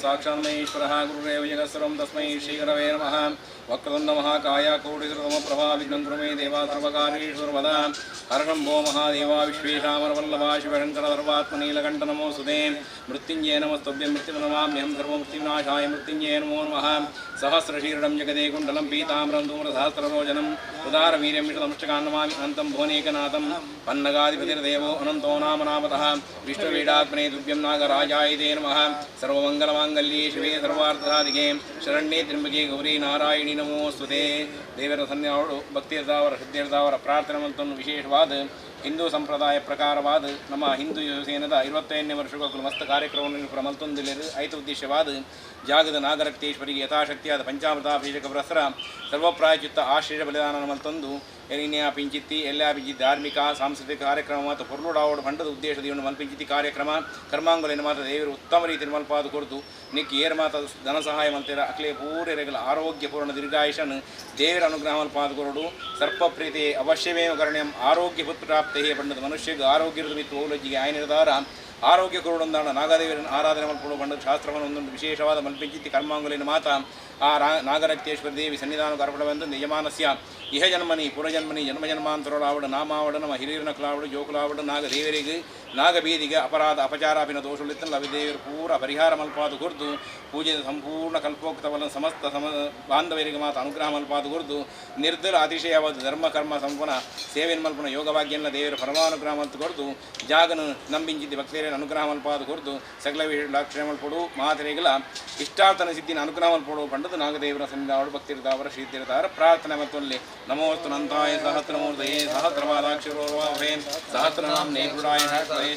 साक्षात् महेश्वरः गुरुरेव जगत्सर्वं तस्मै श्रीगुरवे नमः। वक्रतुण्ड महाकाय कोटिसर्वप्रभा विघ्नं कुरु मे देवा सर्वकार्येषु सर्वदा। हरं भो महादेवा विश्वेशामरवल्लभा शिवशङ्कर सर्वात्मनीलकण्ठ नमोऽस्तुते। मृत्युञ्जय नमस्तुभ्यं मृत्युर्नमाम्यहं सर्वमृत्युविनाशाय मृत्युञ्जय नमो नमः। सहस्रशीर्षं जगदे कुण्डलं पीताम्बरं धूम्रसहस्रलोचनं उदारवीर्यं विशतमष्टकान्नमामि अनन्तं भुवनेकनाथं पन्नगाधिपतिर्देवो अनन्तो नाम नामतः। विष्णुवेदात्मने तुभ्यं नागराजाय ते नमः। सर्वमङ्गलमाङ्गल्ये शिवे सर्वार्थसाधिके शरण्ये त्र्यम्बके गौरी नारायणी नमोस्तुते। ದೇವರ ಸನ್ನಿಧಾನಗಳು ಭಕ್ತಿ ಇರ್ತಾವರ ಶ್ರದ್ಧೆ ಇರ್ತಾವರ ಪ್ರಾರ್ಥನೆ ಮಂತನ್ನು ವಿಶೇಷವಾದ ಹಿಂದೂ ಸಂಪ್ರದಾಯ ಪ್ರಕಾರವಾದ ನಮ್ಮ ಹಿಂದೂ ಯುವಸೇನದ 25ನೇ ವರ್ಷಗಳ ಮಸ್ತ ಕಾರ್ಯಕ್ರಮವನ್ನು ಪ್ರಮಲ್ತೊಂದಿಲ್ಲರು ಐತ ಉದ್ದೇಶವಾದ ಜಾಗದ ನಾಗರಕ್ತೇಶ್ವರಿಗೆ ಯಥಾಶಕ್ತಿಯಾದ ಪಂಚಾಮೃತಾಭಿಷೇಕ ಪ್ರಸರ ಸರ್ವಪ್ರಾಯಚಿತ್ತ ಆಶ್ರಯ ಬಲಿದಾನ ಮಲ್ತೊಂದು ಎನಿನ್ಯಾ ಪಿಂಚಿತ್ತಿ ಎಲ್ಲಾ ಪಿಂಚಿ ಧಾರ್ಮಿಕ ಸಾಂಸ್ಕೃತಿಕ ಕಾರ್ಯಕ್ರಮ ಮತ್ತು ಪೊರ್ಲುಡಾವಡು ಬಂಡದ ಉದ್ದೇಶದಿಂದ ಮಲ್ಪಿಂಚಿತ್ತಿ ಕಾರ್ಯಕ್ರಮ ಕರ್ಮಾಂಗುಲಿನ ಮಾತ್ರ ದೇವರು ಉತ್ತಮ ರೀತಿಯಲ್ಲಿ ಮಲ್ಪಾದ ಕೊಡ್ತು ನಿಕ್ಕಿ ಏರ್ ಮಾತ ಧನ ಸಹಾಯ ಮಲ್ತೀರ ಅಕ್ಲೆ ಪೂರೆಗಳ ಆರೋಗ್ಯಪೂರ್ಣ ದೀರ್ಘಾಯುಷನ್ ದೇವರ ಅನುಗ್ರಹ ಮಲ್ಪಾದ ಕೊರಡು ಸರ್ಪ ಪ್ರೀತಿ ಅವಶ್ಯಮೇವ ಕರ್ಣ್ಯಂ ಆರೋಗ್ಯ ಪುತ್ರಾಪ್ತೇ ಬಂಡದ ಮನುಷ್ಯಗೆ ಆರೋಗ್ಯ ಮಿತ್ತು ಓಲಜ್ಜಿಗೆ ಆಯ ನಿರ್ಧಾರ ಆರೋಗ್ಯ ಕೊರುಡೊಂದಾಣ ನಾಗದೇವರನ್ನು ಆರಾಧನೆ ಮಲ್ಪಡು ಬಂಡದ ಶಾಸ್ತ್ರವನ್ನು ಒಂದೊಂದು ವಿಶೇಷವಾದ ಮಲ್ಪಿಂಚಿತ್ತಿ ಕರ್ಮಾಂಗುಲಿನ ಮಾತ ಆ ನಾಗರಕ್ತೇಶ್ವರ ದೇವಿ ಸನ್ನಿಧಾನಕ್ಕೆ ಅರ್ಪಣವೆಂದು ಯಜಮಾನಸ್ಯ ಇಹ ಜನ್ಮನಿ ಪುರಜನ್ಮನಿ ಜನ್ಮಜನ್ಮಾಂತರಳಾವಡು ನಾಮಾವಡು ನಮ್ಮ ಹಿರಿಯರನ ಕಲಾವಡು ಜೋಕುಲಾವಡು ನಾಗದೇವರಿಗೆ ನಾಗಬೀದಿಗೆ ಅಪರಾಧ ಅಪಚಾರಾಪಿನ ದೋಷಗಳಿತ್ತಲ್ಲ ಅವಿದೇವರು ಪೂರ ಪರಿಹಾರ ಮಲ್ಪಾದು ಗುರ್ದು ಪೂಜೆಯ ಸಂಪೂರ್ಣ ಕಲ್ಪೋಕ್ತವಲ್ಲ ಸಮಸ್ತ ಬಾಂಧವರಿಗೆ ಮಾತ್ರ ಅನುಗ್ರಹ ಮಲ್ಪಾದು ಗುರ್ದು ನಿರ್ದಲ ಅತಿಶಯವಾದ ಧರ್ಮ ಕರ್ಮ ಸಂಪನ್ನ ಸೇವೆಯನ್ನು ಮಲ್ಪನ ಯೋಗಭಾಗ್ಯನ ದೇವರ ಪರಮಾನುಗ್ರಹ ಮಲ್ತು ಕೊಡ್ದು ಜಾಗನು ನಂಬಿಂಚಿದ್ದ ಭಕ್ತರೇನ ಅನುಗ್ರಹ ಮಲ್ಪಾದು ಗುರ್ದು ಸಕಲ ಲಾಕ್ಷಣ ಮಲ್ಪಡು ಮಾತರೆಗಳ ಇಷ್ಟಾರ್ಥನ ಸಿದ್ಧಿನ ಅನುಗ್ರಹ ಮಲ್ಪಡು ಪಂಡದು ನಾಗದೇವರ ಸನ್ನಿಧಾನಗಳು ಭಕ್ತಿರ್ತಾವರ ಶ್ರೀತಿರ್ತಾವರ ಪ್ರಾರ್ಥನೆ ಮತ್ತೊಲ್ಲಿ ನಮೋಸ್ತು ನಂತಾಯ ಸಹಸ್ರಮೂರ್ಧಯೇ ಸಹಸ್ರವಾದಾಕ್ಷರೋರ್ವಾಭೇ ಸಹಸ್ರನಾಮ್ನೇ ಗುರುಡಾಯ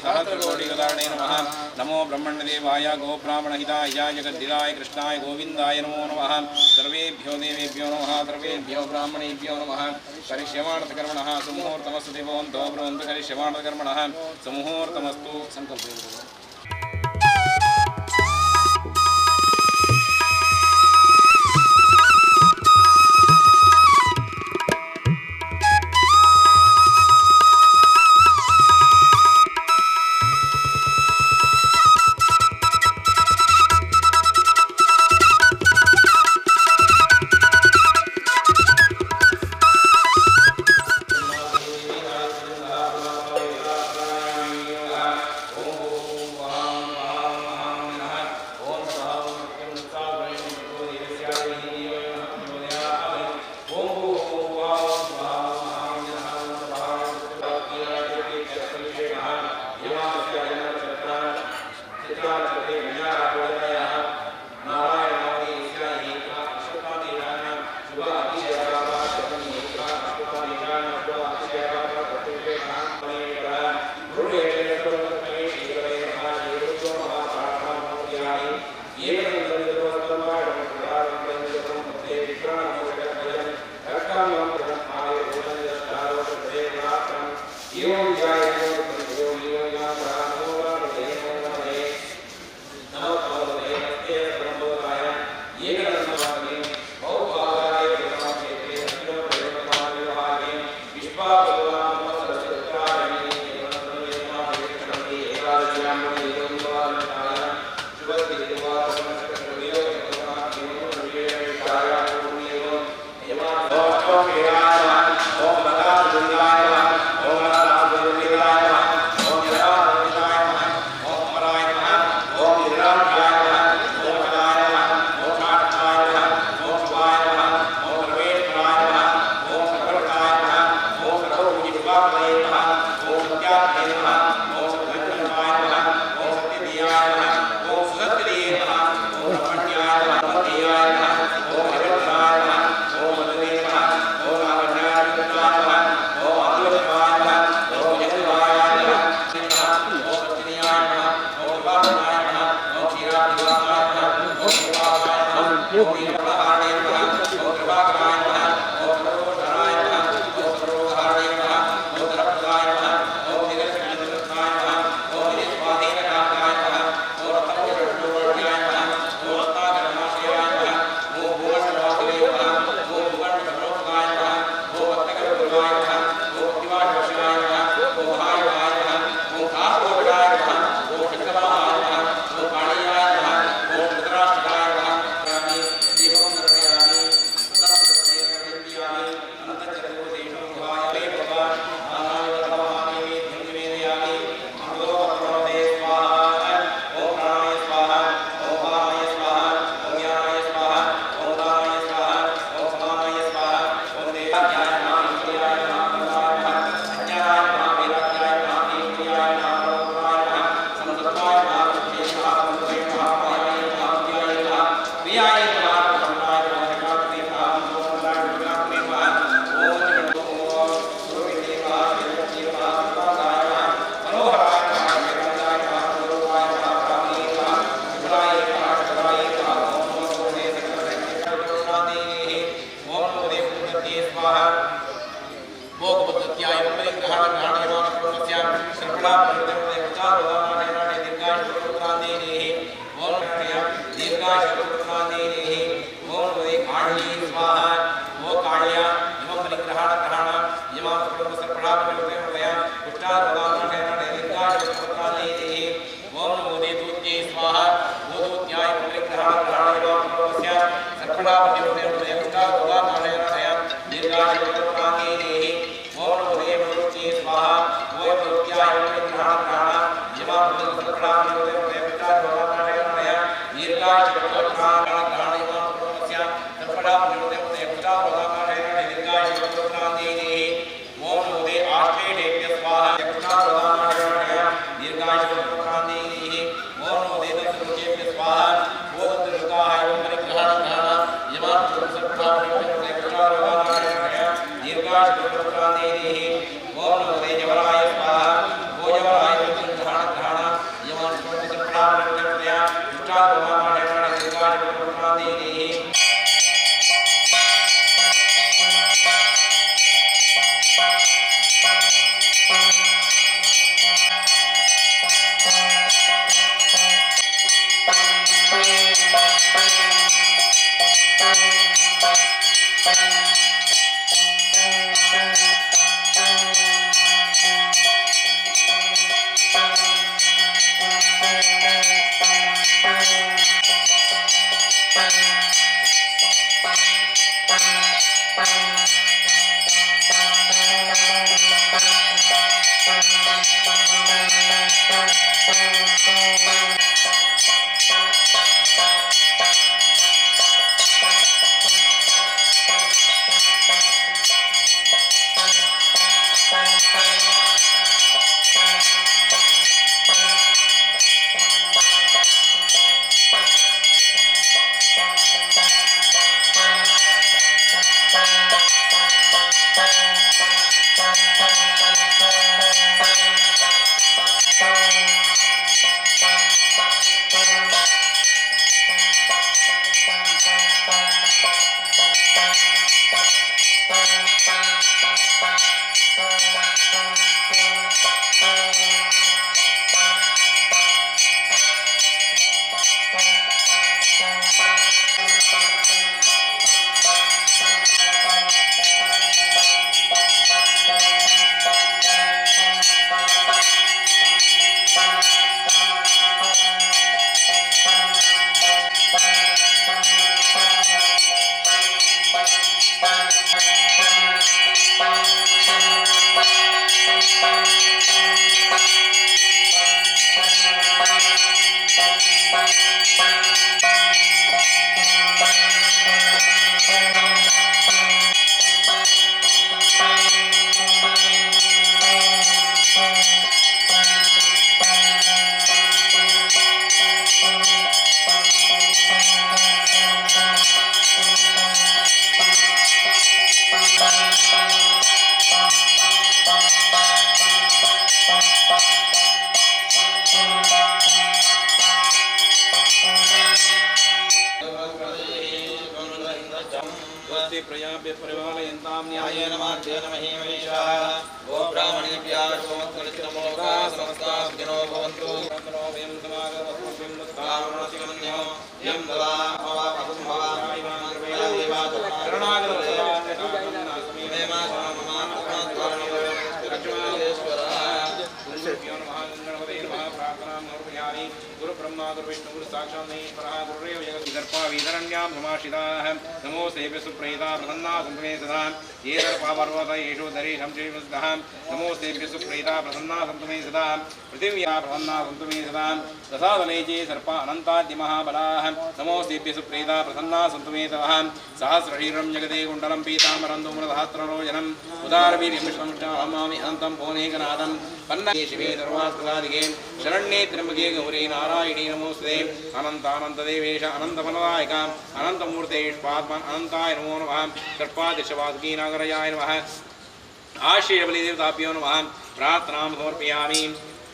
ಸಹಸ್ರಕೋಟಿಗದಾರಣೇ ನಮಃ ನಮೋ ಬ್ರಹ್ಮಣ್ಯದೇವಾಯ ಗೋಬ್ರಾಹ್ಮಣ ಹಿತಾಯ ಜಗದ್ದಿರಾಯ ಕೃಷ್ಣಾಯ ಗೋವಿಂದಾಯ ನಮೋ ನಮಃ ಸರ್ವೇಭ್ಯೋ ದೇವೇಭ್ಯೋ ನಮಃ ಸರ್ವೇಭ್ಯೋ ಬ್ರಾಹ್ಮಣೇಭ್ಯೋ ನಮಃ ಕರಿಷ್ಯಮಾಣತ ಕರ್ಮಣಃ ಸುಮುಹೂರ್ತಮಸ್ತು ದೇವವಂತೋ ಬ್ರವಂತು ಕರಿಷ್ಯಮಾಣತ ಕರ್ಮಣಃ ಸುಮುಹೂರ್ತಮಸ್ತು ಸಂಕಲ್ಪ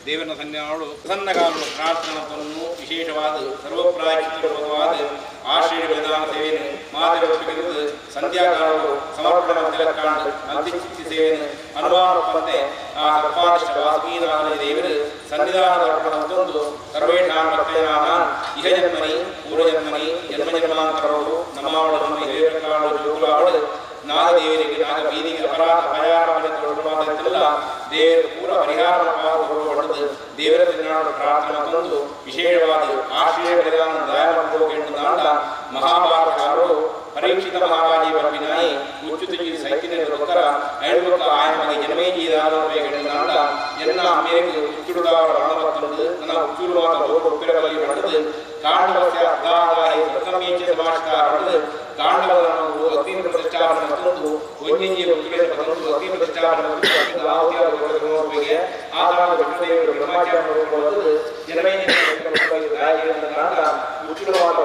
ದೇವರನ್ನ ಸನ್ನಿಧಾನಗಳು ಪ್ರಸನ್ನಗಾರರು ಪ್ರಾರ್ಥನವನ್ನು ವಿಶೇಷವಾದ ಸರ್ವಪ್ರಾಯವಾದ ಆಶ್ರಯವಿಧಾನ ಸೇವೆಯನ್ನು ಮಾತೃ ಸಂಧ್ಯಾಕಾರರು ಸಮರ್ಪಣ ತಿಲಕಾಂಡ ಅಂತ್ಯಚಿತ್ತಿ ಸೇವೆಯನ್ನು ಅನುಭವಪಂತೆ ಆ ಸರ್ಪಾದಿಷ್ಟ ವಾಸುಕೀನಾಥ ದೇವರು ಸನ್ನಿಧಾನದೊಂದು ಸರ್ವೇಷಾಂ ಭಕ್ತಜನಾನಾಂ ಇಹ ಜನ್ಮನಿ ಪೂರ್ವಜನ್ಮನಿ ಜನ್ಮಜನ್ಮಾಂತರಗಳು ನಮಾವಳು ದೇವರಕಾಳು ಜೋಗುಲಾವಳು ನಾಗದೇವರಿಗೆ ನಾಗಬೀದಿಗೆ ಅಪರಾಧ ಪರಿಹಾರವೆಲ್ಲ ದೇವರ ಪೂರ್ವ ಪರಿಹಾರ ಹೊಡೆದು ದೇವರ ದಿನಾಡು ಪ್ರಾರ್ಥನಾ ತಂದು ವಿಶೇಷವಾದ ಆಶ್ರಯವಿಧಾನ ದಯಾಮಂದ ಮಹಾಭಾರತಗಾರರು ಪರೀಕ್ಷಿತ ಮಹಾರಾಜಿ ಬರ್ಬಿನಾಯಿ ಉಚ್ಚುತಿ ಸೈತಿನೊಕ್ಕರ ಐಡುಕ ಆಯಮಗೆ ಜನಮೇಜಿದಾರ ಎಲ್ಲ ಅಮೇರಿಕ ಉಚ್ಚುಡುಗಾರ ರಣವತ್ತೊಂದು ನನ್ನ ಉಚ್ಚೂರುವಾದ ಲೋಕಗಳಲ್ಲಿ ನಡೆದು ಕಾಂಡವಸ್ಯ ಅದಾದಾಯಿ ಪ್ರಥಮೇಚ ಸಮಾಷ್ಕಾರಗಳು ಕಾಂಡವನ್ನು ಅಗ್ನಿ ಪ್ರತಿಷ್ಠಾಪನೆ ಮತ್ತೊಂದು ಒಂಜಿಂಜಿ ಮುಖ್ಯ ಮತ್ತೊಂದು ಅಗ್ನಿ ಪ್ರತಿಷ್ಠಾಪನೆ ಮತ್ತೊಂದು ಆದಾಗ ವಿಷ್ಣುದೇವರು ಬ್ರಹ್ಮಾಚಾರ್ಯ ಮಾಡುವುದು ಜನಮೇಜ ಉಚ್ಚೂರುವಾದ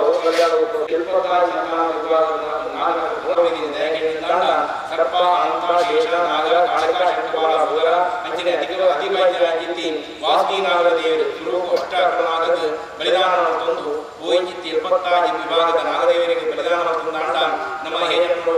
ಸರ್ಪ ಅನಂತ ಶೇಷ ನಾಗ ಕಾಳಕ ಶಂಕಪಾಲ ಭೂಗರ ಅಂಚಿನ ಅಧಿವೈದ್ಯರಾಗಿತ್ತಿ ವಾಸುಕಿ ನಾಗರ ದೇವರು ಸುರೂಪ ಅಷ್ಟಾಕರಣಾಗದು ಬಲಿದಾನ ತಂದು ಓಯಿಂಚಿತ್ತಿ 75 ವಿಭಾಗದ ನಾಗದೇವರಿಗೆ ಬಲಿದಾನ ತಂದಾಂಡ ನಮ್ಮ ಹೇಜನರು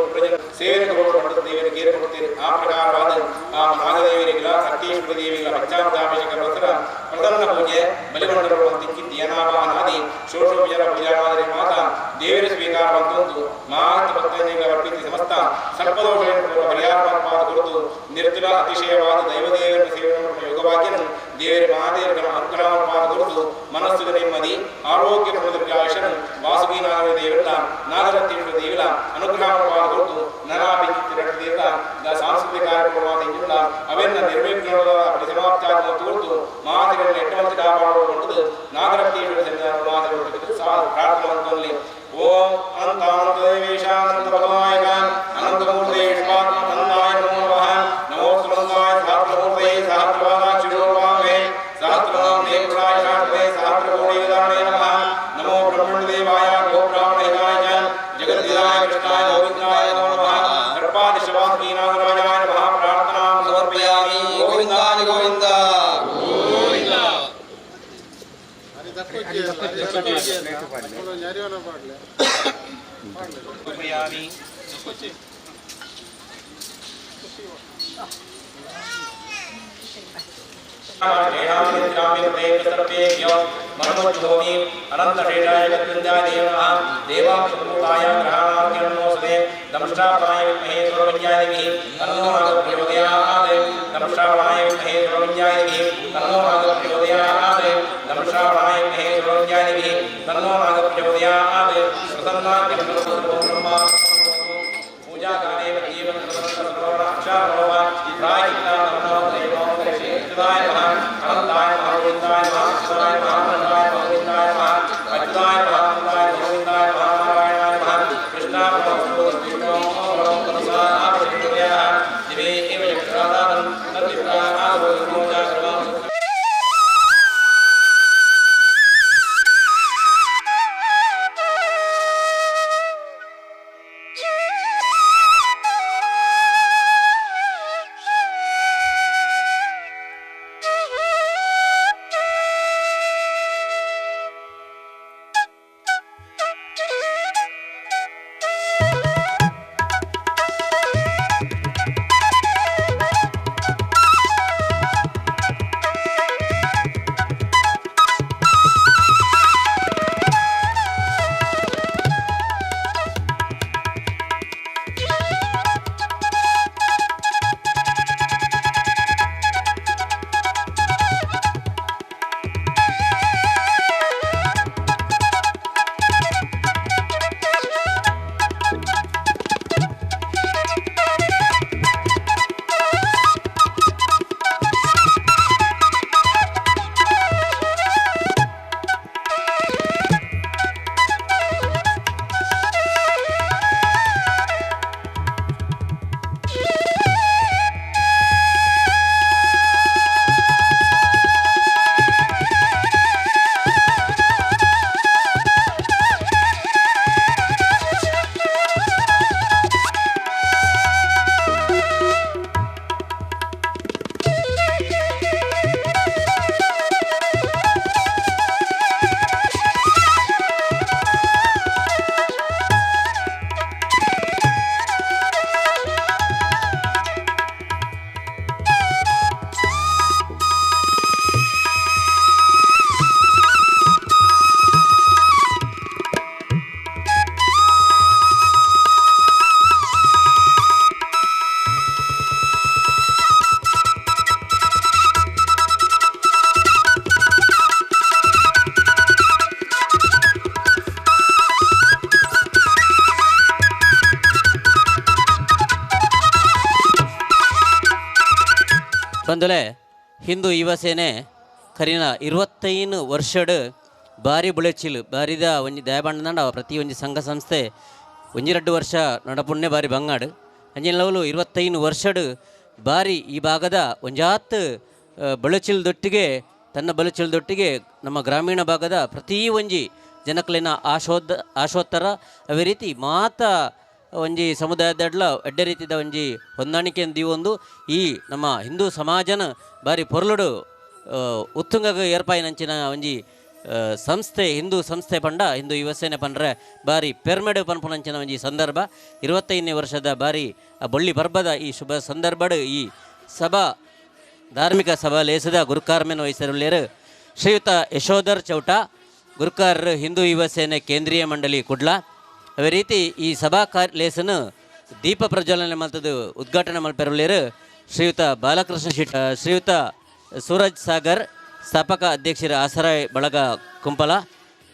ಸೇವಕರು ಪಡೆದ ದೇವರಿಗೆ ಏರ್ಪಡುತ್ತಾರೆ. ಆ ಪ್ರಕಾರವಾದ ಆ ನಾಗದೇವರಿಗಳ ಸತ್ಯೇಶ್ವರ ದೇವಿಗಳ ಪಂಚಾಮೃತಾಭಿಷೇಕ ವ್ರತರ ಪ್ರಧಾನ ಪೂಜೆ ಬಲಿಗೊಂಡರು ಅಂತಿಕ್ಕಿತ್ತಿ ಯನಾವಾಹನಾದಿ ಶೋಷೋಪಚಾರ ಪೂಜಾವಾದರೆ ಮಾತ್ರ ದೇವರ ಸ್ವೀಕಾರವಂತಂದು ಮಾತ ಭಕ್ತನಿಗೆ ಅರ್ಪಿಸಿ ಸಮಸ್ತ ಸರ್ಪದೋಷಗಳನ್ನು ಪರಿಹಾರವಾದ ಕುರಿತು ನಿರ್ಜಲ ಅತಿಶಯವಾದ ದೈವದೇವರ ಸೇವನೆ ಯೋಗವಾಗಿಯನ್ನು ದೇವರ ಮಹಾದೇವರ ಅನುಗ್ರಹವಾದ ಕುರಿತು ಮನಸ್ಸಿನ ನೆಮ್ಮದಿ ಆರೋಗ್ಯ ಪ್ರದರ್ಶನ ವಾಸುಕಿ ನಾಗರ ದೇವರ ನಾಗರತ್ನ ದೇವರ ಅನುಗ್ರಹವಾದ ಕುರಿತು ನರಾಭಿಚಿತ್ತಿರ ಸಾಂಸ್ಕೃತಿಕ ಕಾರ್ಯಕ್ರಮವಾದ ಅವೆಲ್ಲ ನಿರ್ವಿಘ್ನವಾದ ಪರಿಸಮಾಪ್ತಿಯಾದ ಕುರಿತು ಮಹಾದೇವರನ್ನು ಎಟ್ಟವಂತೆ ಕಾಪಾಡಿಕೊಂಡು ನಾಗರತ್ನ ಪ್ರಾರ್ಥನೆ ಓಂ ಅನಂತಾನಂದೇಶಾನಂದ ಭಗವಾಯ ಅನಂತಮೂರ್ತಿಷ್ಪಾತ್ಮನಂದಾಯ ನಮೋ ನಮಃ ನಮೋ ಸುನಂದಾಯ ಸಹಸ್ರಮೂರ್ತಯೇ ಸಹಸ್ರಪಾದಾಕ್ಷಿರೋಪಾಮೇ ಸಹಸ್ರನಾಮ ದೇವರಾಯ ಶಾಂತೇ ಸಹಸ್ರಕೋಟಿದಾನೇ ನಮಃ ನಮೋ ಬ್ರಹ್ಮಣ್ಯದೇವಾಯ ಗೋಬ್ರಾಹ್ಮಣಹಿತಾಯ ಜಗದ್ದಿದಾಯ ಕೃಷ್ಣಾಯ ಗೋವಿಂದಾಯ ನಮೋ ನಮಃ ಸರ್ಪಾದಿಶವಾಸ್ಮೀ ನಾಗರಾಜಾಯ ನಮಃ ಪ್ರಾರ್ಥನಾಂ ಸಮರ್ಪಯಾಮಿ ಗೋವಿಂದಾಯ ಗೋವಿಂದ ಅನಂತ ಶೇಷಾಯ ದೇವಾಂಶಾಯ ಗ್ರಹಣಾರ್ಥ ದಮಷ್ಟಾಪನಾಯ ವಿದ್ಮಹೇ ಸುರವಂಜಾಯ ತನ್ನೋ ನಾಗ ಪ್ರಚೋದಯಾತ್ ದಮಷ್ಟಾಪನಾಯ ವಿದ್ಮಹೇ ಸುರವಂಜಾಯ ತನ್ನೋ ನಾಗ ಪ್ರಚೋದಯಾತ್ ದಮಷ್ಟಾಪನಾಯ ವಿದ್ಮಹೇ ಸುರವಂಜಾಯ ತನ್ನೋ ನಾಗ ಪ್ರಚೋದಯಾತ್ ಪ್ರಸನ್ನಾಗ್ಯ ಬ್ರಹ್ಮ पूजा करने में जीवन सर्वण अक्षर होगा प्रायश्चित्त नमो देवो श्रीदाय नमः अनंताय नमः गोविंदाय नमः अक्षराय नमः अनंताय गोविंदाय नमः अच्युताय नमः अनंताय गोविंदाय नमः नारायणाय नमः कृष्णाय नमः विष्णु नमो तस्सा आप्तमित्याः दिवे एव चक्षुरादानं तद्विप्राः पूजा सर्वं ಬಂಧುಗಳೇ, ಹಿಂದೂ ಯುವ ಸೇನೆ ಕರಿನ 25 ವರ್ಷಡ್ ಬಾರಿ ಬುಳೆಚಿಲು ಬಾರಿದ ಒಂಜಿ ದಯಬಂಡ ಪ್ರತಿ ಒಂಜಿ ಸಂಘ ಸಂಸ್ಥೆ 1-2 ವರ್ಷ ನಡಪುಣ್ಣೆ ಬಾರಿ ಬಂಗಾಡು ಅಂಜಿನಲವಲು 25 ವರ್ಷಡ್ ಬಾರಿ ಈ ಭಾಗದ ಒಂಜಾತ್ ಬಳಚಿಲ್ದೊಟ್ಟಿಗೆ ತನ್ನ ಬಳಚಿಲ್ದೊಟ್ಟಿಗೆ ನಮ್ಮ ಗ್ರಾಮೀಣ ಭಾಗದ ಪ್ರತಿ ಒಂಜಿ ಜನಕ್ಲಿನ ಆಶೋತ್ತರ ಅವೇ ರೀತಿ ಮಾತ ಒಂಜಿ ಸಮುದಾಯದಡ್ಲ ಎಡ್ಡೆ ರೀತಿದ ಒಂಜಿ ಹೊಂದಾಣಿಕೆಯನ್ನು ದೀವೊಂದು ಈ ನಮ್ಮ ಹಿಂದೂ ಸಮಾಜನ ಬಾರಿ ಪೊರ್ಲುಡು ಉತ್ತುಂಗಗ ಏರ್ಪಾಯಿನಂಚಿನ ಒಂಜಿ ಸಂಸ್ಥೆ ಹಿಂದೂ ಸಂಸ್ಥೆ ಪಂಡ ಹಿಂದೂ ಯುವ ಸೇನೆ ಪಂಡ್ರೆ ಬಾರಿ ಪೆರ್ಮೆಡು ಪನ್ಪುನಂಚಿನ ಒಂಜಿ ಸಂದರ್ಭ 25ನೇ ವರ್ಷದ ಬಾರಿ ಬೊಳ್ಳಿ ಪರ್ಬದ ಈ ಶುಭ ಸಂದರ್ಭಡ್ ಈ ಸಭಾ ಧಾರ್ಮಿಕ ಸಭಾ ಲೇಸದ ಗುರುಕಾರ್ಮೆನ್ ವಹಿಸಿರುಳ್ಳೇರು ಶ್ರೀಯುತ ಯಶೋಧರ್ ಚೌಟ ಗುರುಕಾರರು ಹಿಂದೂ ಯುವ ಸೇನೆ ಕೇಂದ್ರೀಯ ಮಂಡಳಿ ಕುಡ್ಲ ಅವೇ ರೀತಿ ಈ ಸಭಾ ಲೇಸನು ದೀಪ ಪ್ರಜ್ವಲನೆ ಮಲ್ತದು ಉದ್ಘಾಟನೆ ಮಲ್ಪೆರುಳ್ಳೇರು ಶ್ರೀಯುತ ಬಾಲಕೃಷ್ಣ ಶೆಟ್ಟಿ ಶ್ರೀಯುತ ಸೂರಜ್ ಸಾಗರ್ ಸ್ಥಾಪಕ ಅಧ್ಯಕ್ಷರು ಆಸರಾಯ್ ಬಳಗ ಕುಂಪಲ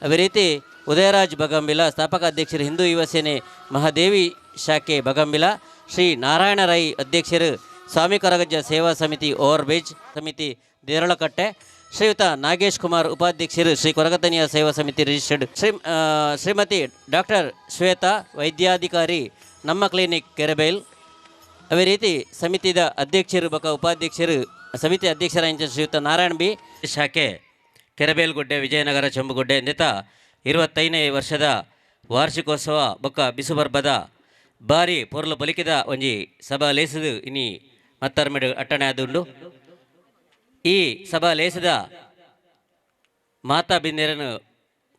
ಅವೇ ರೀತಿ ಉದಯರಾಜ್ ಬಗಂಬಿಲ ಸ್ಥಾಪಕ ಅಧ್ಯಕ್ಷರು ಹಿಂದೂ ಯುವ ಸೇನೆ ಮಹಾದೇವಿ ಶಾಖೆ ಬಗಂಬಿಲ ಶ್ರೀ ನಾರಾಯಣ ರೈ ಅಧ್ಯಕ್ಷರು ಸ್ವಾಮಿ ಕೊರಗಜ್ಜ ಸೇವಾ ಸಮಿತಿ ಓವರ್ ಬ್ರಿಡ್ಜ್ ಸಮಿತಿ ದೇರಳಕಟ್ಟೆ ಶ್ರೀಯುತ ನಾಗೇಶ್ ಕುಮಾರ್ ಉಪಾಧ್ಯಕ್ಷರು ಶ್ರೀ ಕೊರಗತನಿಯ ಸೇವಾ ಸಮಿತಿ ರಿಜಿಸ್ಟರ್ಡ್ ಶ್ರೀಮತಿ ಡಾಕ್ಟರ್ ಶ್ವೇತಾ ವೈದ್ಯಾಧಿಕಾರಿ ನಮ್ಮ ಕ್ಲಿನಿಕ್ ಕೆರೆಬೇಲ್ ಅವೇ ರೀತಿ ಸಮಿತಿದ ಅಧ್ಯಕ್ಷರು ಬಕ ಉಪಾಧ್ಯಕ್ಷರು ಸಮಿತಿ ಅಧ್ಯಕ್ಷರಾದ ಶ್ರೀಯುತ ನಾರಾಯಣ್ ಬಿ ಶಾಖೆ ಕೆರೆಬೇಲ್ಗುಡ್ಡೆ ವಿಜಯನಗರ ಚಂಬುಗುಡ್ಡೆ ನಿತ 25ನೇ ವರ್ಷದ ವಾರ್ಷಿಕೋತ್ಸವ ಬೊಕ್ಕ ಬಿಸುಬರ್ಬದ ಬಾರಿ ಪೊರ್ಲು ಬಲಿಕಿದ ಒಂಜಿ ಸಭಾ ಲೇಸದು ಇನಿ ಮತ್ತರ್ಮೆಡು ಅಟ್ಟಣೆ ಆದುಂಡು ಈ ಸಭಾ ಲೇಸದ ಮಾತಾ ಬಿಂದೇರನು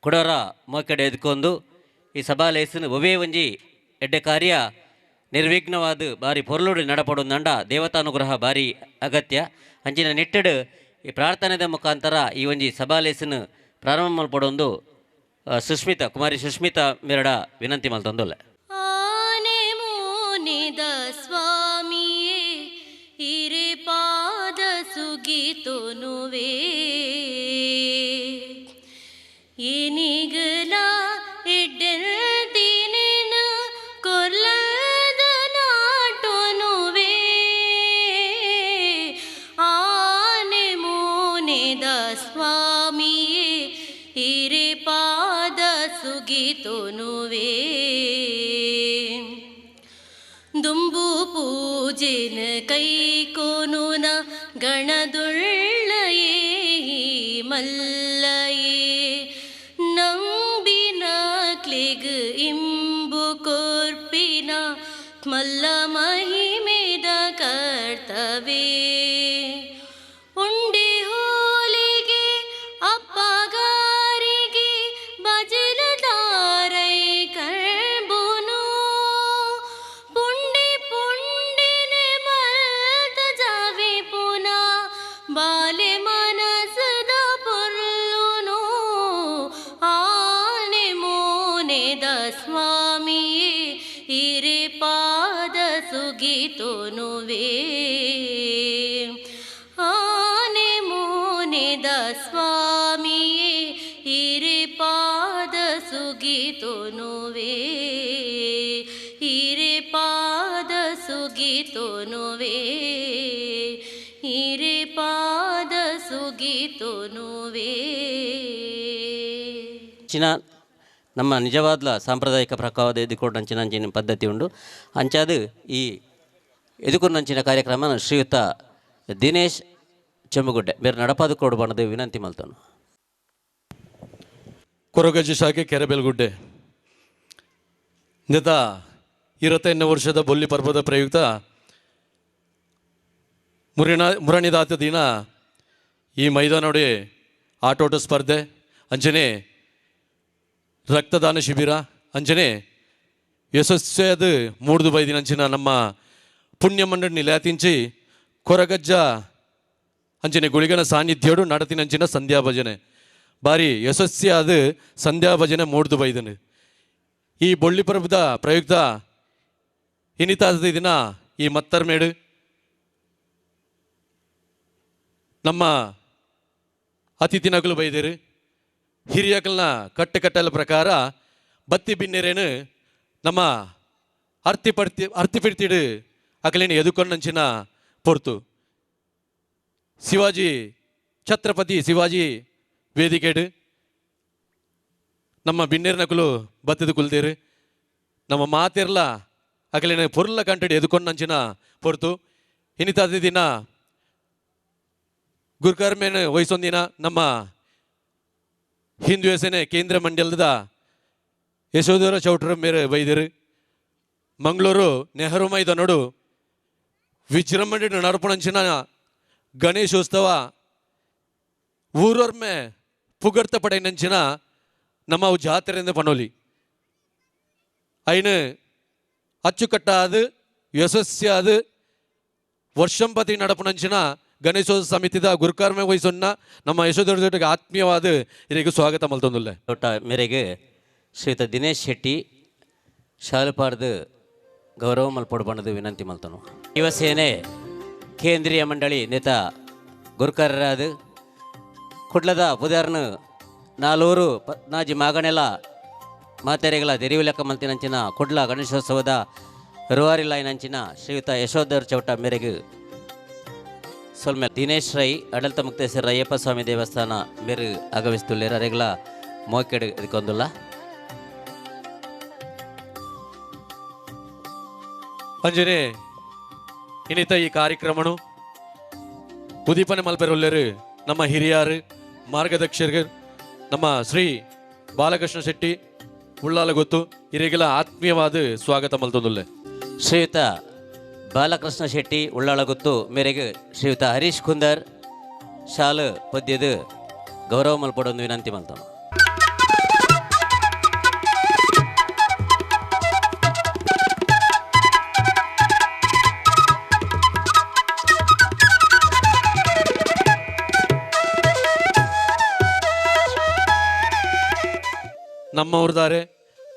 ಕೊಡೋರ ಮೋಕೆಡೆ ಎದ್ಕೊಂಡು ಈ ಸಭಾ ಲೇಸನು ಒವೇ ಒಂಜಿ ಎಡ್ಡೆ ಕಾರ್ಯ ನಿರ್ವಿಘ್ನವಾದ ಬಾರಿ ಪೊರ್ಲುಡು ನಡಪಡು ನಂಡ ದೇವತಾನುಗ್ರಹ ಬಾರಿ ಅಗತ್ಯ ಅಂಚಿನ ನಿಟ್ಟಡು ಈ ಪ್ರಾರ್ಥನೆದ ಮುಖಾಂತರ ಈ ಒಂಜಿ ಸಭಾ ಲೇಸನು ಪ್ರಾರಂಭ ಮಲ್ಪಡೊಂದು ಸುಷ್ಮಿತಾ ಕುಮಾರಿ ಸುಷ್ಮಿತಾ ಮೆರಡ ವಿನಂತಿ ಮಲ್ತೊಂದುಲ್ಲೆ ಸ್ವಾಮಿಯೇ ಹಿರೇ ಪಾದ ಸುಗಿತೊನುವೆ ಏನಿಗಲ ಎಡ್ಡೆಲ್ದಿನೆನ ಕೊರ್ಲದ ನಾಟೊನುವೆ ಆನೆ ಮೋನೆದ ಸ್ವಾಮಿಯೇ ಹಿರೇ ಪಾದ ಸುಗಿತೊನುವೆ ದುಂಬು ಪೂಜೆನ ಕೈಕೋನುನ ಗಣದುಳ್ಳಯೇ ಮಲ್ಲಯೇ ನಂಬಿನ ಕ್ಲಿಗ್ ಇಂಬು ಕೊರ್ಪಿನ ಮಲ್ಲ ಮಹಿಮೆದ ಕರ್ತವೇ ಉಂಡೆ ಹೋಲಿಗೆ ಅಪ್ಪಗಾರಿಗೆ ಬಜಲದಾರೈ ಕರ್ಬುನು ಪುಂಡಿ ಪುಂಡಿನೆ ಮಲ್ತ ಜಾವಿ ಪುನ ಬಾಲೆ ಮನಸದ ಪೊರ್ಲುನು ಆನೆ ಮೋನೆದ ಸ್ವಾಮಿಯೇ ಹಿರೇ ಪಾದ ಸುಗಿತೊನುವೆ ಆನೆ ಮೋನೆದ ಸ್ವಾಮಿಯೇ ಹಿರೇ ಪಾದ ಸುಗಿತೊನುವೆ ಹಿರೇ ಪಾದ ಸುಗಿತೊನುವೆ ಹಿರೇ ಪಾದ ಸುಗಿತೊನುವೆ ಚಿನ ನಮ್ಮ ನಿಜವಾದ ಸಾಂಪ್ರದಾಯಿಕ ಪ್ರಕಾರದ ಎದುಕೊಂಡಂಚಿನ ಅಂಚಿನ ಪದ್ಧತಿ ಉಂಡು ಅಂಚಾದು ಈ ಎದುಕೊಂಡಂಚಿನ ಕಾರ್ಯಕ್ರಮ ಶ್ರೀಯುತ ದಿನೇಶ್ ಚೆಂಬುಗುಡ್ಡೆ ಬೇರೆ ನಡಪಾದು ಕೊಡು ಬಣ್ಣದ ವಿನಂತಿ ಮಲ್ತನು ಕೊರಗಜ್ಜಿ ಶಾಖೆ ಕೆರೆಬೇಲ್ಗುಡ್ಡೆ ನಿತ 25ನೇ ವರ್ಷದ ಬೊಲ್ಲಿ ಪರ್ವದ ಪ್ರಯುಕ್ತ ಮುರಣಿದಾತ ದಿನ ಈ ಮೈದಾನೋಡೆ ಆಟೋಟ ಸ್ಪರ್ಧೆ ಅಂಚನೆ ರಕ್ತದಾನ ಶಿಬಿರ ಅಂಚನೆ ಯಶಸ್ವಿಯಾದ 3 ಬೈದಿನಂಚಿನ ನಮ್ಮ ಪುಣ್ಯ ಮಂಡಳಿ ನಿಲಯತಿಂಚಿ ಕೊರಗಜ್ಜ ಅಂಚನೆ ಗುಳಿಗನ ಸಾನ್ನಿಧ್ಯೋಡು ನಡತಿನಂಚಿನ ಸಂಧ್ಯಾ ಭಜನೆ ಬಾರಿ ಯಶಸ್ವಿಯಾದ ಸಂಧ್ಯಾ ಭಜನೆ 3 ಬೈದನು ಈ ಬೊಳ್ಳಿ ಪರ್ವದ ಪ್ರಯುಕ್ತ ಇನ್ನಿತಾದ ದಿನ ಈ ಮತ್ತರ್ಮೇಡು ನಮ್ಮ ಅತಿಥಿನಗಳು ಬೈದೇರು ಹಿರಿಯಕಲ್ನ ಕಟ್ಟೆಕಟ್ಟಲ ಪ್ರಕಾರ ಬತ್ತಿ ಬಿನ್ನೆರೇನು ನಮ್ಮ ಅರ್ತಿಪಿಡ್ತಿಡು ಅಕಲೇನು ಎದುಕೊಂಡಂಚಿನ ಪೊರ್ತು ಶಿವಾಜಿ ಛತ್ರಪತಿ ಶಿವಾಜಿ ವೇದಿಕೆಡು ನಮ್ಮ ಬಿನ್ನೇರ್ನಕುಲು ಬತ್ತದು ಕುಲ್ತೇರು ನಮ್ಮ ಮಾತಿರ್ಲ ಅಕಲಿನ ಪೊರ್ಲ ಕಂಟಡಿ ಎದುಕೊಂಡಂಚಿನ ಪೊರ್ತು ಇನ್ನಿತಾದ ದಿನ ಗುರುಕರ್ಮೇನ ವಹಿಸೊಂದಿನ ನಮ್ಮ ಹಿಂದೂ ಸೇನೆ ಕೇಂದ್ರ ಮಂಡಲದ ಯಶೋಧರ ಚೌಟ್ರ ಮೇರೆ ವೈದ್ಯರು ಮಂಗಳೂರು ನೆಹರು ಮೈದಾನೋಡು ವಿಜೃಂಭಣೆ ನಡಪಣಂಚಿನ ಗಣೇಶೋತ್ಸವ ಊರೊರ್ಮೆ ಪುಗಡ್ತ ಪಡೆಯಂಚಿನ ನಮ್ಮ ಜಾತ್ರೆಯಿಂದ ಪನೋಲಿ ಅಯ್ನ ಅಚ್ಚುಕಟ್ಟಾದ ಯಶಸ್ಸಿಯಾದ ವರ್ಷಂಪತಿ ನಡಪಣಂಚಿನ ಗಣೇಶೋತ್ಸವ ಸಮಿತಿದ ಗುರುಕಾರ್ಮೆ ವಹಿಸೊನ್ನ ನಮ್ಮ ಯಶೋಧರ ಜೊತೆಗೆ ಆತ್ಮೀಯವಾದ ಇದಕ್ಕೆ ಸ್ವಾಗತ ಮಲ್ತೊಂದುಲ್ಲೆ ತೋಟ ಮೇರೆಗೆ ಶ್ರೀಯುತ ದಿನೇಶ್ ಶೆಟ್ಟಿ ಶಾಲುಪಾಡ್ದು ಗೌರವ ಮಲ್ಪೊಡು ಬಣ್ಣದು ವಿನಂತಿ ಮಲ್ತನು ಯುವಸೇನೆ ಕೇಂದ್ರೀಯ ಮಂಡಳಿ ನೇತ ಗುರುಕಾರರಾದ ಕುಡ್ಲದ ಪುದಾರ್ನು ನಾಲೂರು ನಾಜಿ ಮಾಗಣೆಲ ಮಾತೆರೆಗಳ ತೆರಿವು ಲೆಕ್ಕ ಮಲ್ತಿನಂಚಿನ ಕುಡ್ಲ ಗಣೇಶೋತ್ಸವದ ರೂವಾರಿ ಲೈನಂಚಿನ ಶ್ರೀಯುತ ಯಶೋಧರ್ ಚೌಟ ಮೇರೆಗೆ ಸೊಲ್ಮೆ ದಿನೇಶ್ ರೈ ಆಡಳಿತ ಮುಕ್ತೇಶ್ವರ ಅಯ್ಯಪ್ಪ ಸ್ವಾಮಿ ದೇವಸ್ಥಾನ ಮೇರೆ ಆಗಮಿಸ್ತುಲ್ಲೇರು ಅರೆಗಳ ಮೋಕೆಡು ಇದಕ್ಕೊಂದುಲ್ಲ ಅಂಜನೆ ಇನ್ನಿತ ಈ ಕಾರ್ಯಕ್ರಮನು ಉದೀಪನೆ ಮಲ್ಪೆರೊಲ್ಲೆರು ನಮ್ಮ ಹಿರಿಯರು ಮಾರ್ಗದರ್ಶಕರು ನಮ್ಮ ಶ್ರೀ ಬಾಲಕೃಷ್ಣ ಶೆಟ್ಟಿ ಉಳ್ಳಾಲ ಗೊತ್ತು ಹಿರಿಗೆಲ್ಲ ಆತ್ಮೀಯವಾದ ಸ್ವಾಗತ ಮಲ್ತೊಂದುಲ್ಲೆ ಶ್ರೀಯುತ ಬಾಲಕೃಷ್ಣ ಶೆಟ್ಟಿ ಉಳ್ಳಾಳಗುತ್ತು ಮೇರೆಗೆ ಶ್ರೀಯುತ ಹರೀಶ್ ಕುಂದರ್ ಶಾಲು ಪದ್ಯದ ಗೌರವ ಮಲ್ಪಡೊಂದು ವಿನಂತಿ ಮಲ್ತನು ನಮ್ಮವ್ರದಾರೆ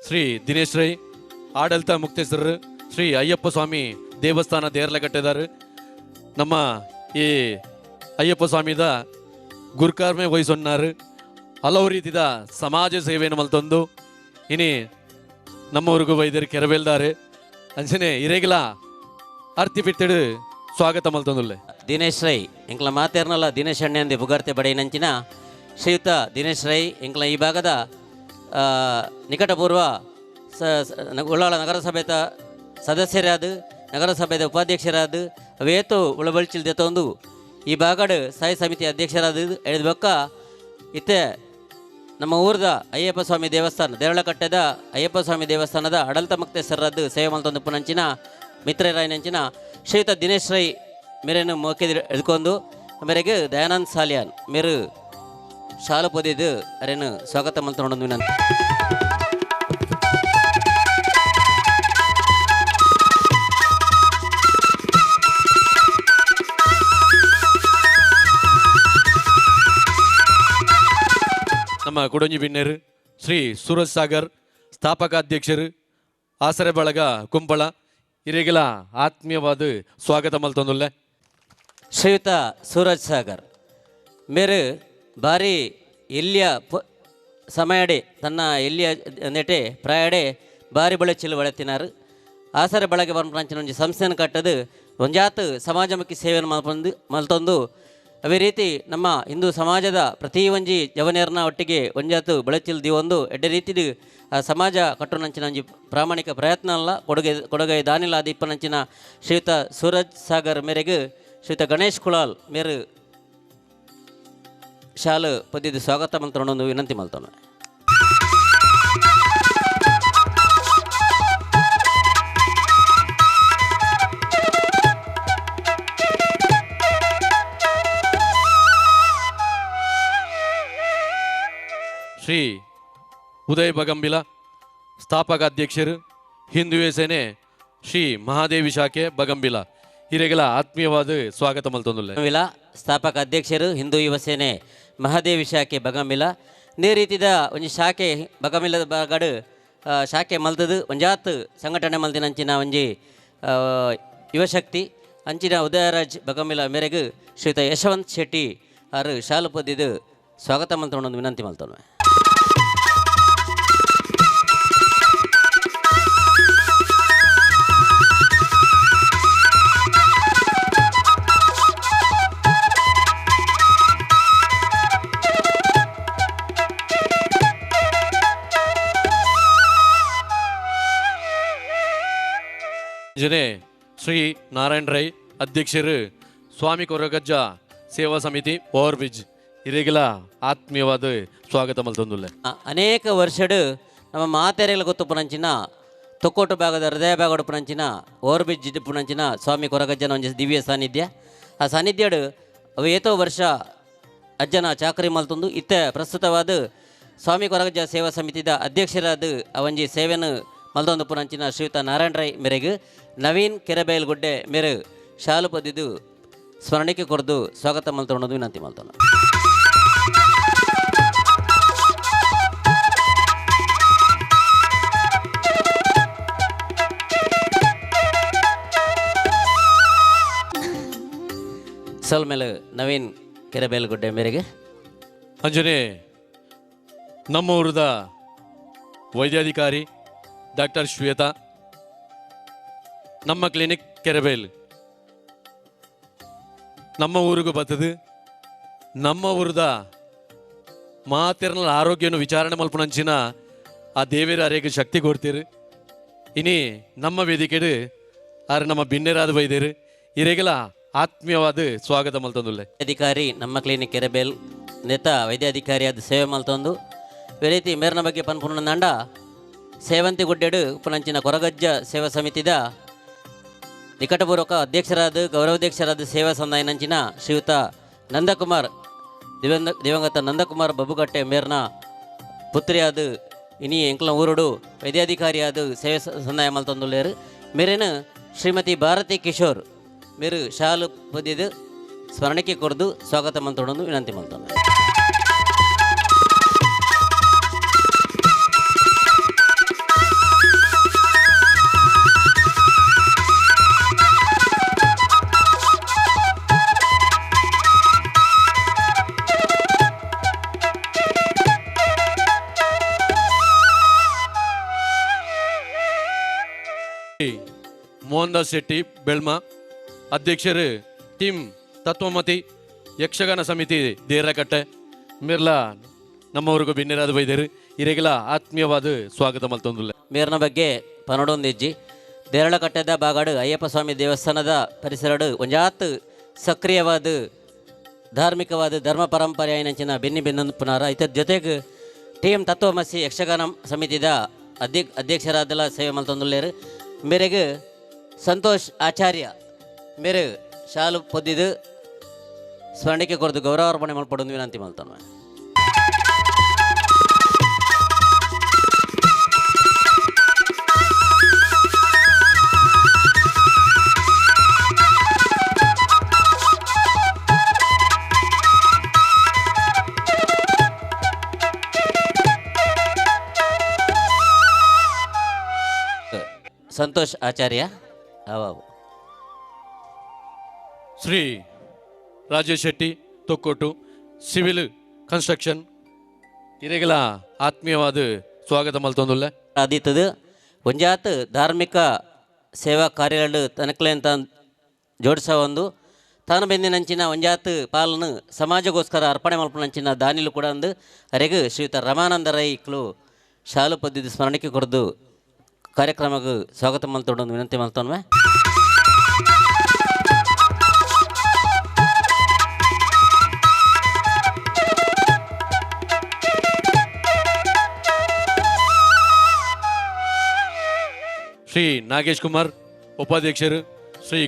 ಶ್ರೀ ದಿನೇಶ್ ರೈ ಆಡಳಿತ ಮುಕ್ತೇಶ್ವರರು ಶ್ರೀ ಅಯ್ಯಪ್ಪ ಸ್ವಾಮಿ ದೇವಸ್ಥಾನ ದೇರ್ಲಗಟ್ಟೆದಾರು ನಮ್ಮ ಈ ಅಯ್ಯಪ್ಪ ಸ್ವಾಮಿದ ಗುರುಕಾರ್ಮೆ ವಹಿಸೊನ್ನಾರು ಹಲವು ರೀತಿದ ಸಮಾಜ ಸೇವೆಯನ್ನು ಮಲ್ತೊಂದು ಇನಿ ನಮ್ಮವ್ರಿಗೂ ವೈದ್ಯರು ಕೆರಬೇಲ್ದಾರೆ ಅಂಚನೆ ಇರೆಗಿಲ ಅರ್ತಿ ಬಿಟ್ಟಿಡು ಸ್ವಾಗತ ಮಲ್ತೊಂದುಲ್ಲೆ ದಿನೇಶ್ ರೈ ಎಂಕ್ಲ ಮಾತೇರ್ನಲ್ಲ ದಿನೇಶ್ ಅಣ್ಣೆ ಅಂದೆ ಬುಗಾರ್ತೆ ಬಡೆಯನಂಚಿನ ಶ್ರೀಯುತ ದಿನೇಶ್ ರೈ ಎಂಕ್ಲ ಈ ಭಾಗದ ನಿಕಟಪೂರ್ವ ಉಳ್ಳಾಳ ನಗರಸಭೆದ ಸದಸ್ಯರಾದ ನಗರಸಭೆದ ಉಪಾಧ್ಯಕ್ಷರಾದ ಅವೇತು ಉಳಬಳ್ಚಿಲ್ದೆ ತಂದು ಈ ಬಾಗಡ್ ಸ್ಥಾಯಿ ಸಮಿತಿ ಅಧ್ಯಕ್ಷರಾದ ಎಳೆದ ಬೊಕ್ಕ ಇತ್ತೆ ನಮ್ಮ ಊರದ ಅಯ್ಯಪ್ಪ ಸ್ವಾಮಿ ದೇವಸ್ಥಾನ ದೇರಳಕಟ್ಟೆದ ಅಯ್ಯಪ್ಪ ಸ್ವಾಮಿ ದೇವಸ್ಥಾನದ ಆಡಳಿತ ಮುಕ್ತೇಶ್ವರದ್ದು ಸೇವೆ ಮಲ್ತೊಂದು ಪುನಂಚಿನ ಮಿತ್ರರಾಯನಂಚಿನ ಶ್ರೀಯುತ ದಿನೇಶ್ ರೈ ಮೇರೇನು ಮೋಕೆ ಎದ್ಕೊಂಡು ಮೇರೆಗೆ ದಯಾನಂದ್ ಸಾಲಿಯಾನ್ ಮೇರು ಶಾಲು ಪೊದಿದ್ದು ಅರೇನು ಸ್ವಾಗತ ಮಲ್ತೊಂಡು ವಿನಂತಿ ನಮ್ಮ ಕುಡಂಜಿ ಬಿನ್ನೇರು ಶ್ರೀ ಸೂರಜ್ ಸಾಗರ್ ಸ್ಥಾಪಕ ಅಧ್ಯಕ್ಷರು ಆಸರೆ ಬಳಗ ಕುಂಪಳ ಹಿರಿಗೆಲ ಆತ್ಮೀಯವಾದ ಸ್ವಾಗತ ಮಲ್ತೊಂದುಲ್ಲೆ ಶ್ರೀಯುತ ಸೂರಜ್ ಸಾಗರ್ ಮೇರು ಬಾರಿ ಇಲ್ಲಿಯ ಸಮಯಡೆ ತನ್ನ ಇಲ್ಲಿಯ ನೆಟೆ ಪ್ರಾಯಡೆ ಬಾರಿ ಬಳಚಿಲು ಬಳತಿನಾರು ಆಸರೆ ಬಳಗೆ ಬರ್ಪಂಚಿನ ಒಂಜಿ ಸಂಸ್ಥೆಯನ್ನು ಕಟ್ಟದು ಒಂಜಾತು ಸಮಾಜಮುಖಿ ಸೇವೆಯನ್ನು ಮಲ್ತೊಂದು ಅವೇ ರೀತಿ ನಮ್ಮ ಹಿಂದೂ ಸಮಾಜದ ಪ್ರತಿ ಒಂಜಿ ಜವನೇರ್ನ ಒಟ್ಟಿಗೆ ಒಂಜಾತು ಬಳಚಿಲ್ ದಿವೊಂದು ಎಡ್ಡೆ ರೀತಿಡು ಆ ಸಮಾಜ ಕಟ್ಟುನಂಚಿನ ಒಂಜಿ ಪ್ರಾಮಾಣಿಕ ಪ್ರಯತ್ನ ಅಲ್ಲ ಕೊಡುಗೆ ದಾನಿಲ ದೀಪನಂಚಿನ ಶ್ರೀಯುತ ಸೂರಜ್ ಸಾಗರ್ ಮೇರೆಗೆ ಶ್ರೀಯುತ ಗಣೇಶ್ ಕುಳಾಲ್ ಮೇರು ಶಾಲು ಪದ್ಯದ ಸ್ವಾಗತ ಮಂತ್ರಣೊಂದು ವಿನಂತಿ ಮಲ್ತಾನೆ ಶ್ರೀ ಉದಯ್ ಬಗಂಬಿಲ ಸ್ಥಾಪಕ ಅಧ್ಯಕ್ಷರು ಹಿಂದೂ ಸೇನೆ ಶ್ರೀ ಮಹಾದೇವಿ ಶಾಖೆ ಬಗಂಬಿಲ ಹಿರಿಗೆಲ ಆತ್ಮೀಯವಾದ ಸ್ವಾಗತ ಮಲ್ತೊಂದುಲ್ಲೆ ವಿಲ ಸ್ಥಾಪಕ ಅಧ್ಯಕ್ಷರು ಹಿಂದೂ ಯುವ ಸೇನೆ ಮಹಾದೇವಿ ಶಾಖೆ ಬಗಂಬಿಲ ನೇ ರೀತಿದ ಒಂಜಿ ಶಾಖೆ ಬಗಂಬಿಲದ ಬಾಗಡು ಶಾಖೆ ಮಲ್ತದು ಒಂಜಾತ್ ಸಂಘಟನೆ ಮಲ್ತಿನಂಚಿನ ಒಂಜಿ ಯುವಶಕ್ತಿ ಅಂಚಿನ ಉದಯರಾಜ್ ಬಗಂಬಿಲ ಮೇರೆಗೆ ಶ್ರೀಯುತ ಯಶವಂತ್ ಶೆಟ್ಟಿ ಅವರು ಶಾಲು ಪದ್ಯದು ಸ್ವಾಗತ ಮಲ್ತೊಂಡು ವಿನಂತಿ ಮಲ್ತೊಂಡು ಜನೆ ಶ್ರೀ ನಾರಾಯಣ ರೈ ಅಧ್ಯಕ್ಷರು ಸ್ವಾಮಿ ಕೊರಗಜ್ಜ ಸೇವಾ ಸಮಿತಿ ಓವರ್ ಬ್ರಿಡ್ಜ್ ಇರೆಗೆಲ್ಲ ಆತ್ಮೀಯವಾದ ಸ್ವಾಗತ ಮಲ್ತೊಂದುಲ್ಲೆ. ಅನೇಕ ವರ್ಷಡು ನಮ್ಮ ಮಾತೆರೆಗಳ ಗೊತ್ತುಪುನಂಚಿನ ತೊಕ್ಕೋಟು ಭಾಗದ ಹೃದಯ ಭಾಗಡು ಪುನಂಚಿನ ಓವರ್ ಬ್ರಿಡ್ಜ್ ಪುನಂಚಿನ ಸ್ವಾಮಿ ಕೊರಗಜ್ಜನ ಒಂಜಿ ದಿವ್ಯ ಸಾನ್ನಿಧ್ಯ. ಆ ಸಾನ್ನಿಧ್ಯಡು ಅವು ಏತೋ ವರ್ಷ ಅಜ್ಜನ ಚಾಕರಿ ಮಲ್ತೊಂದು ಇತ್ತ ಪ್ರಸ್ತುತವಾದ ಸ್ವಾಮಿ ಕೊರಗಜ್ಜ ಸೇವಾ ಸಮಿತಿದ ಅಧ್ಯಕ್ಷರಾದ ಅವಂಜಿ ಸೇವೆಯನ್ನು ಮಲ್ದೊಂದು ಪುನಂಚಿನ ಶ್ರೀಯುತ ನಾರಾಯಣ ರೈ ಮೇರೆಗೆ ನವೀನ್ ಕೆರೆಬೈಲ್ಗುಡ್ಡೆ ಮೇರೆ ಶಾಲು ಪದ್ದಿದ್ದು ಸ್ಮರಣಕ್ಕೆ ಕೊರದು ಸ್ವಾಗತ ಮಲ್ತೊಂಡು ವಿನಂತಿ ಮಲ್ತೊಂದು. ಮೇಲೆ ನವೀನ್ ಕೆರೆಬೇಲಗುಡ್ಡೆ ಮೇರೆಗೆ ಅಂಜನೆ ನಮ್ಮ ಊರದ ವೈದ್ಯಾಧಿಕಾರಿ ಡಾಕ್ಟರ್ ಶ್ವೇತಾ ನಮ್ಮ ಕ್ಲಿನಿಕ್ ಕೆರೆಬೇಲ್ ನಮ್ಮ ಊರಿಗೂ ಬರ್ತದೆ. ನಮ್ಮ ಊರದ ಮಾತಿರನ ಆರೋಗ್ಯವನ್ನು ವಿಚಾರಣೆ ಮಲ್ಪನಂಚಿನ ಆ ದೇವೇರ ಅರೆಗೆ ಶಕ್ತಿ ಕೊಡ್ತೀರಿ. ಇನಿ ನಮ್ಮ ವೇದಿಕೆಡು ಆರು ನಮ್ಮ ಬಿನ್ನೆರಾದ ವೈದ್ಯರು ಇರೆಗೆಲ್ಲ ಆತ್ಮೀಯವಾದ ಸ್ವಾಗತ ಮಲ್ತೊಂದುಲ್ಲೆ. ಅಧಿಕಾರಿ ನಮ್ಮ ಕ್ಲಿನಿಕ್ ಕೆರೆಬೇಲ್ ನೇತ ವೈದ್ಯಾಧಿಕಾರಿಯಾದ ಸೇವೆ ಮಲ್ತೊಂದು ಈ ರೀತಿ ಮೇರ್ನ ಬಗ್ಗೆ ಪನ್ಪುನ ನಂಡ ಸೇವಂತಿ ಗುಡ್ಡೆಡು ಪುನಂಚಿನ ಕೊರಗಜ್ಜ ಸೇವಾ ಸಮಿತಿದ ನಿಕಟಪೂರ್ವಕ ಅಧ್ಯಕ್ಷರಾದ ಗೌರವಾಧ್ಯಕ್ಷರಾದ ಸೇವಾ ಸಂದಾಯನಂಚಿನ ಶ್ರೀಯುತ ನಂದಕುಮಾರ್ ದಿವಂಗತ ನಂದಕುಮಾರ್ ಬಬ್ಬುಗಟ್ಟೆ ಮೇರ್ನ ಪುತ್ರಿಯಾದ ಇನಿ ಎಂಕ್ಲ ಊರುಡು ವೈದ್ಯಾಧಿಕಾರಿಯಾದ ಸೇವೆ ಸಂದಾಯ ಮಲ್ತೊಂದುಲ್ಲೇರು. ಮೇರೇನು ಶ್ರೀಮತಿ ಭಾರತಿ ಕಿಶೋರ್ ಮೇರು ಶಾಲು ಪದ್ಯದು ಸ್ಮರಣಕ್ಕೆ ಕೊರದು ಸ್ವಾಗತ ಮಲ್ತೊಂಡು ವಿನಂತಿ ಮಲ್ತೊಂದು. ಮೋಹನ್ ದಾಸ್ ಶೆಟ್ಟಿ ಬೆಳ್ಮ ಅಧ್ಯಕ್ಷರು ಟೀಮ್ ತತ್ವಮತಿ ಯಕ್ಷಗಾನ ಸಮಿತಿ ದೇರಕಟ್ಟೆ ಮಿರ್ಲ ನಮ್ಮವ್ರಿಗೂ ಬಿನ್ನೆರಾದ ವೈದ್ಯರು ಇರೆಗೆಲ್ಲ ಆತ್ಮೀಯವಾದ ಸ್ವಾಗತ ಮಲ್ತೊಂದುಲ್ಲೆ. ಮೇರ್ನ ಬಗ್ಗೆ ಪನಡೊಂದಿಜ್ಜಿ ದೇರಳಕಟ್ಟೆದ ಬಾಗಾಡು ಅಯ್ಯಪ್ಪ ಸ್ವಾಮಿ ದೇವಸ್ಥಾನದ ಪರಿಸರಡು ಒಂಜಾತ್ ಸಕ್ರಿಯವಾದ ಧಾರ್ಮಿಕವಾದ ಧರ್ಮ ಪರಂಪರೆ ಆಯ್ನಂಚಿನ ಬೆನ್ನಿ ಬೆನ್ನಪುನಾರ ಇತರ ಜೊತೆಗೆ ಟೀಮ್ ತತ್ವಮಸಿ ಯಕ್ಷಗಾನ ಸಮಿತಿದ ಅಧ್ಯಕ್ಷರಾದೆಲ್ಲ ಸೇವೆ ಮಲ್ತೊಂದುಲ್ಲೇರು. ಮೇರೆಗೆ ಸಂತೋಷ್ ಆಚಾರ್ಯ ಮೇರೆ ಶಾಲು ಪೊದ್ದಿದು ಸ್ಮರಣಕ್ಕೆ ಕೊರದು ಗೌರವಾರ್ಪಣೆ ಮಲ್ಪಡೊಂದು ವಿನಂತಿ ಮಲ್ತಾನೆ. ಸಂತೋಷ್ ಆಚಾರ್ಯ ಅವಾವು ಶ್ರೀ ರಾಜೇಶ್ ಶೆಟ್ಟಿ ತೊಕ್ಕೋಟು ಸಿವಿಲ್ ಕನ್ಸ್ಟ್ರಕ್ಷನ್ ಇರೆಗೆಲ್ಲ ಆತ್ಮೀಯವಾದ ಸ್ವಾಗತ ಮಲ್ತೊಂದುಲ್ಲೆ. ಆದೀತದು ಒಂಜಾತ್ ಧಾರ್ಮಿಕ ಸೇವಾ ಕಾರ್ಯಗಳು ತನಕಲೆ ಅಂತ ಜೋಡಿಸೋ ಒಂದು ತಾನು ಬೆಂದಿನಂಚಿನ ಒಂಜಾತ್ ಪಾಲನ್ನು ಸಮಾಜಗೋಸ್ಕರ ಅರ್ಪಣೆ ಮಲ್ಪನಂಚಿನ ದಾನಿಲು ಕೂಡ ಒಂದು ಅರೆಗೆ ಶ್ರೀಯುತ ರಮಾನಂದ ರೈಕ್ಲು ಶಾಲು ಪದ್ಧತಿ ಸ್ಮರಣಕ್ಕೆ ಕೊರದು ಕಾರ್ಯಕ್ರಮಕ್ಕೆ ಸ್ವಾಗತ ಮಲ್ತೊಂಡು ವಿನಂತಿ ಮಲ್ತೊನ್ವೆ. ಶ್ರೀ ನಾಗೇಶ್ ಕುಮಾರ್ ಉಪಾಧ್ಯಕ್ಷರು ಶ್ರೀ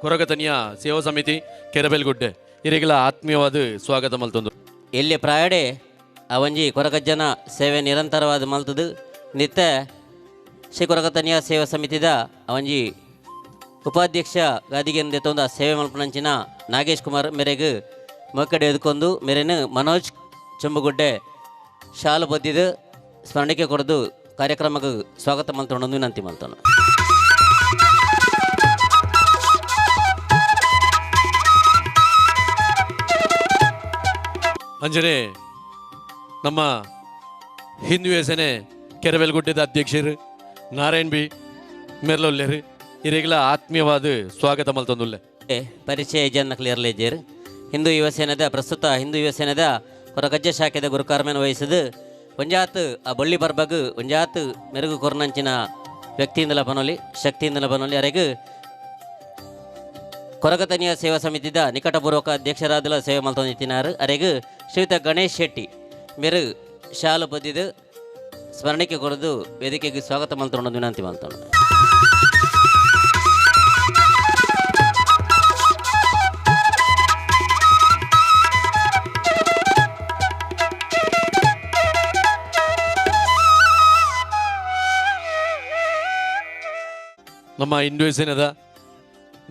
ಕೊರಗತನಿಯ ಸೇವಾ ಸಮಿತಿ ಕೆರೆಬೇಲ್ಗುಡ್ಡೆ ಇರೆಗೆಲ್ಲ ಆತ್ಮೀಯವಾದ ಸ್ವಾಗತ ಮಲ್ತೊಂದು. ಎಲ್ಲಿ ಪ್ರಾಯಡೆ ಅವಂಜಿ ಕೊರಗಜ್ಜನ ಸೇವೆ ನಿರಂತರವಾದ ಮಲ್ತದು ನಿತ್ಯ ಶ್ರೀ ಕೊರಗತನಿಯ ಸೇವಾ ಸಮಿತಿದ ಅವಂಜಿ ಉಪಾಧ್ಯಕ್ಷ ಗಾದಿಗೆ ದೆತ್ತೊಂದು ಆ ಸೇವೆ ಮಲ್ಪನಂಚಿನ ನಾಗೇಶ್ ಕುಮಾರ್ ಮೇರೆಗೆ ಮೊಕ್ಕಡೆ ಎದ್ಕೊಂಡು ಮೇರೆನು ಮನೋಜ್ ಚಂಬುಗುಡ್ಡೆ ಶಾಲು ಬದ್ದಿದು ಸ್ಮರಣಕ್ಕೆ ಕೊರದು ಕಾರ್ಯಕ್ರಮಕ್ಕೆ ಸ್ವಾಗತ ಮಲ್ತೊಂಡು ವಿನಂತಿ ಮಲ್ತಾನೆ. ಅಂಜನೆ ನಮ್ಮ ಹಿಂದೂ ಯೋಜನೆ ಕೆರೆವೆಲ್ಗುಡ್ಡದ ಅಧ್ಯಕ್ಷರು ನಾರಾಯಣ್ ಬಿ ಮೆರ್ಲೊಲ್ಲೆರು ಇರೆಗೆಲ್ಲ ಆತ್ಮೀಯವಾದ ಸ್ವಾಗತ ಮಲ್ತೊಂದುಲ್ಲೆ. ಪರಿಚಯ ಜನ್ನಕ್ಲಿ ಇರಲಿದ್ದೀರು. ಹಿಂದೂ ಯುವ ಸೇನೆದ ಪ್ರಸ್ತುತ ಹಿಂದೂ ಯುವ ಸೇನೆದ ಕೊರಗಜ್ಜ ಶಾಖೆದ ಗುರುಕಾರ್ಮೆನ ವಹಿಸಿದು ಒಂಜಾತ್ ಆ ಬಳ್ಳಿ ಬರ್ಬಗ್ ಒಂಜಾತ್ ಮೆರುಗು ಕೊರ್ನಂಚಿನ ವ್ಯಕ್ತಿಯಿಂದಲ ಪನೊಲಿ ಶಕ್ತಿಯಿಂದಲ ಪನೊಲಿ ಅರೆಗೂ ಕೊರಗತನಿಯ ಸೇವಾ ಸಮಿತಿದ ನಿಕಟಪೂರ್ವಕ ಅಧ್ಯಕ್ಷರಾದ ಸೇವೆ ಮಲ್ತೊಂದಿತ್ತಿನಾರು ಅರೆಗೂ ಶ್ರೀಯುತ ಗಣೇಶ್ ಶೆಟ್ಟಿ ಮೇರು ಶಾಲು ಪದ್ಯದ ಸ್ಮರಣೆಗೆ ಕೊರದು ವೇದಿಕೆಗೆ ಸ್ವಾಗತ ಮಲ್ತೊಂಡು ವಿನಂತಿ ಮಲ್ತೊಂಡು. ನಮ್ಮ ಹಿಂದೂ ಸೇನೆದ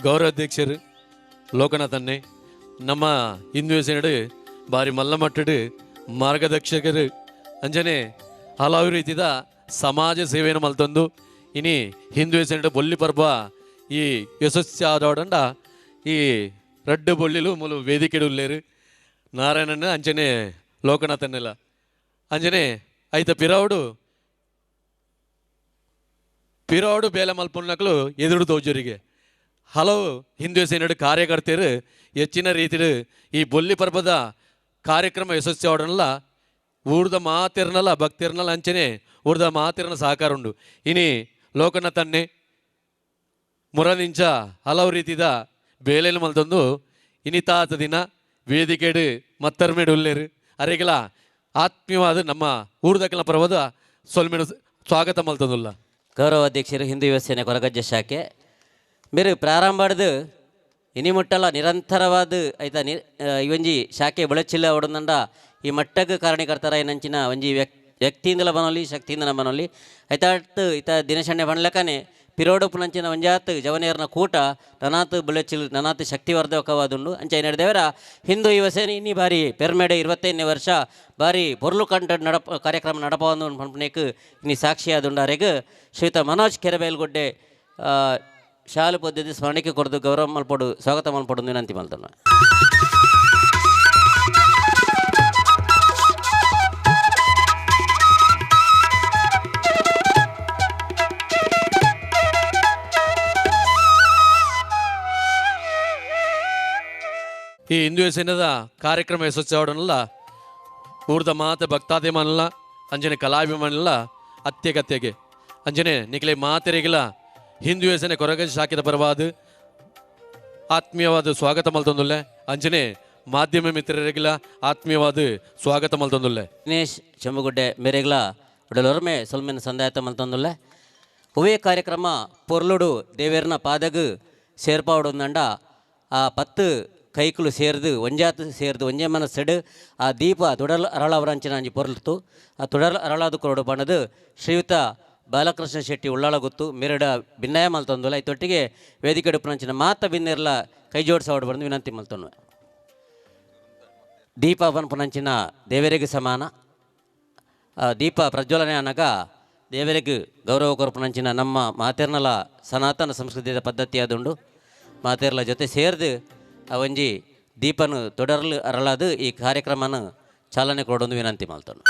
ಗೌರವಾಧ್ಯಕ್ಷರು ಲೋಕನಾಥನ್ನೇ, ನಮ್ಮ ಹಿಂದೂ ಸೇನೆಡು ಬಾರಿ ಮಲ್ಲಮಟ್ಟಡು ಮಾರ್ಗದರ್ಶಕರು ಅಂಜನೆ ಹಲವು ರೀತಿಯ ಸಮಾಜ ಸೇವೆಯನ್ನು ಮಲ್ತೊಂದು ಇನಿ ಹಿಂದೂ ಸೇನೆಡು ಬೊಲ್ಲಿ ಪರ್ಬ ಈ ಯಶಸ್ವಿ ಆದೋಡಂಡ ಈ ರಡ್ಡು ಬೊಳ್ಳಿಲು ಮೂಲು ವೇದಿಕೆಡು ಉಲ್ಲೇರು ನಾರಾಯಣನ ಅಂಜನೆ ಲೋಕನಾಥನ್ನೆಲ್ಲ ಅಂಜನೆ ಐತ ಪಿರೋಡು ಬೇಲೆ ಮಲ್ಪುಣ್ಣಕ್ಲು ಎದುರು ತೋಜರಿಗೆ ಹಲವು ಹಿಂದೂ ಸೇನೆಡು ಕಾರ್ಯಕರ್ತರು ಹೆಚ್ಚಿನ ರೀತಿಡು ಈ ಬೊಲ್ಲಿ ಪರ್ಬದ ಕಾರ್ಯಕ್ರಮ ಯಶಸ್ವಿ ಅವಡನಲ್ಲ ಊರ್ದ ಮಾತಿರ್ನಲ್ಲ ಭಕ್ತಿರ್ನಲ್ಲ ಅಂಚನೆ ಊರ್ದ ಮಾತಿರ್ನ ಸಹಕಾರ ಉಂಡು. ಇನಿ ಲೋಕನಾಥನ್ನೇ ಮುರದಿಂಚ ಹಲವು ರೀತಿದ ಬೇಲೆಲು ಮಲ್ತೊಂದು ಇನಿತಾತ ದಿನ ವೇದಿಕೆಡು ಮತ್ತರ್ಮೇಡು ಉಲ್ಲೇರು ಅರೆಗೆಲ ಆತ್ಮೀಯವಾದ ನಮ್ಮ ಊರ್ದಕಲ ಪರ್ವದ ಸೊಲ್ಮೇಡು ಸ್ವಾಗತ ಮಲ್ತೊಂದುಲ್ಲ. ಗೌರವ ಅಧ್ಯಕ್ಷರು ಹಿಂದೂ ಯುವ ಸೇನೆ ಕೊರಗಜ್ಜ ಶಾಖೆ ಮೇರು ಪ್ರಾರಂಭಡ್ದು ಇನಿ ಮುಟ್ಟಲ್ಲ ನಿರಂತರವಾದ ಐತ ಇವಂಜಿ ಶಾಖೆ ಬೆಳಚಿಲ್ಲ ಹೊಡದಂಡ ಈ ಮಟ್ಟಕ್ಕೆ ಕಾರಣಕರ್ತರ ಏನಂಚಿನ ಒಂಜಿ ವ್ಯಕ್ತಿಯಿಂದಲ ಬನೊಲಿ ಶಕ್ತಿಯಿಂದಲ ಬನೊಲಿ ಐತಾಟ್ ಇತ ದಿನಶಣ್ಯ ಬಣ್ಲಕನೆ ಪಿರೋಡುಪು ನಂಚಿನ ಒಂಜಾತ್ ಜವನಿಯರ್ನ ಕೂಟ ನನಾತ್ ಬೆಳಚಿಲ್ ನನಾತ್ ಶಕ್ತಿವರ್ಧಕವಾದುಂಡು ಅಂಚ ನಡೆದೇವರ ಹಿಂದೂ ಯುವ ಸೇನೆ ಇನ್ನಿ ಬಾರಿ ಪೆರ್ಮೆಡೆ 25ನೇ ವರ್ಷ ಬಾರಿ ಪೊರ್ಲು ಕಂಟ ಕಾರ್ಯಕ್ರಮ ನಡಪವಂದು ಪಂಪನೇಕ್ ಇನ್ನಿ ಸಾಕ್ಷಿಯಾದುಂಡಾರೆಗ್ ಶ್ರೀಯುತ ಮನೋಜ್ ಕೆರೆಬೇಲ್ಗುಡ್ಡೆ ಶಾಲು ಪದ್ಧತಿ ಸ್ಮರಣೆಗೆ ಕೊರದು ಗೌರವ ಮಲ್ಪಡು ಸ್ವಾಗತ ಮಲ್ಪಡು ವಿನಂತಿ ಮಲ್ತನು. ಈ ಹಿಂದೂ ಸೇನೆದ ಕಾರ್ಯಕ್ರಮ ಯಶಸ್ವಿ ಅವಡನಲ್ಲ ಊರ್ದ ಮಾತ ಭಕ್ತಾಭಿಮಾನಲ್ಲ ಅಂಜನೆ ಕಲಾಭಿಮಾನಲ್ಲ ಅತ್ಯಗತ್ಯಗೆ ಅಂಜನೆ ನಿಖಲೆ ಮಾತೆರೆಗಿಲ್ಲ ಹಿಂದೂ ಸೇನೆ ಕೊರಗಜ್ಜ ಶಾಖೆದ ಪರವಾದ ಆತ್ಮೀಯವಾದ ಸ್ವಾಗತ ಮಲ್ತೊಂದುಲ್ಲೆ ಅಂಜನೆ ಮಾಧ್ಯಮ ಮಿತ್ರರಿಗಿಲ್ಲ ಆತ್ಮೀಯವಾದ ಸ್ವಾಗತ ಮಲ್ತೊಂದುಲ್ಲೆ. ದಿನೇಶ್ ಚೆಂಬುಗುಡ್ಡೆ ಮೇರೆಗ್ಲ ಉಡಲೊರ್ಮೆ ಸೊಲ್ಮೆನ ಸಂದಾಯತ ಮಲ್ತೊಂದುಲ್ಲೆ ಹೂವೇ ಕಾರ್ಯಕ್ರಮ ಪೊರ್ಲುಡು ದೇವೇರ್ನ ಪಾದಗು ಸೇರ್ಪಾವುಡೊಂದಂಡ ಆ 10 ಕೈಕುಲು ಸೇರ್ದು ಒಂಜಾತು ಸೇರ್ದು ಒಂಜೆ ಮನಸ್ಸೆಡು ಆ ದೀಪ ತುಡಲ್ ಅರಳವರಂಚಿನ ಅಂಜಿ ಪೊರ್ಲ್ತು ಆ ತುಡಲ್ ಅರಳಾದು ಕೊರಡು ಬಣ್ಣದು ಶ್ರೀಯುತ ಬಾಲಕೃಷ್ಣ ಶೆಟ್ಟಿ ಉಳ್ಳಾಳ ಗೊತ್ತು ಮೆರಡ ಭಿನ್ನಾಯ ಮಲ್ತೊಂದುಲ್ಲ ಇತ್ತೊಟ್ಟಿಗೆ ವೇದಿಕೆ ಡುಪ್ಪುನಂಚಿನ ಮಾತ ಭಿನ್ನೆರ್ಲ ಕೈ ಜೋಡಿಸೋಡು ಬಂದು ವಿನಂತಿ ಮಲ್ತೊನ್ನುವೆ. ದೀಪ ಪನ್ಪುನಂಚಿನ ದೇವರಿಗೆ ಸಮಾನ ದೀಪ ಪ್ರಜ್ವಲನೆ ಅನ್ನಗ ದೇವರಿಗೆ ಗೌರವ ಕೊರಪುನಂಚಿನ ನಮ್ಮ ಮಾತೆರ್ನಲ ಸನಾತನ ಸಂಸ್ಕೃತಿಯ ಪದ್ಧತಿ ಅದುಂಡು ಮಾತೆರ್ಲ ಜೊತೆ ಸೇರ್ದು ಒಂಜಿ ದೀಪನು ತೊಡರ್ಲು ಅರಳದು ಈ ಕಾರ್ಯಕ್ರಮನ ಚಾಲನೆ ಕೊಡೊಂದು ವಿನಂತಿ ಮಲ್ತೊನು.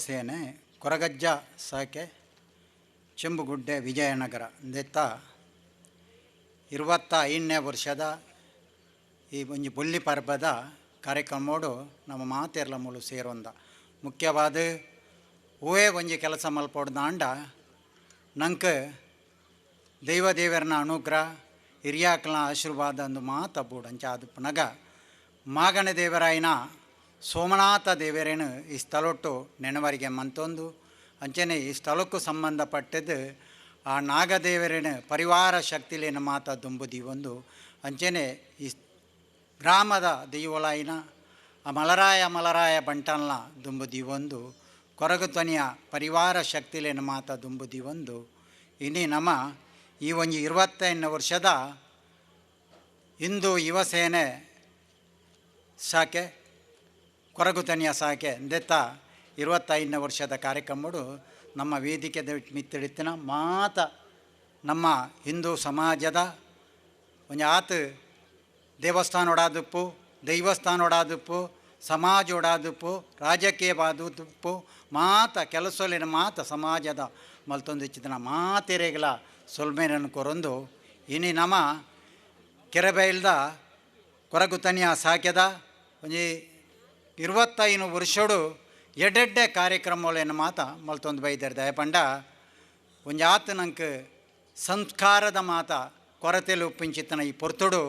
ಸೇನೆ ಕೊರಗಜ್ಜ ಸಾಕೆ ಚೆಂಬುಗುಡ್ಡೆ ವಿಜಯನಗರ ದೆತ್ತ 25ನೇ ವರ್ಷದ ಈ ಒಂಜಿ ಬೊಲ್ಲಿ ಪರ್ಬದ ಕಾರ್ಯಕ್ರಮೋಡು ನಮ್ಮ ಮಾತೆರ್ಲ ಮೂಲು ಸೇರೊಂದ ಮುಖ್ಯವಾದ ಹೂವೇ ಒಂಜಿ ಕೆಲಸ ಮಲ್ಪೊಡ್ದಾಂಡ ನಂಗೆ ದೇವರನ ಅನುಗ್ರಹ ಹಿರಿಯಾಕ್ಲ ಆಶೀರ್ವಾದ ಅಂದು ಮಾತಬ್ಬೂಡು ಅಂಚ ಅದು ಪುನಗ ಮಾಗಣ ದೇವರಾಯನ ಸೋಮನಾಥ ದೇವರೇನು ಈ ಸ್ಥಳೊಟ್ಟು ನೆನವರಿಗೆ ಮಂತೊಂದು ಅಂಚನೆ ಈ ಸ್ಥಳಕ್ಕೂ ಸಂಬಂಧಪಟ್ಟದ್ದು ಆ ನಾಗದೇವರೇನು ಪರಿವಾರ ಶಕ್ತಿಲೇನು ಮಾತ ದುಂಬುದಿ ಒಂದು ಅಂಚನೆ ಈ ಗ್ರಾಮದ ದೈವಲಾಯಿನ ಆ ಮಲರಾಯ ಬಂಟಲ್ನ ದುಂಬುದಿ ಒಂದು ಕೊರಗುತನಿಯ ಪರಿವಾರ ಶಕ್ತಿಲೇನು ಮಾತ ದುಂಬುದಿ ಒಂದು ಇನ್ನಿ ನಮ್ಮ ಈ ಒಂಜಿ 25ನೇ ವರ್ಷದ ಹಿಂದೂ ಯುವ ಸೇನೆ ಶಾಖೆ ಕೊರಗುತನಿಯ ಶಾಖೆ ದೆತ್ತ 25ನೇ ವರ್ಷದ ಕಾರ್ಯಕ್ರಮಡು ನಮ್ಮ ವೇದಿಕೆ ಮಿತ್ತಿಡಿತ್ತಿನ ಮಾತ ನಮ್ಮ ಹಿಂದೂ ಸಮಾಜದ ಒಂಜಿ ಆತು ದೇವಸ್ಥಾನ ಒಡಾದುಪ್ಪು ದೈವಸ್ಥಾನ ಒಡಾದುಪ್ಪು ಸಮಾಜ ಒಡಾದುಪ್ಪು ರಾಜಕೀಯ ಬಾದುಪ್ಪು ಮಾತ ಕೆಲಸಲಿನ ಮಾತ ಸಮಾಜದ ಮಲ್ತೊಂದಿಚ್ಚಿನ ಮಾತೆರೆಗಳ ಸೊಲ್ಮೇನನ್ನು ಕೊರೊಂದು ಇನಿ ನಮ್ಮ ಕೆರೆಬೈಲ್ದ ಕೊರಗುತನಿಯ ಸಾಕ್ಯದ ಒಂಜಿ 25 ವರ್ಷಡು ಎಡ್ಡೆಡ್ಡೆ ಕಾರ್ಯಕ್ರಮಗಳೇನು ಮಾತ ಮಲ್ತೊಂದು ಬೈದರ್ ದಯಪಂಡ ಒಂಜಿ ಆತು ನಂಗೆ ಸಂಸ್ಕಾರದ ಮಾತ ಕೊರತೆಲು ಉಪ್ಪಿಂಚಿತ್ತನ ಈ ಪೊರ್ತುಡು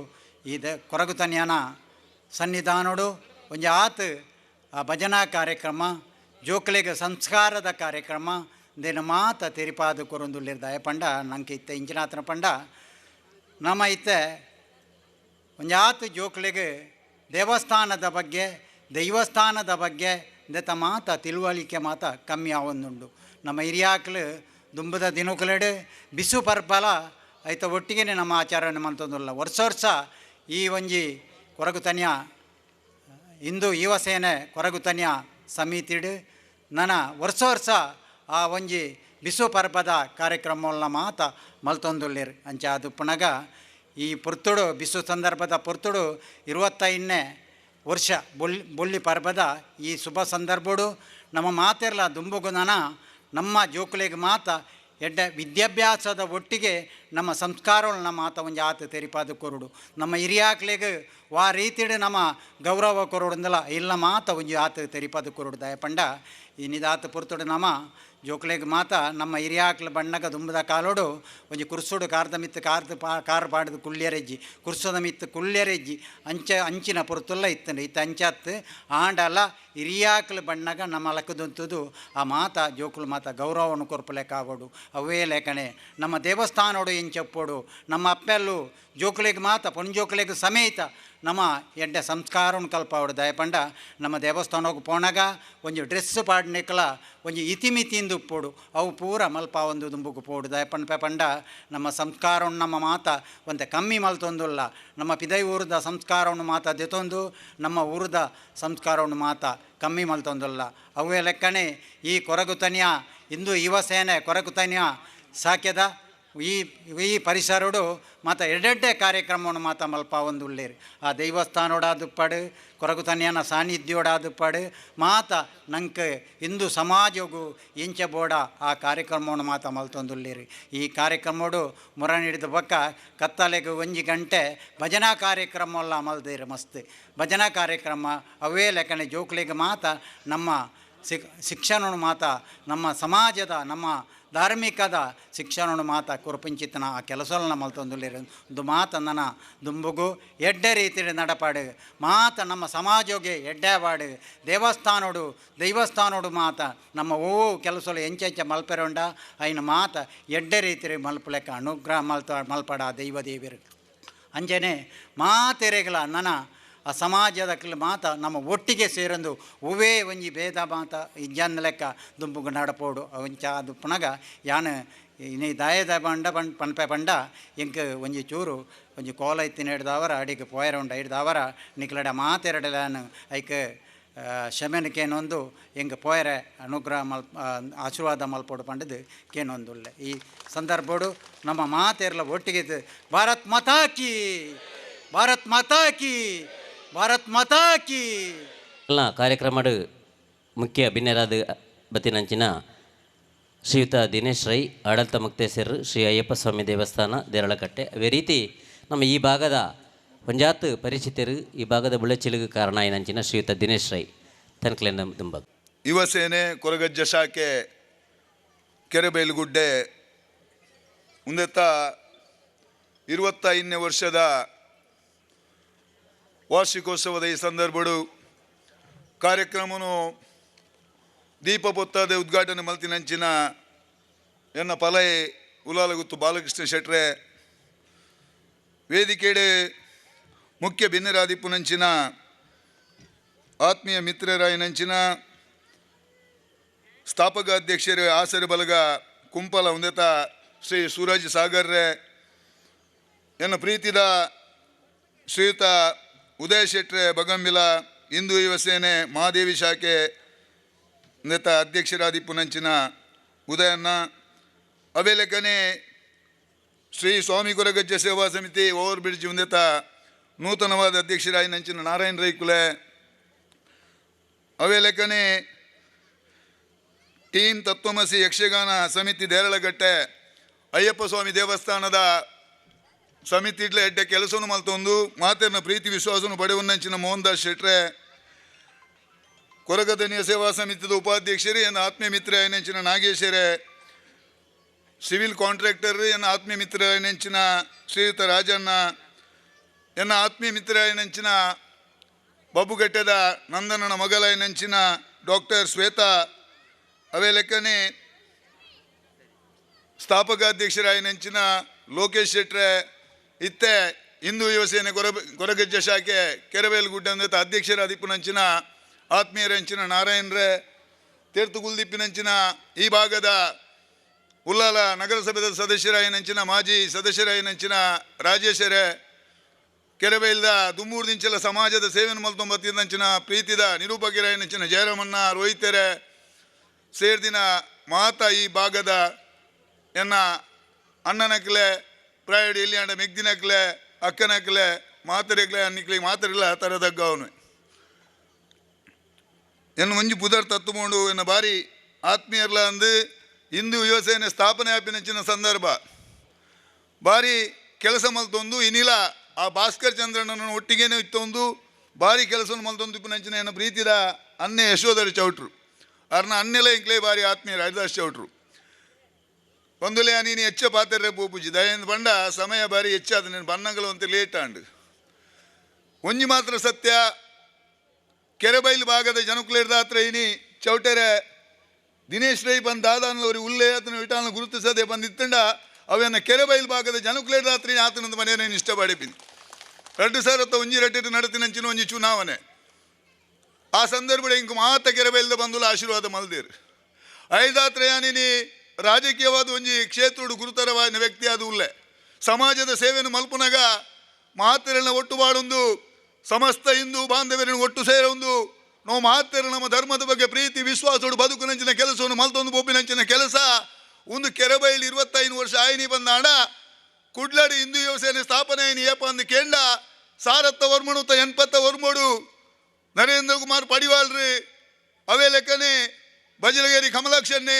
ಇದು ಕೊರಗುತನಿಯನ ಸನ್ನಿಧಾನಡು ಒಂಜಿ ಆತು ಆ ಭಜನಾ ಕಾರ್ಯಕ್ರಮ ಜೋಕ್ಲೆಗೆ ಸಂಸ್ಕಾರದ ಕಾರ್ಯಕ್ರಮ ದೇನು ಮಾತ ತೆರಿಪಾದು ಕೊರೊಂದುಲ್ಲಿರ್ ದಯಪಂಡ ನಂಗೆ ಇತ್ತೆ ಇಂಚಿನಾತನ ಪಂಡ ನಮ್ಮ ಇತ್ತೆ ಒಂಜಿ ಆತು ಜೋಕ್ಲೆಗೆ ದೇವಸ್ಥಾನದ ಬಗ್ಗೆ ದೈವಸ್ಥಾನದ ಬಗ್ಗೆ ದೆತ ಮಾತ ತಿಳುವಳಿಕೆ ಮಾತ ಕಮ್ಮಿ ಆವೊಂದುಂಡು ನಮ್ಮ ಹಿರಿಯಾಕ್ಲು ದುಂಬದ ದಿನಕುಲೆಡು ಬಿಸು ಪರ್ಬಲ ಐತ ಒಟ್ಟಿಗೆ ನಮ್ಮ ಆಚರಣೆ ಮಂತೊಂದುಲ್ಲ ವರ್ಷ ಈ ಒಂಜಿ ಕೊರಗುತನಿಯ ಹಿಂದೂ ಯುವ ಸೇನೆ ಕೊರಗುತನಿಯ ಸಮಿತಿಡು ನನ್ನ ವರ್ಷ ಆ ಒಂಜಿ ಬಿಸು ಪರ್ಬದ ಕಾರ್ಯಕ್ರಮಗಳನ್ನ ಮಾತ ಮಲ್ತೊಂದುಲ್ಲೇರು ಅಂಚ ಅದು ಪುನಗ ಈ ಪೊರ್ತುಡು ಬಿಸು ಸಂದರ್ಭದ ಪೊರ್ತುಡು 25ನೇ ವರ್ಷ ಬೊಲ್ಲಿ ಪರ್ಬದ ಈ ಶುಭ ಸಂದರ್ಭಡು ನಮ್ಮ ಮಾತೆರ್ಲ ದುಂಬುಗುನನ ನಮ್ಮ ಜೋಕುಲೆಗೆ ಮಾತ ಎಡ್ಡೆ ವಿದ್ಯಾಭ್ಯಾಸದ ಒಟ್ಟಿಗೆ ನಮ್ಮ ಸಂಸ್ಕಾರಗಳನ್ನ ಮಾತ ಒಂಜಿ ಆತು ತೆರಿಪಾದು ಕೊರುಡು ನಮ್ಮ ಹಿರಿಯಾಕ್ಲೆಗೆ ವಾ ರೀತಿಡು ನಮ್ಮ ಗೌರವ ಕೊರುಡುಂದಲ್ಲ ಇಲ್ಲ ಮಾತ ಒಂಜಿ ಆತು ತೆರಿಪಾದು ಕೊರುಡು ದಯಪಂಡ ಇನ್ನಿದಾತು ಪುರ್ತುಡು ನಮ್ಮ ಜೋಕ್ಲೆಗೆ ಮಾತ ನಮ್ಮ ಹಿರಿಯಾಕ್ಲ ಬಣ್ಣಗ ದುಂಬದ ಕಾಲೋಡು ಒಂಜಿ ಕುರ್ಸುಡು ಕಾರ್ದ ಮಿತ್ತು ಕಾರ್ ಪಾಡ್ದು ಕುಳ್ಳ್ಯರೆಜ್ಜಿ ಕುರ್ಸದ ಮಿತ್ತು ಕುಳ್ಳ್ಯರೆಜ್ಜಿ ಅಂಚಿನ ಪುರ್ತುಲ್ಲ ಇತ್ತಂಡು ಇತ್ತು ಅಂಚತ್ತು ಆಂಡಲ ಹಿರಿಯಾಕ್ಲ ಬಣ್ಣಗ ನಮ್ಮ ಲಕ್ಕದಂತದು ಆ ಮಾತ ಜೋಕ್ಲು ಮಾತ ಗೌರವವನ್ನು ಕೊರ್ಪಲೆಕ್ಕಾಗೋಡು ಅವೇ ಲೇಖನೆ ನಮ್ಮ ದೇವಸ್ಥಾನೋಡು ಎಂಚಪ್ಪೋಡು ನಮ್ಮ ಅಪ್ಪೆಲ್ಲು ಜೋಕ್ಲೆಗೆ ಮಾತ ಪೊಂಜೋಕ್ಲೆಗೆ ಸಮೇತ ನಮ್ಮ ಎಡ್ಡೆ ಸಂಸ್ಕಾರವನ್ನು ಕಲ್ಪಾವಡು ದಯಪಂಡ ನಮ್ಮ ದೇವಸ್ಥಾನಕ್ಕೆ ಪೋಣಗ ಒಂಜಿ ಡ್ರೆಸ್ ಪಾಡ್ನಿಕ್ಲ ಒಂಜಿ ಇತಿಮಿತಿಂದು ಉಪ್ಪೋಡು ಅವು ಪೂರ ಮಲ್ಪ ಒಂದು ದುಂಬುಕು ಪೋಡು ದಯಪಂಡ ಪಂಡ ನಮ್ಮ ಸಂಸ್ಕಾರವನ್ನು ನಮ್ಮ ಮಾತ ಒಂತೆ ಕಮ್ಮಿ ಮಲ್ತೊಂದುಲ್ಲ ನಮ್ಮ ಪಿದೈ ಊರದ ಸಂಸ್ಕಾರವನ್ನು ಮಾತ ದೆತೊಂದು ನಮ್ಮ ಊರದ ಸಂಸ್ಕಾರವನ್ನು ಮಾತ ಕಮ್ಮಿ ಮಲ್ತೊಂದುಲ್ಲ ಅವೇ ಲೆಕ್ಕನೆ ಈ ಕೊರಗುತನಿಯ ಹಿಂದೂ ಯುವ ಸೇನೆ ಕೊರಗುತನಿಯ ಸಾಕ್ಯದ ಈ ಪರಿಸರಡು ಮಾತ ಎಡ್ಡೆಡ್ಡೆ ಕಾರ್ಯಕ್ರಮವನ್ನು ಮಾತ ಮಲ್ಪ ಒಂದು ಉಳ್ಳೇರು ಆ ದೈವಸ್ಥಾನೋಡಾದುಪ್ಪಡು ಕೊರಗುತನಿಯನ ಸಾನ್ನಿಧ್ಯೋಡಾದುಪ್ಪಡು ಮಾತ ನಂಗೆ ಹಿಂದೂ ಸಮಾಜಗೂ ಎಂಚ ಬೋಡ ಆ ಕಾರ್ಯಕ್ರಮವನ್ನು ಮಾತ ಮಲ್ತೊಂದುಳ್ಳೇರು ಈ ಕಾರ್ಯಕ್ರಮೋಡು ಮುರ ಹಿಡಿದ ಪಕ್ಕ ಕತ್ತಲೆಗೆ 1 ಗಂಟೆ ಭಜನಾ ಕಾರ್ಯಕ್ರಮ ಎಲ್ಲ ಮಲ್ದೇರು ಮಸ್ತ್ ಭಜನಾ ಕಾರ್ಯಕ್ರಮ ಅವೇ ಲೆಕ್ಕನೆ ಜೋಕ್ಲಿಗೆ ಮಾತ ನಮ್ಮ ಶಿಕ್ಷಣವನ್ನು ಮಾತ ನಮ್ಮ ಸಮಾಜದ ನಮ್ಮ ಧಾರ್ಮಿಕದ ಶಿಕ್ಷಣವನ್ನು ಮಾತ ಕುರುಪಿಂಚಿತ್ತನ ಆ ಕೆಲಸಗಳನ್ನ ಮಲ್ತೊಂದುಲ್ಲಿರು ಒಂದು ಮಾತ ನನ್ನ ದುಂಬುಗು ಎಡ್ಡೆ ರೀತಿಯ ನಡಪಾಡು ಮಾತ ನಮ್ಮ ಸಮಾಜಗೆ ಎಡ್ಡೆವಾಡು ದೈವಸ್ಥಾನೋಡು ಮಾತ ನಮ್ಮ ಕೆಲಸಗಳು ಎಂಚೆಂಚ ಮಲ್ಪೆರೊಂಡ ಐನ ಮಾತ ಎಡ್ಡೆ ರೀತಿಯ ಮಲ್ಪಲೆಕ್ಕ ಅನುಗ್ರಹ ಮಲ್ಪಡ ದೈವದೇವಿರು ಅಂಜನೆ ಮಾತೆರೆಗಳ ನನ್ನ ಆ ಸಮಾಜದ ಮಾತ ನಮ್ಮ ಒಟ್ಟಿಗೆ ಸೇರೊಂದು ಹೂವೇ ಒಂಜಿ ಭೇದ ಮಾತ ಇಜ್ಜಂದ ಲೆಕ್ಕ ದುಂಬುಗು ನಡಪೋಡು ಅವಂಚ ಅದು ಪುನಗ ಯಾನು ಇನ್ನಿ ದಾಯದ ಪನ್ಪೆ ಪಂಡ ಎಂಕ್ ಒಂಜಿ ಚೂರು ಒಂಜಿ ಕೋಲ ಇತ್ತಿನ ಹಿಡ್ದವರ ಅಡಿಗೆ ಪೋಯರುಂಡ ಹಿಡ್ದವರ ನಿಕ್ಲಡ ಮಾತೆರಡಲಾನು ಐಕ್ ಶಮೆನಕೇನೊಂದು ಎಂಗೆ ಪೋಯರೆ ಅನುಗ್ರಹ ಆಶೀರ್ವಾದ ಮಲ್ಪೋಡು ಪಂಡದು ಕೇನೊಂದುಲ್ಲೆ ಈ ಸಂದರ್ಭಡು ನಮ್ಮ ಮಾತೆರ್ಲ ಒಟ್ಟಿಗೆ ಭಾರತ್ ಮಾತಾ ಕಿ ಭಾರತ್ ಮಾತಾ ಕಿ ಭಾರತ್ ಮಾತಾ ಕಿ ಎಲ್ಲ ಕಾರ್ಯಕ್ರಮಡು ಮುಖ್ಯ ಭಿನ್ನರಾದ ಬತ್ತಿನಂಚಿನ ಶ್ರೀಯುತ ದಿನೇಶ್ ರೈ ಆಡಳಿತ ಮುಕ್ತೇಶ್ವರ ಶ್ರೀ ಅಯ್ಯಪ್ಪ ಸ್ವಾಮಿ ದೇವಸ್ಥಾನ ದೇರಳಕಟ್ಟೆ ಅದೇ ರೀತಿ ನಮ್ಮ ಈ ಭಾಗದ ಪಂಜಾತ್ ಪರಿಚಿತರು ಈ ಭಾಗದ ಬುಳೆಚಿಲಿಗೆ ಕಾರಣ ಏನಂಚಿನ ಶ್ರೀಯುತ ದಿನೇಶ್ ರೈ ತನಕಲೆಂದ ತುಂಬ ಯುವ ಸೇನೆ ಕೊರಗಜ್ಜ ಶಾಖೆ ಕೆರೆಬೈಲುಗುಡ್ಡೆ ಮುಂದೆತ್ತ 25ನೇ ವರ್ಷದ ವಾರ್ಷಿಕೋತ್ಸವದ ಈ ಸಂದರ್ಭಡು ಕಾರ್ಯಕ್ರಮನು ದೀಪ ಪೊತ್ತದೆ ಉದ್ಘಾಟನೆ ಮಲ್ತಿನಂಚಿನ ಎನ್ನ ಪಲೈ ಉಲಾಲಗುತ್ತು ಬಾಲಕೃಷ್ಣ ಶೆಟ್ರೆ ವೇದಿಕೆಡೆ ಮುಖ್ಯ ಭಿನ್ನರಾದಿಪ್ಪುನಂಚಿನ ಆತ್ಮೀಯ ಮಿತ್ರರಾಯನಂಚಿನ ಸ್ಥಾಪಕ ಅಧ್ಯಕ್ಷರು ಆಸರೆ ಬಲಗ ಕುಂಪಲ ಉಂದೆತ ಶ್ರೀ ಸೂರಜ್ ಸಾಗರ್ರೆ ಎನ್ನ ಪ್ರೀತಿದ ಶ್ರೀಯುತ ಉದಯ್ ಶೆಟ್ರೆ ಬಗಂಬಿಲ ಹಿಂದೂ ಯುವ ಸೇನೆ ಮಹಾದೇವಿ ಶಾಖೆ ಉಂದೆತ ಅಧ್ಯಕ್ಷರಾದಿಪ್ಪುನಂಚಿನ ಉದಯನ್ನ ಅವೇ ಲೆಕ್ಕನೆ ಶ್ರೀ ಸ್ವಾಮಿ ಕೊರಗಜ್ಜ ಸೇವಾ ಸಮಿತಿ ಓವರ್ ಬ್ರಿಡ್ಜ್ ಉಂದೆತ ನೂತನವಾದ ಅಧ್ಯಕ್ಷರಾಗಿ ನಂಚಿನ ನಾರಾಯಣ ರೈಕುಲೆ ಅವೇ ಲೆಕ್ಕನೆ ಟೀಮ್ ತತ್ವಮಸಿ ಯಕ್ಷಗಾನ ಸಮಿತಿ ದೇರಳಗಟ್ಟೆ ಅಯ್ಯಪ್ಪ ಸ್ವಾಮಿ ದೇವಸ್ಥಾನದ ಸಮಿತಿ ಇಡ್ಲೆ ಎಡ್ಡೆ ಕೆಲಸವನ್ನು ಮಲ್ತೊಂದು ಮಾತೇರ್ನ ಪ್ರೀತಿ ವಿಶ್ವಾಸವನ್ನು ಪಡೆಯುವಂಚಿನ ಮೋಹನ್ ದಾಸ್ ಶೆಟ್ರೆ ಕೊರಗದನಿಯ ಸೇವಾ ಸಮಿತಿದ ಉಪಾಧ್ಯಕ್ಷರು ಎನ್ನ ಆತ್ಮೀಯ ಮಿತ್ರ ನೆಂಚಿನ ನಾಗೇಶರೇ ಸಿವಿಲ್ ಕಾಂಟ್ರಾಕ್ಟರ್ ಎನ್ನ ಆತ್ಮೀಯ ಮಿತ್ರ ನೆಂಚಿನ ಶ್ರೀಯುತ ರಾಜಣ್ಣ ಎನ್ನ ಆತ್ಮೀಯ ಮಿತ್ರ ನೆಂಚಿನ ಬಬ್ಬುಗಟ್ಟೆದ ನಂದನನ ಮಗಲ ನೆಂಚಿನ ಡಾಕ್ಟರ್ ಶ್ವೇತಾ ಅವೇ ಲೆಕ್ಕನೆ ಸ್ಥಾಪಕ ಅಧ್ಯಕ್ಷರಾಗಿ ನೆಂಚಿನ ಲೋಕೇಶ್ ಶೆಟ್ರೆ ಇತ್ತೆ ಹಿಂದೂ ಯುವ ಸೇನೆ ಕೊರಗಜ್ಜ ಶಾಖೆ ಕೆರೆಬೇಲುಗುಡ್ಡ ಅಂದ ಅಧ್ಯಕ್ಷರಾದಿಪ್ಪುನಂಚಿನ ಆತ್ಮೀಯರಂಚಿನ ನಾರಾಯಣರೇ ತೀರ್ಥಗುಲ್ದಿಪ್ಪಿನಂಚಿನ ಈ ಭಾಗದ ಉಲ್ಲಾಲ ನಗರಸಭೆದ ಸದಸ್ಯರಾಯನಂಚಿನ ಮಾಜಿ ಸದಸ್ಯರಾಯನಂಚಿನ ರಾಜೇಶರೇ ಕೆರೆಬೈಲ್ದ ದುಮ್ಮೂರು ದಿಂಚಲ ಸಮಾಜದ ಸೇವೆಯನ್ನು ಮಲ್ತೊಂಬತ್ತಿನಂಚಿನ ಪ್ರೀತಿದ ನಿರೂಪಕಿರಾಯನಂಚಿನ ಜಯರಾಮಣ್ಣ ರೋಹಿತರೇ ಸೇರ್ದಿನ ಮಾತ ಈ ಭಾಗದ ಎನ್ನ ಅಣ್ಣನಕ್ಲೆ ಪ್ರಾಯಡಿ ಇಲ್ಲಿ ಅಂಡ ಮೆಗ್ದಿನಕ್ಲೆ ಅಕ್ಕನಕ್ಲೆ ಮಾತರೆಗ್ಲೆ ಅನ್ನಿಕ್ಲಿಗೆ ಮಾತರಿಲ್ಲ ತರದಗ್ಗ ಅವನು ಎನ್ನು ಮುಂಜಿ ಪುದರ್ ತತ್ತುಕೊಂಡು ಎನ್ನ ಬಾರಿ ಆತ್ಮೀಯರ್ಲ ಅಂದು ಹಿಂದೂ ಯುವ ಸೇನೆ ಸ್ಥಾಪನೆ ಆಪಿನಂಚಿನ ಸಂದರ್ಭ ಬಾರಿ ಕೆಲಸ ಮಲ್ತೊಂದು ಇನ್ನಿಲ ಆ ಭಾಸ್ಕರ್ ಚಂದ್ರಣ್ಣನ ಒಟ್ಟಿಗೇನೆ ಇತ್ತೊಂದು ಭಾರಿ ಕೆಲಸವನ್ನು ಮಲ್ತೊಂದು ಇಪ್ಪನಂಚಿನ ಎನ್ನ ಪ್ರೀತಿದ ಅನ್ನೆ ಯಶೋಧರ ಚೌಟ್ರು ಅವ್ರನ್ನ ಅನ್ನೆಲ್ಲ ಇಂಕ್ಲೇ ಬಾರಿ ಆತ್ಮೀಯರು ಹರಿದಾಸ್ ಚೌಟ್ರು ಒಂದುಲೆ ನೀನು ಹೆಚ್ಚ ಪಾತ್ರೆ ಪೂಪುಜಿ ದಯಂದು ಬಂಡ ಸಮಯ ಬಾರಿ ಹೆಚ್ಚಾದ ನೀನು ಬನ್ನಗಳು ಅಂತ ಲೇಟ್ ಆಂಡು ಒಂಜಿ ಮಾತ್ರ ಸತ್ಯ ಕೆರೆಬೈಲು ಭಾಗದ ಜನಕುಲೇರ್ದ ಹತ್ರ ಇನಿ ಚೌಟರೆ ದಿನೇಶ್ ರೈ ಬಂದು ದಾದಾನವರಿಗೆ ಉಲ್ಲೆ ಆತನ ವಿಟಾನ ಗುರುತಿಸದೆ ಬಂದಿತ್ತಂಡ ಅವೇನ ಕೆರೆಬೈಲು ಭಾಗದ ಜನಕುಲೇರ್ದ ಹತ್ರ ಆತನದ ಮನೆಯನ್ನು ಇಷ್ಟಪಡಿಪಿನಿ 2001 ನಡತಿನಂಚಿನ ಒಂಜಿ ಚುನಾವಣೆ ಆ ಸಂದರ್ಭ ಇಂಕ ಮಾತ ಕೆರೆಬೈಲ್ದ ಬಂದುಲ ಆಶೀರ್ವಾದ ಮಲ್ದೇರು ಐದಾತ್ರಯಾನಿನಿ ರಾಜಕೀಯವಾದ ಒಂಜಿ ಕ್ಷೇತ್ರದ ಗುರುತರವಾದ ವ್ಯಕ್ತಿ ಅದು ಉಲ್ಲೆ ಸಮಾಜದ ಸೇವೆಯನ್ನು ಮಲ್ಪುನಾಗ ಮಹಾತ್ಮರನ್ನ ಒಟ್ಟು ಬಾಡೊಂದು ಸಮಸ್ತ ಹಿಂದೂ ಬಾಂಧವ್ಯರನ್ನು ಒಟ್ಟು ಸೇರೊಂದು ನಾವು ಮಹಾತ್ಮರು ನಮ್ಮ ಧರ್ಮದ ಬಗ್ಗೆ ಪ್ರೀತಿ ವಿಶ್ವಾಸೋಡು ಬದುಕುನಂಚಿನ ಕೆಲಸವನ್ನು ಮಲ್ತೊಂದು ಬೋಪಿನಂಚಿನ ಕೆಲಸ ಒಂದು ಕೆರೆಬೈಲಿ 25 ವರ್ಷ ಆಯ್ನಿ ಬಂದಾಂಡ ಕುಡ್ಲಾಡಿ ಹಿಂದೂ ಯುವ ಸೇನೆ ಸ್ಥಾಪನೆ ಆಯ್ನಿ ಏಪ ಅಂದು ಕೇಂಡ ಸಾರತ್ತ ವರ್ಮಣುತ್ತ ಎನ್ಪತ್ತ ವರ್ಮೋಡು ನರೇಂದ್ರ ಕುಮಾರ್ ಪಡಿವಾಳ್ರಿ ಅವೇ ಲೆಕ್ಕನೆ ಬಜಲಗೇರಿ ಕಮಲಾಕ್ಷನ್ನೇ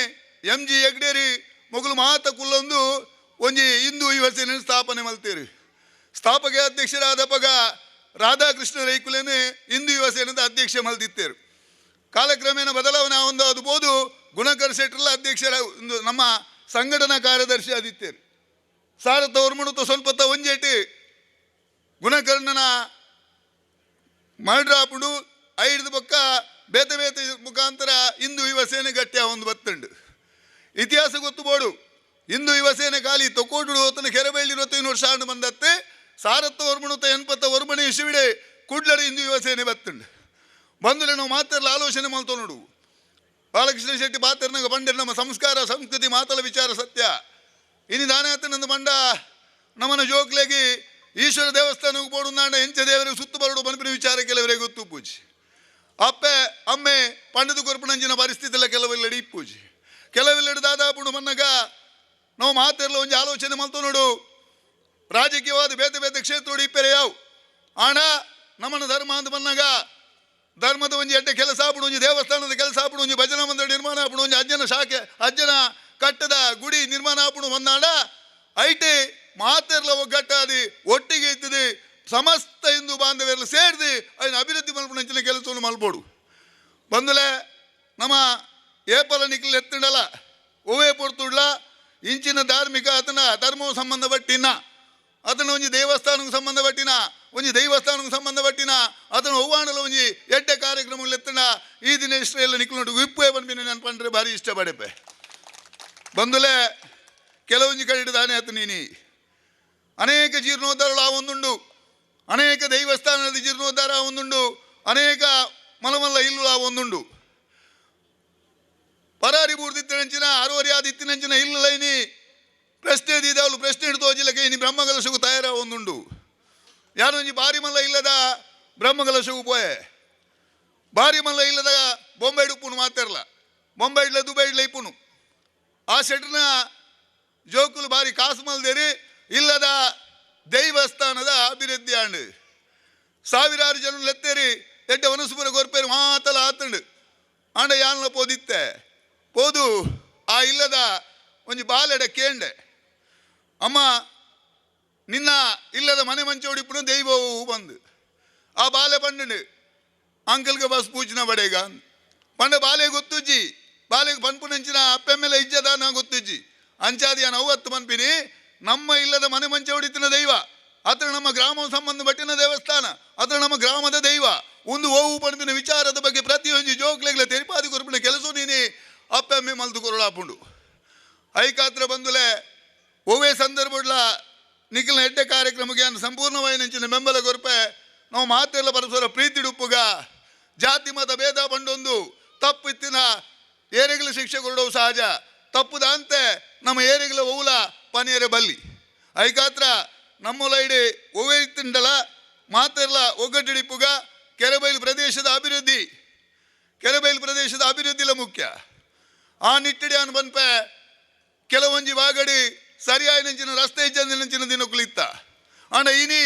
MG ಹೆಗ್ಡೇರಿ ಮೊಗಲು ಮಾತ ಕುಲ್ಲೊಂದು ಒಂಜಿ ಹಿಂದೂ ಯುವ ಸೇನೆ ಸ್ಥಾಪನೆ ಮಲ್ತೀರಿ ಸ್ಥಾಪಕ ಅಧ್ಯಕ್ಷರಾದ ಪಗ ರಾಧಾಕೃಷ್ಣ ರೈಕುಲೇನೆ ಹಿಂದೂ ಯುವ ಸೇನೆದ ಅಧ್ಯಕ್ಷ ಮಲ್ದಿತ್ತೇರು ಕಾಲಕ್ರಮೇಣ ಬದಲಾವಣೆ ಒಂದು ಅದು ಬೋದು ಗುಣಕರ್ ಶೆಟ್ರಲ್ಲ ಅಧ್ಯಕ್ಷರ ಒಂದು ನಮ್ಮ ಸಂಘಟನಾ ಕಾರ್ಯದರ್ಶಿ ಆದಿತ್ತೇರು ಸಾರತ್ತ ವರ್ಮಣುತ್ತ ಸ್ವಲ್ಪತ್ತ ಒಂಜೇಟಿ ಗುಣಕರ್ಣನ ಮರ್ಡ್ರಾಪುಡು ಐದು ಪಕ್ಕ ಬೇತೆ ಬೇತೆ ಮುಖಾಂತರ ಹಿಂದೂ ಯುವ ಸೇನೆ ಗಟ್ಟಿ ಒಂದು ಬತ್ತಂಡು ಇತಿಹಾಸ ಗೊತ್ತು ಬೋಡು ಹಿಂದೂ ಯುವ ಸೇನೆ ಖಾಲಿ ತೊಕೋಡು ಹೊತ್ತನ ಕೆರೆಬೈಲಿ 25 ವರ್ಷ ಆಂಡು ಬಂದತ್ತೆ ಸಾರತ್ತ ವರ್ಮಣುತ್ತ ಎನ್ಪತ್ತ ವರ್ಮಣಿ ಶಿವಿಡೆ ಕುಡ್ಲಡಿ ಹಿಂದೂ ಯುವ ಸೇನೆ ಬತ್ತಂಡು ಬಂದರೆ ನಾವು ಮಾತೆಲ್ಲ ಆಲೋಚನೆ ಮಾಡ್ತೋ ನೋಡು ಬಾಲಕೃಷ್ಣ ಶೆಟ್ಟಿ ಬಾತೆರ್ನಾಗ ಬಂಡೆ ನಮ್ಮ ಸಂಸ್ಕಾರ ಸಂಸ್ಕೃತಿ ಮಾತಲ ವಿಚಾರ ಸತ್ಯ ಇನಿ ದಾನಾತನಂದು ಬಂಡ ನಮ್ಮನ ಜೋಕ್ಲೆಗಿ ಈಶ್ವರ ದೇವಸ್ಥಾನಕ್ಕೆ ಬೋಡು ನಾಂಡ ಹೆಂಚ ದೇವರಿಗೆ ಸುತ್ತು ಬರಡು ಬನ್ಪಿನ ವಿಚಾರ ಕೆಲವರಿಗೆ ಗೊತ್ತು ಪೂಜೆ ಅಪ್ಪೆ ಅಮ್ಮೆ ಪಂಡದ ಕೊರ್ಪಣಂಜಿನ ಪರಿಸ್ಥಿತಿಲ್ಲ ಕೆಲವೆಲ್ಲಡಿ ಪೂಜೆ ಕೆಲವೆಲ್ಲಡಿ ದಾದಾಪುಡು ಮನ್ನಗ ನಾವು ಮಾತೆಲ್ಲ ಒಂಜಿ ಆಲೋಚನೆ ಮಾಡ್ತೋ ನೋಡು ರಾಜಕೀಯವಾದ ಬೇತೆ ಬೇತೆ ಕ್ಷೇತ್ರ ಇಪ್ಪೆರೆ ಯಾವು ಆಣ ನಮ್ಮನ ಧರ್ಮ ಅಂತ ಬಂದಾಗ ಧರ್ಮದ ಒಂಜಿ ಎಡ್ಡೆ ಕೆಲಸ ಆಪುಡು, ಒಂಜಿ ದೇವಸ್ಥಾನದ ಕೆಲಸ ಆಪುಡು, ಒಂಜಿ ಭಜನಾ ಮಂದಿರ ನಿರ್ಮಾಣ ಆಪುಡು, ಒಂಜಿ ಅಜ್ಜನ ಕಟ್ಟದ ಗುಡಿ ನಿರ್ಮಾಣ ಆಪುಡು ಒಂದಾಂಡ ಐಟೆ ಮಾತೆರ್ಲ ಒಗ್ಗಟ್ಟಾದಿ ಒಟ್ಟಿಗೆ ಇತ್ತದೆ ಸಮಸ್ತ ಹಿಂದೂ ಬಾಂಧವ್ಯರ್ಲ ಸೇರಿದು ಅದನ್ನ ಅಭಿವೃದ್ಧಿ ಮಲ್ಪುನಂಚಿನ ಕೆಲಸವನ್ನು ಮಲ್ಪೋಡು. ಬಂದುಲೆ ನಮ್ಮ ಏಪಲ ನಿಕ್ಲು ಎತ್ತಂಡಲ ಒವೇ ಪೊರ್ತುಡ್ಲ ಇಂಚಿನ ಧಾರ್ಮಿಕ ಅದನ್ನ ಧರ್ಮವು ಸಂಬಂಧಪಟ್ಟಿನ ಅದನ್ನು ಒಂಜಿ ದೇವಸ್ಥಾನಕ್ಕೆ ಸಂಬಂಧಪಟ್ಟಿನ ಅದನ್ನು ಹೂವಾಣಲು ಒಂಜಿ ಎಡ್ಡೆ ಕಾರ್ಯಕ್ರಮಗಳು ಎತ್ತಂಡ ಈ ದಿನ ಇಷ್ಟೆಲ್ಲ ನಿಕ್ಲು ವಿಪ್ಪೇ ಬಂದ್ಬಿನ ನಾನು ಪಂಡ್ರೆ ಭಾರಿ ಇಷ್ಟಪಡೆಪೆ. ಬಂದುಲೆ ಕೆಲವೊಂಜಿ ಕಡೆ ದಾನೆ ಆತ ನೀನಿ ಅನೇಕ ಜೀರ್ಣೋದ್ಧಾರಗಳು ಆ ಒಂದುಂಡು, ಅನೇಕ ದೈವಸ್ಥಾನದ ಜೀರ್ಣೋದ್ಧಾರ ಆ ಒಂದುಂಡು, ಅನೇಕ ಮಲಮಲ್ಲ ಇಲ್ಲು ಆ ಒಂದುಂಡು. ಪರಾರಿ ಬೂರ್ದಿತ್ತಿನಂಚಿನ ಅರುವರಿಯಾದಿತ್ತಿನಂಚಿನ ಇಲ್ಲ ಲೈನಿ ಪ್ರಶ್ನೆ ದೀದಾವಲು ಪ್ರಶ್ನೆ ಹಿಡಿದು ಹೋಜಿಲ್ಲಕ್ಕೆ ಇನಿ ಬ್ರಹ್ಮಕಲಶವು ತಯಾರ ಒಂದುಂಡು. ಯಾರು ಒಂಜಿ ಬಾರಿ ಮಲ್ಲ ಇಲ್ಲದ ಬ್ರಹ್ಮಕಲಶವು ಪೋಯೆ ಬಾರಿ ಮಲ್ಲ ಇಲ್ಲದ ಬೊಂಬೈಡು ಉಪ್ಪುನು ಮಾತಾರಲ್ಲ, ಬೊಂಬೈಡ್ಲ ದುಬೈಡ್ಲ ಇಪ್ಪುನು ಆ ಸೆಟ್ನ ಜೋಕುಲು ಬಾರಿ ಕಾಸು ಮಲ್ದೇರಿ ಇಲ್ಲದ ದೈವಸ್ಥಾನದ ಅಭಿವೃದ್ಧಿ ಆಂಡು ಸಾವಿರಾರು ಜನ ಎತ್ತೇರಿ ಎಡ್ಡ ವನಸ್ಪುರ ಗೊರ್ಪೇರಿ ಮಾತಲ್ಲ ಆತಂಡು ಆಂಡ ಯಾನ್ಲ ಪೋದಿತ್ತೆ ಪೋದು ಆ ಇಲ್ಲದ ಒಂಜಿ ಬಾಲೆಡ ಕೇಂಡೆ ಅಮ್ಮ ನಿನ್ನ ಇಲ್ಲದ ಮನೆ ಮಂಚೋಡಿಪ್ಪುನು ದೈವವು ಬಂದು ಆ ಬಾಲೆ ಪಂಡು ಅಂಕಲ್ಗೆ ಬಸ್ ಪೂಜನ ಬಡೇಗ ಪಂಡ ಬಾಲೆ ಗೊತ್ತುಜ್ಜಿ ಬಾಲೆಗೆ ಪನ್ಪುನಂಚಿನ ಅಪ್ಪೆಮ್ಮೆಲ್ಲ ಇಜ್ಜದ ನಾ ಗೊತ್ತುಜ್ಜಿ ಅಂಚಾದಿ ನಾನು ಅವತ್ತು ಪನ್ಪಿನಿ ನಮ್ಮ ಇಲ್ಲದ ಮನೆ ಮಂಚ ಹೊಡಿತಿನ ದೈವ ಅದ್ರ ನಮ್ಮ ಗ್ರಾಮ ಸಂಬಂಧಪಟ್ಟಿನ ದೇವಸ್ಥಾನ ಅದ್ರ ನಮ್ಮ ಗ್ರಾಮದ ದೈವ ಒಂದು ಓವು ಪನ್ಪಿನ ವಿಚಾರದ ಬಗ್ಗೆ ಪ್ರತಿಯೊಂದು ಜೋಕ್ಲೆಗ್ಲ ತೆರಿಪಾದಿ ಕೊರ್ಪಿನ ಕೆಲಸ ನೀನಿ ಅಪ್ಪೆಮ್ಮೆ ಮಲ್ತು ಕೊರಳಾಪುಂಡು ಐಕಾತ್ರ ಬಂದುಲೆ ಓವೇ ಸಂದರ್ಭಡ್ಲ ನಿಖಿಲ್ನ ಎಡ್ಡೆ ಕಾರ್ಯಕ್ರಮಕ್ಕೆ ನಾನು ಸಂಪೂರ್ಣವಾಯಿನಂಚಿನ ಬೆಂಬಲ ಕೊರ್ಪೆ ನಾವು ಮಾತೆಲ್ಲ ಪರಸ್ಪರ ಪ್ರೀತಿ ಡುಪ್ಪುಗ ಜಾತಿ ಮತ ಭೇದ ಬಂಡೊಂದು ತಪ್ಪಿತ್ತಿನ ಏರೆಗಳ ಶಿಕ್ಷೆ ಕೊಡೋವು ಸಹಜ ತಪ್ಪುದ ಅಂತೆ ನಮ್ಮ ಏರೆಗಳ ಓಲ ಪನಿಯರೆ ಬಲ್ಲಿ ಐಕಾತ್ರ ನಮ್ಮ ಲೈಡಿ ಓವೇ ತಿಂಡಲ ಮಾತೆಲ್ಲ ಒಗ್ಗಟ್ಟಿಡಿಪ್ಪುಗ ಕೆರೆಬೈಲು ಪ್ರದೇಶದ ಅಭಿವೃದ್ಧಿಲ ಮುಖ್ಯ ಆ ನಿಟ್ಟಿಡಿ ಅನ್ ಬನ್ಪೆ ಕೆಲವೊಂಜಿ ವಾಗಡಿ ಸರಿಯಾಗಿ ನಂಚಿನ ರಸ್ತೆ ಇಜ್ಜಂದಿನ ದಿನಕ್ಕುಲಿತ್ತ ಆಂಡ ಇನಿ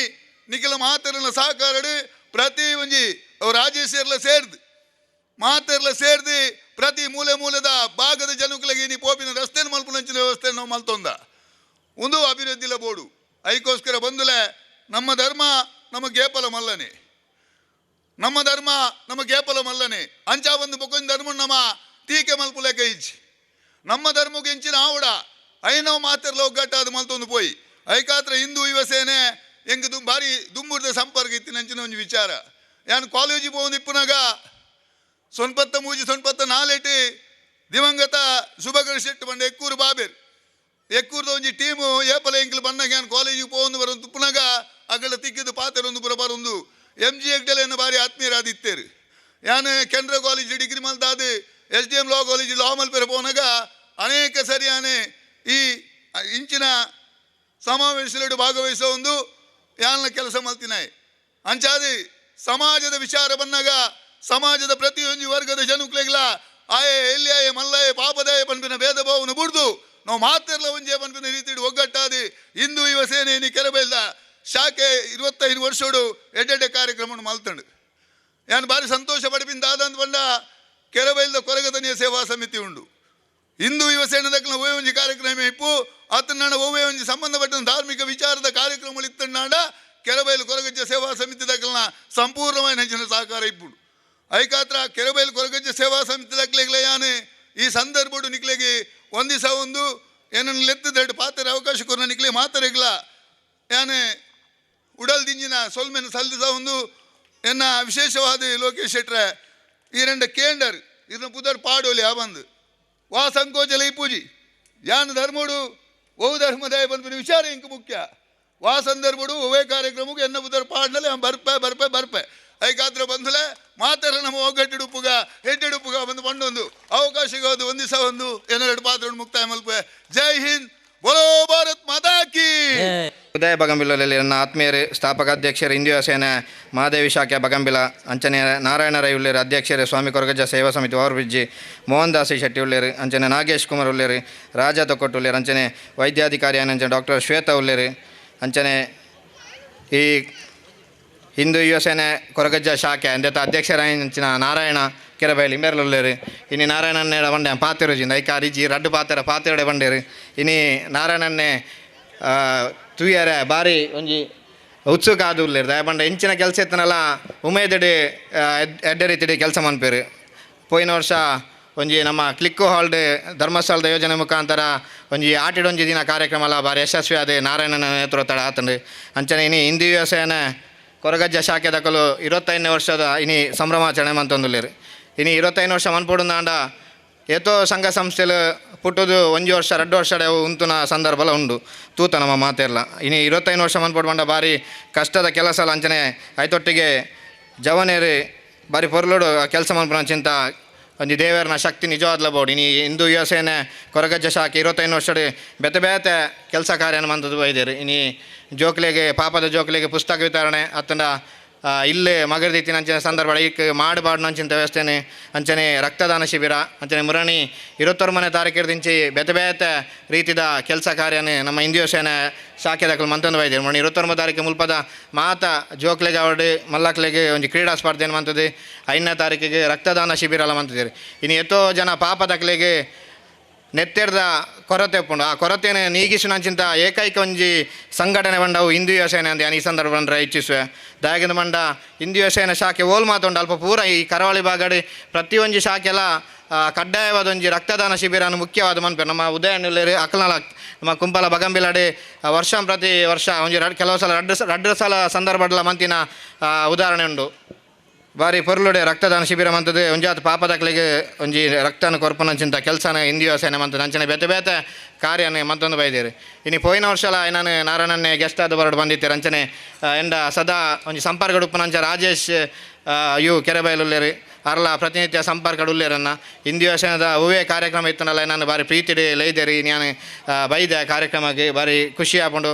ನಿಖಿಲ ಮಾತೆರ್ಲ ಸಹಕಾರಡು ಪ್ರತಿ ಒಂಜಿ ರಾಜೇಶ್ವರ್ಲ ಸೇರ್ದು ಪ್ರತಿ ಮೂಲೆದ ಭಾಗದ ಜನಕ್ಕಳಿಗೆ ಇನಿ ಪೋಪಿನ ರಸ್ತೆ ಮಲ್ಪುನಂಚಿನ ವ್ಯವಸ್ಥೆ ನಾವು ಮಲ್ತೊಂದ ಒಂದು ಅಭಿವೃದ್ಧಿಲ ಬೋಡು ಐಕೋಸ್ಕರ ಬಂದುಲೆ ನಮ್ಮ ಧರ್ಮ ನಮ್ಮ ಗೇಪಲ ಮಲ್ಲನೆ ಅಂಚ ಒಂದು ಬೊಕೊಂದು ಧರ್ಮ ನಮ್ಮ ಟೀಕೆ ಮಲ್ಪುಲೆಕ ಇಜ್ಜಿ ನಮ್ಮ ಧರ್ಮಕ್ಕೆ ಹೆಂಚಿನ ಆವಡ ಐನವ್ ಮಾತೆರ್ಲ ಒಗ್ಗಟ್ಟಾದ ಮಲ್ತೊಂದು ಪೋಯಿ ಐಕಾತ್ರ ಹಿಂದೂ ಯುವ ಸೇನೆ ಹೆಂಗೆ ಭಾರಿ ದುಂಬುರ್ದ ಸಂಪರ್ಕ ಇತ್ತಿನಂಚಿನ ಒಂದು ವಿಚಾರ ಯಾನು ಕಾಲೇಜಿಗೆ ಹೋಗಿ ಇಪ್ಪುನಾಗ ಸೊನ್ಪತ್ತ ನಾಲೆಟಿ ದಿವಂಗತ ಶುಭಕರ್ ಶೆಟ್ಟಿ ಬಂಡ ಎಕ್ಕೂರು ಬಾಬೇರ್ ಎಕ್ಕೂರ್ದ ಒಂಜಿ ಟೀಮು ಏಪಲ ಎಂಕ್ಲು ಬಣ್ಣಗೆ ಯಾನು ಕಾಲೇಜಿಗೆ ಹೋಗಿ ಬರೋದು ತುಪ್ಪನಾಗ ಅಗಳ ತಿಕ್ಕಿದ್ದು ಪಾತೆರೊಂದು ಪುರ ಬರೊಂದು MG ಹೆಗ್ಡೆಲೆಯನ್ನು ಬಾರಿ ಆತ್ಮೀಯರಾದಿತ್ತೇರು ಯಾನು ಕೆನರಾ ಕಾಲೇಜ್ ಡಿಗ್ರಿ ಮಲ್ತಾದು SDM ಲಾ ಕಾಲೇಜ್ ಲಾ ಮಲ್ಪೆರ ಪೋನಾಗ ಅನೇಕ ಸರಿಯಾನೆ ಈ ಇಂಚಿನ ಸಮಾವೇಶದಲ್ಲಿ ಭಾಗವಹಿಸೋ ಒಂದು ಯಾನ ಕೆಲಸ ಮಲ್ತಿನಾಯಿ ಅಂಚಾದಿ ಸಮಾಜದ ವಿಚಾರ ಬಂದಾಗ ಸಮಾಜದ ಪ್ರತಿಯೊಂದು ವರ್ಗದ ಜನಕ್ಲೆಗ್ಲ ಆಯೆ ಎಲ್ಲಿಯಾಯ ಮಲ್ಲಾಯ ಪಾಪದಾಯ ಪನ್ಪಿನ ಭೇದ ಭಾವನ ಬುಡ್ದು ನಾವು ಮಾತೆರ್ಲ ಒಂಜೆ ಪನ್ಪಿನ ರೀತಿ ಒಗ್ಗಟ್ಟಾದಿ ಹಿಂದೂ ಯುವ ಸೇನೆ ಕೆರೆಬೈಲ್ದ ಶಾಖೆ 25 ವರ್ಷೋಡು ಎಡ್ಡೆಡ್ಡೆ ಕಾರ್ಯಕ್ರಮವನ್ನು ಮಲ್ತಂಡು ಯಾನು ಭಾರಿ ಸಂತೋಷ ಪಡಿಪಿಂದ ಆದಂತ ಬಂಡ ಕೆರೆಬೈಲ್ದ ಕೊರಗದನಿಯ ಸೇವಾ ಸಮಿತಿ ಉಂಡು ಹಿಂದೂ ಯುವ ಸೇನೆದಕ್ಲ ಓವೇ ಒಂಜಿ ಕಾರ್ಯಕ್ರಮ ಇಪ್ಪು ಅತನ ಓವೇ ಒಂಜಿ ಸಂಬಂಧಪಟ್ಟ ಧಾರ್ಮಿಕ ವಿಚಾರದ ಕಾರ್ಯಕ್ರಮಗಳು ಇತ್ತಂಡ ಕೆರೆಬೈಲು ಕೊರಗಜ್ಜ ಸೇವಾ ಸಮಿತಿ ದಕ್ಲನ ಸಂಪೂರ್ಣವಾಗಿ ಹೆಚ್ಚಿನ ಸಹಕಾರ ಇಪ್ಪುಡು ಐಕಾತ್ರ ಕೆರೆಬೈಲು ಕೊರಗಜ್ಜ ಸೇವಾ ಸಮಿತಿ ದಕ್ಲೆಗ್ಲ ಯಾನೆ ಈ ಸಂದರ್ಭಡು ನಿಕ್ಲೆಗೆ ಒಂದಿಸ ಒಂದು ಏನನ್ನು ಲೆತ್ತದೆರಡು ಪಾತ್ರೆ ಅವಕಾಶ ಕೊರ ನಿಕ್ಲೆ ಮಾತರೆಗ್ಲ ಯಾನೆ ಉಡಲ್ ದಿಂಜಿನ ಸೊಲ್ಮೆನ ಸಲ್ದಿಸ ಒಂದು ಎನ್ನ ವಿಶೇಷವಾದ ಲೋಕೇಶ್ ಶೆಟ್ರೆ ಈ ರೆಂಡ ಕೇಂಡರ್ ಇದನ್ನ ಪುದರ್ ಪಾಡೋಲಿ ಆ ಬಂದು ವಾ ಸಂಕೋಚಲ ಈ ಪೂಜಿ ಯಾನು ಧರ್ಮಡು ಓ ಧರ್ಮದಾಯ ಬಂದ್ಬಿನ ವಿಚಾರ ಇಂಕ ಮುಖ್ಯ ವಾ ಸಂದರ್ಭಡು ಓವೇ ಕಾರ್ಯಕ್ರಮಕ್ಕೆ ಎನ್ನ ಪುದರ್ ಪಾಡ್ನಲ್ಲಿ ಬರ್ಪೆ ಐಕಾತ್ರ ಬಂದಲೆ ಮಾತಾರ ನಮ್ಮ ಒಗ್ಗಟ್ಟಿಡುಪ್ಪುಗ ಹೆಡ್ಡೆಡುಪ್ಪುಗ ಬಂದು ಬಂಡೊಂದು ಅವಕಾಶಕ್ಕೆ ಹೋದು ಒಂದಿಸ ಒಂದು ಏನೆರಡು ಪಾತ್ರ ಮುಕ್ತಾಯ ಮಲ್ಪೆ ಜೈ ಹಿಂದ್ ಬೋಲೋ ಭಾರತ್ ಮಾತಾ ಕಿ ಉದಯ ಬಗಂಬಿಲಲ್ಲಿ ನನ್ನ ಆತ್ಮೀಯರು ಸ್ಥಾಪಕ ಅಧ್ಯಕ್ಷರು ಹಿಂದೂ ಸೇನೆ ಮಹಾದೇವಿ ಶಾಖೆ ಬಗಂಬಿಲ ಅಂಚನೆ ನಾರಾಯಣ ರೈ ಉಳ್ಳೇರು ಅಧ್ಯಕ್ಷರು ಸ್ವಾಮಿ ಕೊರಗಜ್ಜ ಸೇವಾ ಸಮಿತಿ ಓವರ್ಬ್ರಿಡ್ಜಿ ಮೋಹನ್ ದಾಸಿ ಶೆಟ್ಟಿ ಉಳ್ಳೇರು ಅಂಚನೆ ನಾಗೇಶ್ ಕುಮಾರ್ ಉಳ್ಳೇರು ರಾಜ ತೊಕ್ಕೊಟ್ಟು ಉಳ್ಳೇರು ಅಂಚನೆ ವೈದ್ಯಾಧಿಕಾರಿ ಅಂಚನೆ ಡಾಕ್ಟರ್ ಶ್ವೇತಾ ಉಳ್ಳೇರು ಅಂಚನೆ ಈ ಹಿಂದೂ ಯುವ ಸೇನೆ ಕೊರಗಜ್ಜ ಶಾಖೆ ಅಂದೇತ ಅಧ್ಯಕ್ಷರಾಂಚಿನ ನಾರಾಯಣ ಕೆರಬೈಲಿ ಇಂಬೆರ್ಲುಲ್ಲೇರು ಇನಿ ನಾರಾಯಣನ್ನೇ ಬಂಡೆ ಪಾತಿರೋಜಿಂದ ಐಕ ಅರಿಜಿ ರಡ್ಡು ಪಾತೆರಡೆ ಬಂಡೇರು ಇನಿ ನಾರಾಯಣನ್ನೇ ತೂಯರೆ ಬಾರಿ ಒಂಜಿ ಉತ್ಸುಕ ಆದು ಉಲ್ಲೇರು ದಯಪಂಡ ಇಂಚಿನ ಕೆಲಸ ಎತ್ತನಲ್ಲ ಉಮೇದಡಿ ಎಡ್ಡೆ ರೀತಿಡಿ ಕೆಲಸ ಮನ್ಪೇರು ಪೋಯಿನ ವರ್ಷ ಒಂಜಿ ನಮ್ಮ ಕ್ಲಿಕ್ಕು ಹಾಲ್ಡ್ ಧರ್ಮಸ್ಥಳದ ಯೋಜನೆ ಮುಖಾಂತರ ಒಂಜಿ ಆಟಿಡೊಂಜಿ ದಿನ ಕಾರ್ಯಕ್ರಮ ಎಲ್ಲ ಬಾರಿ ಯಶಸ್ವಿ ಆದ ನಾರಾಯಣನ ನೇತೃತ್ವದ ಆತಂಡು ಅಂಚನೆ ಇನಿ ಹಿಂದೂ ಯುವ ಸೇನೆ ಕೊರಗಜ್ಜ ಶಾಖೆ ದಕ್ಕಲು 25ನೇ ವರ್ಷದ ಇನಿ ಸಂಭ್ರಮಾಚರಣೆ ಮಂತೊಂದುಲ್ಲೇರು ಇನಿ 25 ವರ್ಷ ಮನ್ಪೊಡುಂದಾಂಡ ಏತೋ ಸಂಘ ಸಂಸ್ಥೆಲು ಪುಟ್ಟುದು 1 ವರ್ಷ 2 ವರ್ಷ ಉಂತುನ ಸಂದರ್ಭಲ ಉಂಡು ತೂತ ನಮ್ಮ ಮಾತೆಲ್ಲ ಇನಿ 25 ವರ್ಷ ಮನ್ಪೊಡು ಬಂಡ ಬಾರಿ ಕಷ್ಟದ ಕೆಲಸ ಅಂಚನೆ ಐತೊಟ್ಟಿಗೆ ಜವನೇರು ಬಾರಿ ಪೊರ್ಲುಡು ಕೆಲಸ ಮನ್ಪುನ ಚಿಂತ ಒಂಜಿ ದೇವರನ ಶಕ್ತಿ ನಿಜವಾದ್ಲ ಬೋಡು ಇನಿ ಹಿಂದೂ ಯುವ ಸೇನೆ ಕೊರಗಜ್ಜ ಶಾಖೆ 25 ವರ್ಷದ ಬೇತೆ ಕೆಲಸ ಕಾರ್ಯನ ಮಂತದ್ದು ಬೈದೇರು ಇನಿ ಜೋಕ್ಲೆಗೆ ಪಾಪದ ಜೋಕ್ಲೆಗೆ ಪುಸ್ತಕ ವಿತರಣೆ ಅತ್ತಂಡ ಇಲ್ಲೇ ಮಗರ್ದಿತ್ತಿನ ಅಂಚಿನ ಸಂದರ್ಭ ಈಗ ಮಾಡಬಾರ್ದು ಅಂಚಿನ ವ್ಯವಸ್ಥೆನೆ ಅಂಚನೆ ರಕ್ತದಾನ ಶಿಬಿರ ಅಂಚನೆ ಮುರಣಿ 26ನೇ ತಾರೀಕಿರ್ದಿಂಚಿ ಬೇತೆ ರೀತಿದ ಕೆಲಸ ಕಾರ್ಯನೇ ನಮ್ಮ ಹಿಂದೂ ಸೇನೆ ಶಾಖೆ ದಾಖಲು ಮಂತಂದು ಬೈದೇರು ಮುರಣಿ 26 ತಾರೀಕು ಮುಲ್ಪದ ಮಾತ ಜೋಕ್ಲೆಗೆ ಅವಡು ಮಲ್ಲಕ್ಲೆಗೆ ಒಂದು ಕ್ರೀಡಾ ಸ್ಪರ್ಧೆಯನ್ನು ಮಂತದ್ದು 5ನೇ ತಾರೀಕಿಗೆ ರಕ್ತದಾನ ಶಿಬಿರ ಎಲ್ಲ ಮಂತಿದ್ದೀರಿ ಇನ್ನು ಎಷ್ಟೋ ಜನ ಪಾಪದಕ್ಲೆಗೆ ನೆತ್ತೆರ್ದ ಕೊರತೆ ಉಪ್ಪುಂಡು ಆ ಕೊರತೆಯನ್ನು ನೀಗಿಸಿನಂಚಿಂತ ಏಕೈಕ ಒಂಜಿ ಸಂಘಟನೆ ಬಂಡವು ಹಿಂದೂ ಯುವ ಸೇನೆ ಅಂತ ಈ ಸಂದರ್ಭ ಬಂದರೆ ಇಚ್ಛಿಸುವೆ ದಾಗಿನ ಬಂಡ ಹಿಂದೂ ಯುವ ಸೇನೆ ಶಾಖೆ ಓಲ್ ಮಾತುಂಡು ಅಲ್ಪ ಪೂರ ಈ ಕರಾವಳಿ ಭಾಗಡಿ ಪ್ರತಿಯೊಂದು ಶಾಖೆಲ್ಲ ಕಡ್ಡಾಯವಾದ ಒಂಜಿ ರಕ್ತದಾನ ಶಿಬಿರನು ಮುಖ್ಯವಾದ ಮನ್ಪೆ ನಮ್ಮ ಉದಯಣ್ಣುಲ್ಲೇರಿ ಅಕ್ಲನಾಲ ನಮ್ಮ ಕುಂಪಲ ಬಗಂಬಿಲಾಡಿ ಪ್ರತಿ ವರ್ಷ ಒಂಜಿ ಕೆಲವು ಸಲ ರಡ್ಡು ಸಲ ಸಂದರ್ಭಡ್ಲ ಮಂತಿನ ಉದಾಹರಣೆ ಉಂಡು ಬಾರಿ ಪೊರ್ಲುಡೆ ರಕ್ತದಾನ ಶಿಬಿರ ಮಂತದ್ದು ಒಂಜಾತ್ ಪಾಪದಕ್ಲಿಗೆ ಒಂಜಿ ರಕ್ತನ ಕೊರ್ಪುನಂಚಿಂತ ಕೆಲಸನ ಹಿಂದೂ ಯುವ ಸೇನೆ ಮಂತದ್ದು ಅಂಚನೆ ಬೇತೆ ಕಾರ್ಯನೇ ಮಂತೊಂದು ಬೈದೇರಿ ಇನ್ನು ಪೋಯಿನ ವರ್ಷಲ ನಾನು ನಾರಾಯಣನ್ನೇ ಗೆಸ್ಟ್ ಆದ ಬರಡು ಬಂದಿತ್ತೇರು ಅಂಚನೆ ಎಂಡ ಸದಾ ಒಂಜಿ ಸಂಪರ್ಕ ಉಪ್ಪುನಂಚ ರಾಜೇಶ್ ಯು ಕೆರೆಬೈಲುಲ್ಲೇರಿ ಅರ್ಲ ಪ್ರತಿನಿತ್ಯ ಸಂಪರ್ಕ ಉಲ್ಲೇರನ್ನ ಹಿಂದೂ ಯುವ ಸೇನೆದ ಹೂವೇ ಕಾರ್ಯಕ್ರಮ ಇತ್ತನಲ್ಲ ನಾನು ಬಾರಿ ಪ್ರೀತಿಡಿ ಲೈದೇರಿ ನಾನು ಬೈದೆ ಕಾರ್ಯಕ್ರಮಕ್ಕೆ ಬಾರಿ ಖುಷಿ ಆಪುಂಡು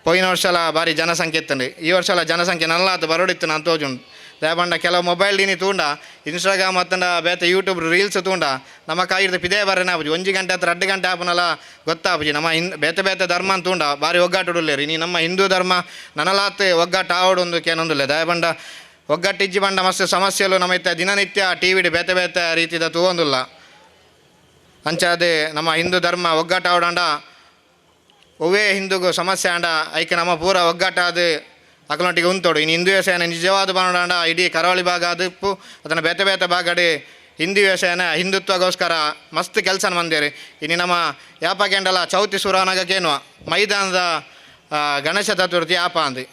ಪೋಯಿನ ವರ್ಷಲ ಬಾರಿ ಜನಸಂಖ್ಯೆ ಇತ್ತಂಡು ಈ ವರ್ಷಲ ಜನಸಂಖ್ಯೆ ನಲ್ಲಾತು ಬರೋಡಿತ್ತು ನಾನು ತೋಜುಂಡು ದಯಪಂಡ ಕೆಲವು ಮೊಬೈಲ್ ನೀನು ತೂಂಡ ಇನ್ಸ್ಟಾಗ್ರಾಮ್ ಮತ್ತಂಡ ಬೇತೆ ಯೂಟ್ಯೂಬ್ ರೀಲ್ಸ್ ತೂಂಡ ನಮ್ಮ ಕಾಯಿರ್ದು ಪಿದೇ ಬರೇನ ಆಪುಜಿ 1 ಗಂಟೆ ಹತ್ರ 2 ಗಂಟೆ ಆಪುನಲ್ಲ ಗೊತ್ತಾಪುಜಿ ನಮ್ಮ ಬೇತೆ ಧರ್ಮ ತೂಂಡ ಬಾರಿ ಒಗ್ಗಾಟುಡುಲ್ಲೇರಿ ನೀ ನಮ್ಮ ಹಿಂದೂ ಧರ್ಮ ನನಲಾತ್ ಒಗ್ಗಾಟ ಆವಡೊಂದು ಕೇನೊಂದುಲ್ಲೆ ದಯಪಂಡ ಒಗ್ಗಟ್ಟಿಜ್ಜಿ ಬಂಡ ಮಸ್ತ್ ಸಮಸ್ಯೆಲು ನಮ್ಮ ಇತ್ತ ದಿನನಿತ್ಯ ಟಿ ವಿಡಿ ಬೇತೆ ರೀತಿದ ತೂವೊಂದುಲ್ಲ ಅಂಚಾದೆ ನಮ್ಮ ಹಿಂದೂ ಧರ್ಮ ಒಗ್ಗಾಟ ಆವಡಂಡ ಒವೇ ಹಿಂದೂಗು ಸಮಸ್ಯೆ ಅಂಡ ಐಕೆ ನಮ್ಮ ಪೂರ ಒಗ್ಗಟ್ಟಾದ ಅಕಲೊಟ್ಟಿಗೆ ಉಂತೋಡು ಇನ್ನು ಹಿಂದೂ ಯುವ ಸೇನೆ ನಿಜವಾದ ಬಾಂಡ ಇಡೀ ಕರಾವಳಿ ಭಾಗ ಅದುಪ್ಪು ಅದನ್ನು ಬೇತೆ ಭಾಗಡಿ ಹಿಂದೂ ಯುವ ಸೇನೆ ಹಿಂದುತ್ವಗೋಸ್ಕರ ಮಸ್ತ್ ಕೆಲಸ ಮಂದಿರಿ ಇನ್ನು ನಮ್ಮ ಯಾಪ ಕೆಂಡಲ ಚೌತಿ ಸುರಾನಾಗೇನು ಮೈದಾನದ ಗಣೇಶ ಚತುರ್ಥಿ ಯಾಪ ಅಂದು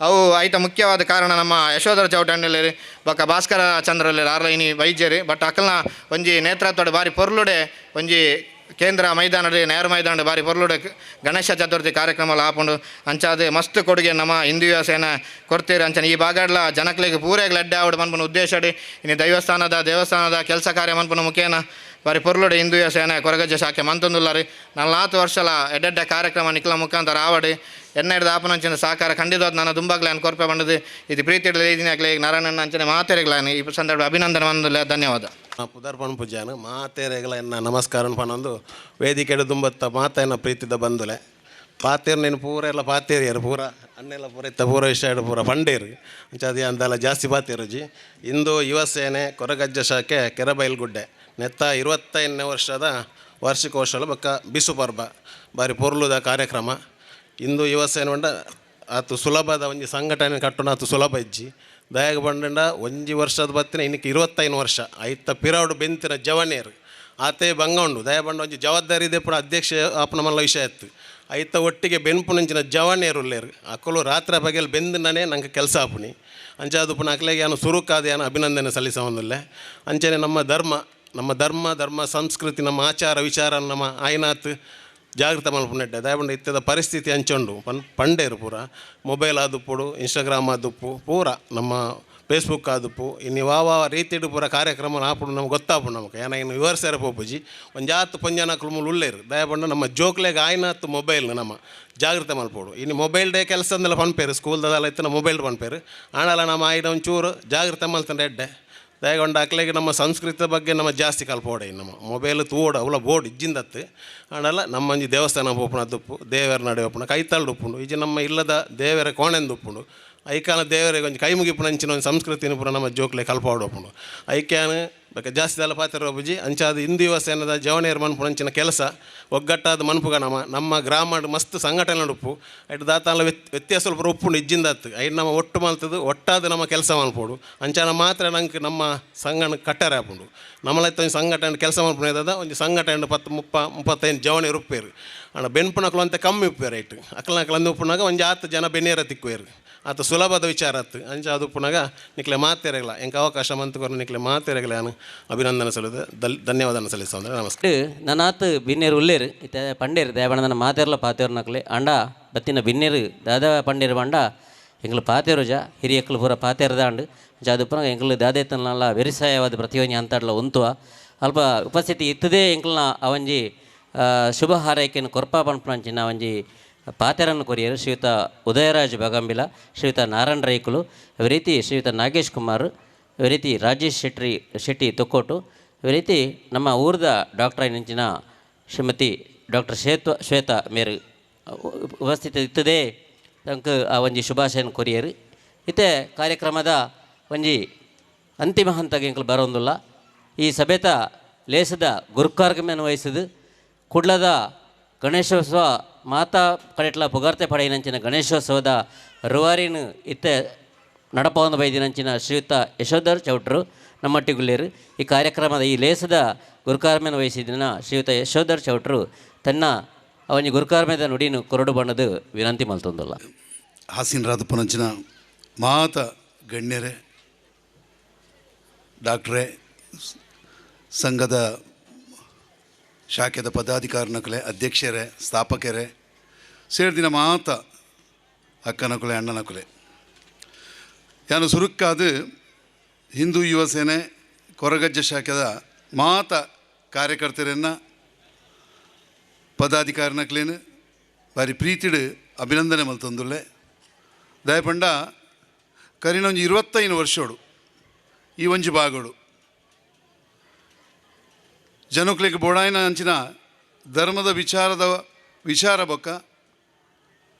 ಅವು ಐತ ಮುಖ್ಯವಾದ ಕಾರಣ ನಮ್ಮ ಯಶೋಧರ ಚೌಟಣ್ಣಲ್ಲಿ ಬೊಕ್ಕ ಭಾಸ್ಕರ ಚಂದ್ರಲ್ಲಿ ಆರ್ಲ ಇನಿ ವೈದ್ಯರಿ ಬಟ್ ಅಕಲ್ನ ಒಂಜಿ ನೇತೃತ್ವದ ಬಾರಿ ಪೊರ್ಲುಡೆ ಒಂಜಿ ಕೇಂದ್ರ ಮೈದಾನದ ನೇರು ಮೈದಾನ ಬಾರಿ ಪೊರ್ಲುಡೆ ಗಣೇಶ ಚತುರ್ಥಿ ಕಾರ್ಯಕ್ರಮ ಆಪುಂಡು ಅಂಚಾದೆ ಮಸ್ತ್ ಕೊಡುಗೆ ನಮ್ಮ ಹಿಂದೂ ಯುವ ಸೇನೆ ಕೊಡ್ತೀರಿ ಅಂಚನೆ ಈ ಭಾಗಡ್ಲ ಜನಕ್ಲಿಗೆ ಪೂರೆಗೆ ಅಡ್ಡೆ ಆವಡು ಮನ್ಪುನ ಉದ್ದೇಶಡಿ ಇನ್ನು ದೇವಸ್ಥಾನದ ಕೆಲಸ ಕಾರ್ಯ ಮನ್ಪುನ ಮುಖೇನ ಬಾರಿ ಪೊರ್ಲುಡೆ ಹಿಂದೂ ಯುವ ಸೇನೆ ಕೊರಗಜ್ಜ ಶಾಖೆ ಮಂತೊಂದುಲ್ಲಾರಿ 4 ವರ್ಷಲ ಎಡ್ಡೆಡ್ಡೆ ಕಾರ್ಯಕ್ರಮ ನಿಕ್ಲ ಮುಖಾಂತರ ಆವಡಿ ಎನ್ನೆಡ್ದು ಆಪನಂಚಿನ ಸಹಕಾರ ಖಂಡಿತವಾದ ನಾನು ದುಂಬಾಗ್ಲಾನ್ ಕೊರ್ಪೆ ಬಂದದು ಇದು ಪ್ರೀತಿ ಇದಿನಾಗ್ಲಿ ನಾರಾಯಣನ ಅಂಚನೆ ಮಾತೆರೆಗ್ಲಾನಿ ಈ ಸಂದರ್ಭ ಅಭಿನಂದನೆ ಬಂದಿಲ್ಲ ಧನ್ಯವಾದ ಪುದರ್ಪಣ ಪೂಜಾನು ಮಾತೆರೆಗಳ ಎನ್ನ ನಮಸ್ಕಾರ ಪನೊಂದು ವೇದಿಕೆಡು ದುಂಬತ್ತ ಮಾತೆನ ಪ್ರೀತಿದ ಬಂದುಲೆ ಪಾತೇರು ನೀನು ಪೂರ ಎಲ್ಲ ಪಾತೇರಿಯರು ಪೂರ ಅನ್ನೆಲ್ಲ ಪೂರ ಇತ್ತ ಪೂರ ವಿಷಯ ಪೂರ ಪಂಡೇರು ಅಂಚದಿ ಅಂದೆಲ್ಲ ಜಾಸ್ತಿ ಪಾತೇರುಜಿ ಇಂದು ಯುವ ಸೇನೆ ಕೊರಗಜ್ಜ ಶಾಖೆ ಕೆರೆಬೈಲ್ಗುಡ್ಡೆ ನೆತ್ತ 25ನೇ ವರ್ಷದ ವಾರ್ಷಿಕೋತ್ಸವ ಬೊಕ್ಕ ಬಿಸು ಪರ್ಬ ಬಾರಿ ಪೊರ್ಲುದ ಕಾರ್ಯಕ್ರಮ ಇಂದು ಯುವ ಸೇನೆ ಬಂಡ ಆತು ಸುಲಭದ ಒಂಜಿ ಸಂಘಟನೆ ಕಟ್ಟುನ ಆತು ಸುಲಭ ಇಜ್ಜಿ ದಯಾಗ ಬಂಡ 1 ವರ್ಷದ ಬತ್ತಿನ ಇನ್ನಕ್ಕೆ 25 ವರ್ಷ ಐತ ಪಿರೌಡು ಬೆಂತಿನ ಜವನೇರು ಆತೆ ಬಂಗ ಉಂಡು ದಯ ಬಂಡ ಒಂಜಿ ಜವಾಬ್ದಾರಿ ಇದೆ ಪುರ ಅಧ್ಯಕ್ಷ ಆಪನ ಮಲ್ಲ ವಿಷಯ ಇತ್ತು ಐತ ಒಟ್ಟಿಗೆ ಬೆನ್ಪುನಂಚಿನ ಜವನೇರು ಉಲ್ಲೇರು ಅಕ್ಕಲು ರಾತ್ರಿ ಬಗೆಯಲ್ಲಿ ಬೆಂದಿನೇ ನಂಗೆ ಕೆಲಸ ಆಪುನಿ ಅಂಚಾದು ಪುನಃ ಅಕ್ಲೆಗೆ ಏನು ಸುರುಕಾದ ಏನು ಅಭಿನಂದನೆ ಸಲ್ಲಿಸೋದಿಲ್ಲ ಅಂಚನೆ ನಮ್ಮ ಧರ್ಮ ಸಂಸ್ಕೃತಿ ನಮ್ಮ ಆಚಾರ ವಿಚಾರ ನಮ್ಮ ಆಯ್ನಾತ್ ಜಾಗೃತ ಮಲ್ಪುನೆಡ್ಡೆ ದಯಪಂಡ ಇತ್ತದ ಪರಿಸ್ಥಿತಿ ಹಂಚೊಂಡು ಪಂಡೇರು ಪೂರ ಮೊಬೈಲ್ ಆದುಪ್ಪುಡು ಇನ್ಸ್ಟಾಗ್ರಾಮ್ ಆದುಪ್ಪು ಪೂರ ನಮ್ಮ ಫೇಸ್ಬುಕ್ ಆದುಪ್ಪು ಇನ್ನು ವಾವ ರೀತಿಡು ಪೂರ ಕಾರ್ಯಕ್ರಮ ಆಪುಡು ನಮ್ಗೆ ಗೊತ್ತಾಪು ನಮಗೆ ಏನ ಇನ್ನು ವಿವರಿಸ್ಯಾರ ಪೋಪುಜಿ ಒಂಜಾತು ಪಂಜಾನಕ್ಲು ಉಳ್ಳೇರು ದಯಪಂಡ ನಮ್ಮ ಜೋಕ್ಲೆಗೆ ಆಯ್ನಾತ್ ಮೊಬೈಲ್ ನಮ್ಮ ಜಾಗೃತ ಮಲ್ಪೋಡು ಇನ್ನು ಮೊಬೈಲ್ ಡೇ ಕೆಲಸ ಅಂದೆಲ್ಲ ಪನ್ಪೇರು ಸ್ಕೂಲ್ದಲ್ಲ ಇತ್ತು ಮೊಬೈಲ್ ಪನ್ಪೇರು ಆಣಲ್ಲ ನಮ್ಮ ಆಯ್ನ ಒಂಚೂರು ಜಾಗೃತ ಮಲ್ತಂಡೆ ಎಡ್ಡೆ ದಯಗೊಂಡ ಅಕ್ಲೆಗೆ ನಮ್ಮ ಸಂಸ್ಕೃತಿ ಬಗ್ಗೆ ನಮ್ಮ ಜಾಸ್ತಿ ಕಲ್ಪೋಡೆ ನಮ್ಮ ಮೊಬೈಲ್ ತೂಡ ಅವಳ ಬೋರ್ಡ್ ಇಜ್ಜಿಂದತ್ತು ಆಣಲ್ಲ ನಮ್ಮಂಜಿ ದೇವಸ್ಥಾನ ಉಪ್ಪುಣ ದುಪ್ಪು ದೇವರ ನಡೆ ಉಪ್ಪುಣ ಕೈತಾಳ್ದು ಉಪ್ಪುಂಡು ಈಜಿ ನಮ್ಮ ಇಲ್ಲದ ದೇವರ ಕೋಣೆಂದು ಉಪ್ಪುಂಡು ಐಕಾನ ದೇವರಿಗೆ ಒಂಜಿ ಕೈ ಮುಗಿಪುನಂಚಿನ ಒಂದು ಸಂಸ್ಕೃತಿನ ಪೂರ ನಮ್ಮ ಜೋಕ್ಲೆ ಕಲ್ಪಾಡೋಪುಂಡು ಐಕ್ಯಾನ ಬೇಕಾ ಜಾಸ್ತಿ ದಲ ಪಾತ್ರ ಬುಜಿ ಅಂಚಾದ ಹಿಂದೂ ಯುವ ಸೇನದ ಜವನೇರು ಮನ್ಪುನಂಚಿನ ಕೆಲಸ ಒಗ್ಗಟ್ಟಾದ ಮನ್ಪುಗ ನಮ್ಮ ಗ್ರಾಮ ಮಸ್ತ್ ಸಂಘಟನೆ ಉಪ್ಪು ಐಟ್ ದಾತಾಲ ವ್ಯತ್ಯಾಸ ಪೂರ ಉಪ್ಪುಂಡು ಇಜ್ಜಿಂದಾತು ಐಟ್ ನಮ್ಮ ಒಟ್ಟು ಮಲ್ತದು ಒಟ್ಟಾದ ನಮ್ಮ ಕೆಲಸ ಮನ್ಪೋಡು ಅಂಚಾನ ಮಾತ್ರ ನಂಗೆ ನಮ್ಮ ಸಂಘನ ಕಟ್ಟಾರೆ ಹಾಪುಂಡು ನಮ್ಮಲೈತ ಒಂದು ಸಂಘಟನೆ ಕೆಲಸ ಮನ್ಪುನೇದ ಒಂದು ಸಂಘಟನೆ 30-35 ಜವನೇ ಉಪ್ಪೇರು ಅಣ್ಣ ಬೆನ್ಪುನಕ್ಲು ಅಂತ ಕಮ್ಮಿ ಉಪ್ಪೇರು ಐಟ್ ಅಕ್ಲನಕ್ಲಂದು ಉಪ್ಪುನಾಗ ಒಂದು 10 ಜನ ಬೆನ್ನೇರ ತಿಕ್ಕುವೇರು ಆತ ಸುಲಭದ ವಿಚಾರ ಆತು ಅಂಚ ಅದು ಉಪ್ಪುನಾಗ ನಿಕ್ಲೆ ಮಾತೇರಗಲ ಎಂಕ ಅವಕಾಶ ಮಂತ್ಕೊರು ನಿಕ್ಲೆ ಮಾತೇರಗಲ ನಾನು ಅಭಿನಂದನೆ ಸಲ್ಲಿದೆ ಧನ್ಯವಾದ ಸಲ್ಲಿಸ ನಮಸ್ಕಾರ ನನಾತ್ ಬಿನ್ನೇರು ಉಲ್ಲೇರು ಇತ್ತ ಪಂಡೇರು ದಯಬಣ್ಣನ ಮಾತೇರ್ಲ ಪಾತೇರು ನಕ್ಲೆ ಅಂಡ ಬತ್ತಿನ ಬಿನ್ನೇರು ದಾದ ಪಂಡೇರು ಬಂಡ ಎಂಗ್ಲು ಪಾತೇರು ಜಾ ಹಿರಿಯಕ್ಕಲು ಪೂರ ಪಾತೇರ್ದ ಅಂಡು ಅದು ಪುನಃ ಎಂಗ್ಲು ದಾದೇತನಲ್ಲ ವ್ಯವಸಾಯವಾದ ಪ್ರತಿಯೊಂದು ಅಂತಾಡ್ಲ ಉಂತುವ ಅಲ್ಪ ಉಪಸ್ಥಿತಿ ಇತ್ತದೇ ಎಂಕ್ಲನ ಅವಂಜಿ ಶುಭ ಹಾರೈಕೆಯನ್ನು ಕೊರ್ಪ ಪಂಪಂಚಿನ ಅವಂಜಿ ಪಾತೆರನ್ನು ಕೊರಿಯರು ಶ್ರೀಯುತ ಉದಯರಾಜ್ ಬಗಂಬಿಲ ಶ್ರೀಯುತ ನಾರಾಯಣ ರೈಕುಲು ಅದೇ ರೀತಿ ಶ್ರೀಯುತ ನಾಗೇಶ್ ಕುಮಾರ್ ಅದೇ ರೀತಿ ರಾಜೇಶ್ ಶೆಟ್ಟಿ ತೊಕ್ಕೋಟು ಅದೇ ರೀತಿ ನಮ್ಮ ಊರದ ಡಾಕ್ಟರ್ ನಿಂಚಿನ ಶ್ರೀಮತಿ ಡಾಕ್ಟರ್ ಶ್ವೇತಾ ಮೇರು ಉಪಸ್ಥಿತಿ ಇತ್ತದೇ ತಂಕ ಆ ಒಂಜಿ ಶುಭಾಶಯನ ಕೊರಿಯರು ಇತ್ತೆ ಕಾರ್ಯಕ್ರಮದ ಒಂಜಿ ಅಂತಿಮ ಹಂತಗೆ ಎಂಕಲು ಬರೋಂದಿಲ್ಲ ಈ ಸಭೆತ ಲೇಸದ ಗುರುಕಾರ್ಗಮೆಯನ್ನು ವಹಿಸಿದು ಕುಡ್ಲದ ಗಣೇಶೋತ್ಸವ ಮಾತಾ ಕಡೆಟ್ಲ ಪುಗಾರ್ತೆ ಪಡೆಯಿನಂಚಿನ ಗಣೇಶೋತ್ಸವದ ರುವಾರಿನ ಇತ್ತೆ ನಡಪವೊಂದು ಬೈದಿನಂಚಿನ ಶ್ರೀಯುತ ಯಶೋಧರ್ ಚೌಟ್ರು ನಮ್ಮೊಟ್ಟಿಗುಳ್ಳೇರು ಈ ಕಾರ್ಯಕ್ರಮದ ಈ ಲೇಸದ ಗುರುಕಾರ್ಮೆಯನ್ನು ವಹಿಸಿದಿನ ಶ್ರೀಯುತ ಯಶೋಧರ್ ಚೌಟ್ರು ತನ್ನ ಅವನಿ ಗುರುಕಾರ್ಮೆದ ನುಡಿನು ಕೊರಡು ಬಣ್ಣದ ವಿನಂತಿ ಮಲ್ತೊಂದಿಲ್ಲ ಹಾಸಿನರಾದ ಪುನಂಚಿನ ಮಾತ ಗಣ್ಯರೇ ಡಾಕ್ಟ್ರೇ ಸಂಘದ ಶಾಖೆದ ಪದಾಧಿಕಾರಿನಕಲೆ ಅಧ್ಯಕ್ಷರೇ ಸ್ಥಾಪಕರೇ ಸೇರಿದಿನ ಮಾತ ಅಕ್ಕನಕಲೆ ಅಣ್ಣನಕಲೆ ಯಾನು ಸುರುಕ್ಕಾದ ಹಿಂದೂ ಯುವ ಸೇನೆ ಕೊರಗಜ್ಜ ಶಾಖೆದ ಮಾತ ಕಾರ್ಯಕರ್ತರನ್ನ ಪದಾಧಿಕಾರಿನಕ್ಲೇನು ಬಾರಿ ಪ್ರೀತಿಡು ಅಭಿನಂದನೆ ಮಲ್ತೊಂದುಲ್ಲೆ ದಯಪಂಡ ಕರಿನೊಂಜಿ 25 ವರ್ಷೋಡು ಈ ಒಂಜಿ ಬಾಗೋಡು ಜನಕ್ಲೆಗೆ ಬೋಡಾಯಿನ ಅಂಚಿನ ಧರ್ಮದ ವಿಚಾರ ಬೊಕ್ಕ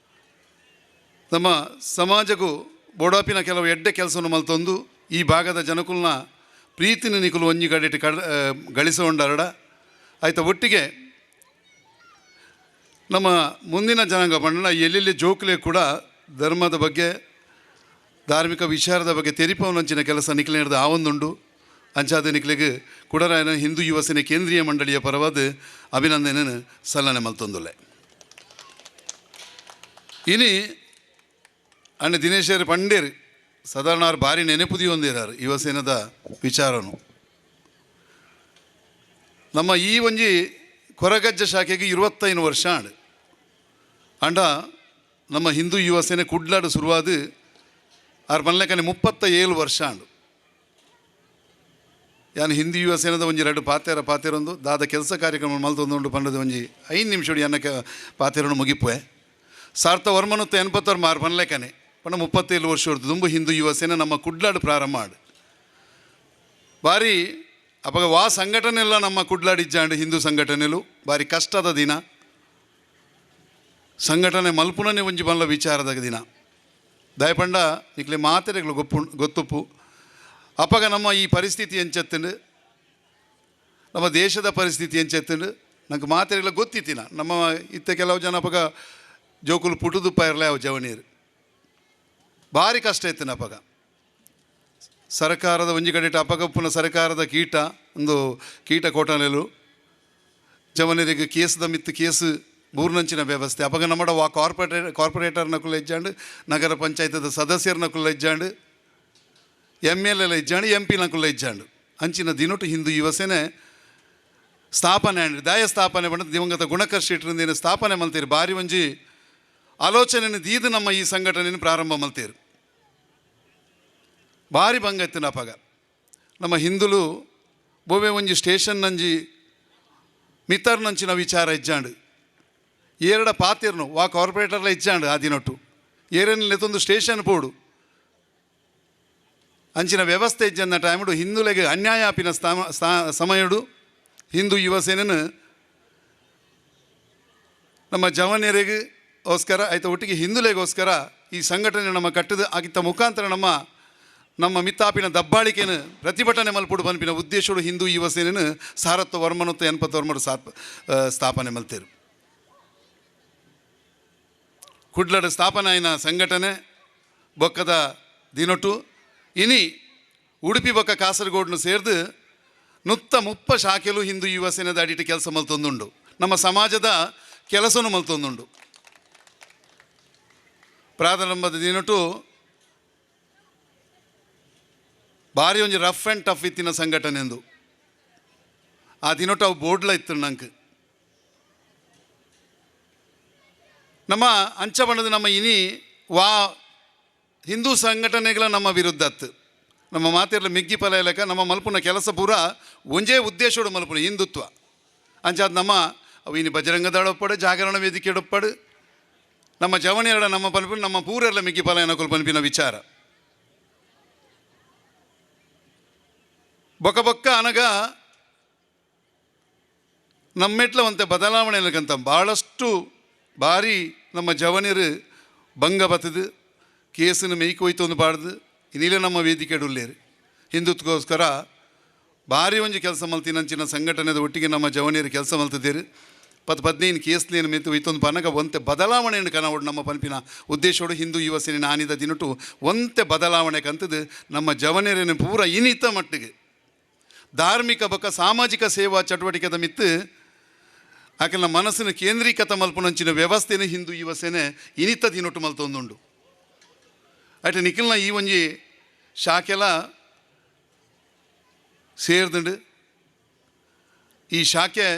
ನಮ್ಮ ಸಮಾಜಕ್ಕೂ ಬೋಡಾಪಿನ ಕೆಲವು ಎಡ್ಡೆ ಕೆಲಸವನ್ನು ಮಲ್ತೊಂದು ಈ ಭಾಗದ ಜನಕುಲ್ನ ಪ್ರೀತಿನ ನಿಕುಲು ಒಂಜಿ ಕಡೆಟಿ ಗಳಿಸೊಂಡರಡ ಆಯ್ತಾ ಒಟ್ಟಿಗೆ ನಮ್ಮ ಮುಂದಿನ ಜನಾಂಗ ಬಣ್ಣ ಎಲ್ಲೆಲ್ಲಿ ಜೋಕ್ಲೆ ಕೂಡ ಧರ್ಮದ ಬಗ್ಗೆ ಧಾರ್ಮಿಕ ವಿಚಾರದ ಬಗ್ಗೆ ತೆರಿಪವನಂಚಿನ ಕೆಲಸ ನಿಖಲೆ ಹಿಡಿದು ಆವೊಂದುಂಡು ಅಂಚಾದ ನಿಖಲೆಗೆ ಕುಡರಾಯನ ಹಿಂದೂ ಯುವ ಸೇನೆ ಕೇಂದ್ರೀಯ ಮಂಡಳಿಯ ಪರವಾದ ಅಭಿನಂದನೆ ಸಲ್ಲನೆ ಮಲ್ತೊಂದುಲ್ಲೆ ಇನಿ ಅಣ್ಣ ದಿನೇಶರು ಪಂಡೇರು ಸಾಧಾರಣ ಅವ್ರು ಭಾರಿ ನೆನಪುದಿ ಹೊಂದಿರಾರು ಯುವ ಸೇನದ ವಿಚಾರನು ನಮ್ಮ ಈ ಒಂಜಿ ಕೊರಗಜ್ಜ ಶಾಖೆಗೆ 25 ವರ್ಷ ಆಂಡು ಅಂಡ ನಮ್ಮ ಹಿಂದೂ ಯುವ ಸೇನೆ ಕುಡ್ಲಾಡು ಶುರುವಾದ ಅವ್ರ ಮನ್ಲೆಕನೆ 37 ವರ್ಷ ಆಂಡು ಯಾನು ಹಿಂದೂ ಯುವ ಸೇನದ ಒಂಜಿ 2 ಪಾತೆರೊಂದು ದಾದ ಕೆಲಸ ಕಾರ್ಯಕ್ರಮ ಮಲ್ತೊಂದು ಪಂಡದ ಒಂಜಿ 5 ನಿಮಿಷ ಅನ್ನಕ್ಕೆ ಪಾತೆರನ್ನು ಮುಗಿಪುವೆ ಸಾರ್ಥ ವರ್ಮನತ್ತು 86 ಮಾರು ಪನ್ಲೆಕನೆ ಪಂಡ 37 ವರ್ಷ ಹೊಡ್ದು ದುಂಬು ಹಿಂದೂ ಯುವ ಸೇನೆ ನಮ್ಮ ಕುಡ್ಲಾಡು ಪ್ರಾರಂಭ ಆಡು ಬಾರಿ ಅವಾಗ ಸಂಘಟನೆ ಎಲ್ಲ ನಮ್ಮ ಕುಡ್ಲಾಡಿಜ್ಜಾಂಡು ಹಿಂದೂ ಸಂಘಟನೆಲು ಬಾರಿ ಕಷ್ಟದ ದಿನ ಸಂಘಟನೆ ಮಲ್ಪುನನೇ ಒಂಜಿ ಬಲ್ಲ ವಿಚಾರದ ದಿನ ದಯಪಂಡ ನಿಕ್ಲೆ ಮಾತೆರೆಗಳು ಗೊತ್ತುಪ್ಪು ಅಪ್ಪಗ ನಮ್ಮ ಈ ಪರಿಸ್ಥಿತಿ ಎಂಚೆತ್ತಂಡು ನಮ್ಮ ದೇಶದ ಪರಿಸ್ಥಿತಿ ಎಂಚೆತ್ತಂಡು ನಂಗೆ ಮಾತೆರೆಗಳ ಗೊತ್ತಿತ್ತಿನ ನಮ್ಮ ಇತ್ತ ಕೆಲವು ಜನ ಅಪ್ಪಗ ಜೋಕುಲು ಪುಟುದುಪ್ಪ ಇರಲ್ಲ ಅವು ಜವನೀರು ಭಾರಿ ಕಷ್ಟ ಇತ್ತಿನ ಅಪ್ಪಗ ಸರ್ಕಾರದ ಒಂಜಿ ಕಡೆ ಅಪಗಪ್ಪುನ ಸರ್ಕಾರದ ಒಂದು ಕೀಟ ಕೋಟನೆಲು ಜವನರಿಗೆ ಕೇಸದ ಮಿತ್ತು ಕೇಸು ಮೂರ್ನಂಚಿನ ವ್ಯವಸ್ಥೆ ಅಪಗ ನಮ್ಮಡ ಕಾರ್ಪೊರೇಟರ್ನ ಇಜ್ಜಾಂಡು ನಗರ ಪಂಚಾಯತದ ಸದಸ್ಯರನ್ನ ಇಜ್ಜಾಂಡು MLA ಇಜ್ಜಾಂಡು MP ಇಜ್ಜಾಂಡು ಅಂಚಿನ ದಿನೊಟ್ಟು ಹಿಂದೂ ಯುವ ಸೇನೆ ಸ್ಥಾಪನೆ ಅಂಡಿ ದಾಯ ಸ್ಥಾಪನೆ ಬಂದ ದಿವಂಗತ ಗುಣಕರ್ ಶೆಟ್ಟರಿಂದ ಸ್ಥಾಪನೆ ಮಲ್ತೀರಿ ಭಾರಿ ಒಂಜಿ ಆಲೋಚನೆ ದೀದು ನಮ್ಮ ಈ ಸಂಘಟನೆಯನ್ನು ಪ್ರಾರಂಭ ಮಲ್ತೀರಿ ಭಾರಿ ಭಂಗ ಇತ್ತು ಅಪಗ ನಮ್ಮ ಹಿಂದುಲು ಬೋವೆ ಒಂಜಿ ಸ್ಟೇಷನ್ ನಂಜಿ ಮಿತ್ತರ್ನಂಚಿನ ವಿಚಾರ ಇಜ್ಜಾಂಡು ಏರಡ ಪಾತಿರ್ನು ಕಾರ್ಪೊರೇಟರ್ಲ ಇಜ್ಜಾಂಡು ಆ ದಿನೊಟ್ಟು ಏರೇನೆತ್ತೊಂದು ಸ್ಟೇಷನ್ ಪೋಡು ಅಂಚಿನ ವ್ಯವಸ್ಥೆ ಇಜ್ಜಂದ ಟೈಮಡು ಹಿಂದುಲೆಗೆ ಅನ್ಯಾಯ ಆಪಿನ ಸಮಯಡು ಹಿಂದೂ ಯುವ ಸೇನೆನು ನಮ್ಮ ಜವನಿಯರಿಗೋಸ್ಕರ ಆಯ್ತು ಒಟ್ಟಿಗೆ ಹಿಂದುಲೆಗೋಸ್ಕರ ಈ ಸಂಘಟನೆ ನಮ್ಮ ಕಟ್ಟದು ಆಗಿತ್ತ ಮುಖಾಂತರ ನಮ್ಮ ಮಿತ್ತಾಪಿನ ದಬ್ಬಾಳಿಕೆಯನ್ನು ಪ್ರತಿಭಟನೆ ಮಲ್ಪುಡು ಪನ್ಪಿನ ಉದ್ದೇಶಗಳು ಹಿಂದೂ ಯುವ ಸೇನೆಯನ್ನು ಸಾರತ್ವ ವರ್ಮನತ್ತು ಎನ್ಪತ್ತು ವರ್ಮರು ಸ್ಥಾಪನೆ ಮಲ್ತೇರು. ಕುಡ್ಲಡ ಸ್ಥಾಪನೆ ಆಯ್ನ ಸಂಘಟನೆ ಬೊಕ್ಕದ ದಿನೊಟ್ಟು ಇನಿ ಉಡುಪಿ ಬೊಕ್ಕ ಕಾಸರಗೋಡ್ನು ಸೇರಿದು 130 ಶಾಖೆಲು ಹಿಂದೂ ಯುವ ಸೇನೆದ ಅಡಿಟ್ಟು ಕೆಲಸ ಮಲ್ತೊಂದುಂಡು. ನಮ್ಮ ಸಮಾಜದ ಕೆಲಸನೂ ಮಲ್ತೊಂದುಂಡು. ಪ್ರಾರಂಭದ ದಿನೊಟ್ಟು ಭಾರಿ ಒಂಜಿ ರಫ್ ಆ್ಯಂಡ್ ಟಫ್ ಇತ್ತಿನ ಸಂಘಟನೆ ಎಂದು ಆ ದಿನೊಟ್ಟು ಅವು ಬೋರ್ಡ್ಲ ಇತ್ತು ನಂಗೆ ನಮ್ಮ ಅಂಚ ಬಣ್ಣದ ನಮ್ಮ ಇನಿ ಹಿಂದೂ ಸಂಘಟನೆಗಳ ನಮ್ಮ ವಿರುದ್ಧ ಅತ್ತು ನಮ್ಮ ಮಾತೆಲ್ಲ ಮಿಗ್ಗಿ ಫಲ ಲೆಕ್ಕ ನಮ್ಮ ಮಲ್ಪುನ ಕೆಲಸ ಪೂರ ಒಂಜೇ ಉದ್ದೇಶೋಡು ಮಲ್ಪುನ ಹಿಂದುತ್ವ ಅಂಚಾದ ನಮ್ಮ ಅವು ಇನ್ನು ಬಜರಂಗ ದಳ ಒಪ್ಪಡು ಜಾಗರಣ ವೇದಿಕೆ ಒಪ್ಪಡು ನಮ್ಮ ಜವಣಿಯರ ನಮ್ಮ ಪನ್ಪಿನ ನಮ್ಮ ಪೂರೆಲ್ಲ ಮಿಗ್ಗಿ ಫಲ ಏನಕೊಲ್ ಪನ್ಪಿನ ವಿಚಾರ ಬೊಕ್ಕ ಬೊಕ್ಕ ಅನಗ ನಮ್ಮೆಟ್ಲ ಒಂತೆ ಬದಲಾವಣೆ ಅನ್ನಕಂತ ಭಾಳಷ್ಟು ಭಾರಿ ನಮ್ಮ ಜವನಿಯರು ಭಂಗ ಬತ್ತದು ಕೇಸನ್ನು ಮೇಯ್ಕೆ ಹೋಯ್ತು ಒಂದು ಬಾಡ್ದು ಇನ್ನಿಲ್ಲ ನಮ್ಮ ವೇದಿಕೆ ಉಳ್ಳೇರು ಹಿಂದುತ್ವಗೋಸ್ಕರ ಭಾರಿ ಒಂಜಿ ಕೆಲಸ ಮಲ್ತಿನಂಚಿನ ಸಂಘಟನೆದ ಒಟ್ಟಿಗೆ ನಮ್ಮ ಜವನಿಯರು ಕೆಲಸ ಮಲ್ತಿದ್ದೇರು 15 ಕೇಸ್ಲೇನು ಮೆತ್ತು ಹೋಯ್ತೊಂದು ಪನಗ ಒಂತೆ ಬದಲಾವಣೆಯನ್ನು ಕನವಡು ನಮ್ಮ ಪನ್ಪಿನ ಉದ್ದೇಶೋಡು ಹಿಂದೂ ಯುವ ಸೇನೆ ಆನಿದ ದಿನಟು ಒಂತೆ ಬದಲಾವಣೆ ಕಂತದ್ದು ನಮ್ಮ ಜವನಿಯರೇನು ಪೂರ ಇನಿತ ಮಟ್ಟಿಗೆ ಧಾರ್ಮಿಕ ಬೊಕ್ಕ ಸಾಮಾಜಿಕ ಸೇವಾ ಚಟುವಟಿಕೆದ ಮಿತ್ತು ಆಕೆಲ್ಲ ಮನಸ್ಸಿನ ಕೇಂದ್ರೀಕತ ಮಲ್ಪುನಂಚಿನ ವ್ಯವಸ್ಥೆನೇ ಹಿಂದೂ ಯುವ ಸೇನೆ ಇನಿತ ದಿನೊಟ್ಟು ಮಲ್ತೊಂದುಂಡು. ಅಯ್ಟು ನಿಖಿಲ್ನ ಈ ಒಂಜಿ ಶಾಖೆಲ್ಲ ಸೇರ್ದುಂಡು. ಈ ಶಾಖೆ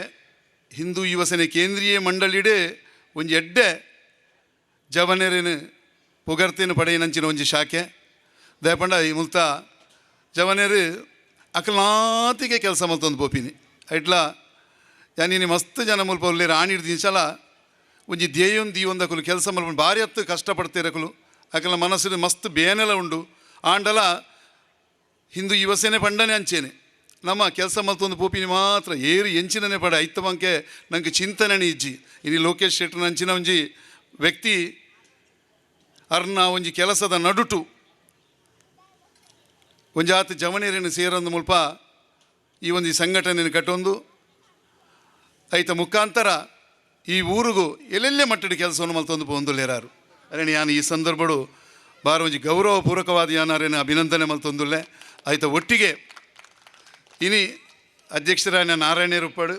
ಹಿಂದೂ ಯುವ ಸೇನೆ ಕೇಂದ್ರೀಯ ಮಂಡಳಿಡೆ ಒಂಜಿ ಎಡ್ಡೆ ಜವನೇರೇನು ಪೊಗರ್ತೇನು ಪಡೆಯನಂಚಿನ ಒಂಜಿ ಶಾಖೆ ದಯಪಂಡ ಈ ಮುಲ್ತ ಜವನೇರು ಅಕಲ್ನಾತಿಗೆ ಕೆಲಸ ಮಲ್ತೊಂದು ಪೋಪಿನಿ ಐಟ್ಲ ಯಾನಿ ಮಸ್ತ್ ಜನ ಮುಲ್ಪ ಒಳ್ಳೆ ಆಣಿಡ್ದು ದಿನಸಲ ಒಂಜಿ ಧ್ಯೇಯೊಂದು ದೀವೊಂದಕಲು ಕೆಲಸ ಮಲ್ಪು ಭಾರಿ ಹತ್ತು ಕಷ್ಟಪಡ್ತಿರಕಲು ಅಕಲ ಮನಸ್ಸಿನ ಮಸ್ತ್ ಬೇನೆಲ್ಲ ಉಂಡು ಆಂಡಲ ಹಿಂದೂ ಯುವ ಸೇನೆ ಪಂಡನೆ ಅಂಚೇನೆ ನಮ್ಮ ಕೆಲಸ ಮಲ್ತೊಂದು ಪೋಪಿನಿ ಮಾತ್ರ ಏರು ಎಂಚಿನನೆ ಪಡ ಐತ ಬಂಕೆ ನಂಗೆ ಚಿಂತನೆ ಇಜ್ಜಿ ಇನ್ನು ಲೋಕೇಶ್ ಶೆಟ್ಟರ್ನ ಅಂಚಿನ ಒಂಜಿ ವ್ಯಕ್ತಿ ಅರ್ನ ಒಂಜಿ ಕೆಲಸದ ನಡುಟು ಒಂಜಿ ಆತ ಜವನೇರೇನು ಸೇರೊಂದು ಮುಲ್ಪ ಈ ಒಂದು ಸಂಘಟನೆಯನ್ನು ಕಟ್ಟೊಂದು ಐತ ಮುಖಾಂತರ ಈ ಊರಿಗೂ ಎಲ್ಲೆಲ್ಲೇ ಮಟ್ಟದ ಕೆಲಸವನ್ನು ಮಲ್ತೊಂದು ಪೋಂದುಲ್ಲೇರಾರು ಅರೇನು ಯಾನು ಈ ಸಂದರ್ಭಡು ಬಾರ ಒಂಜಿ ಗೌರವಪೂರ್ವಕವಾದ ಯಾನಾರೇನು ಅಭಿನಂದನೆ ಮಲ್ತೊಂದುಲ್ಲೆ ಐತ ಒಟ್ಟಿಗೆ ಇನಿ ಅಧ್ಯಕ್ಷರಾಯನ ನಾರಾಯಣೇರು ಉಪ್ಪಡು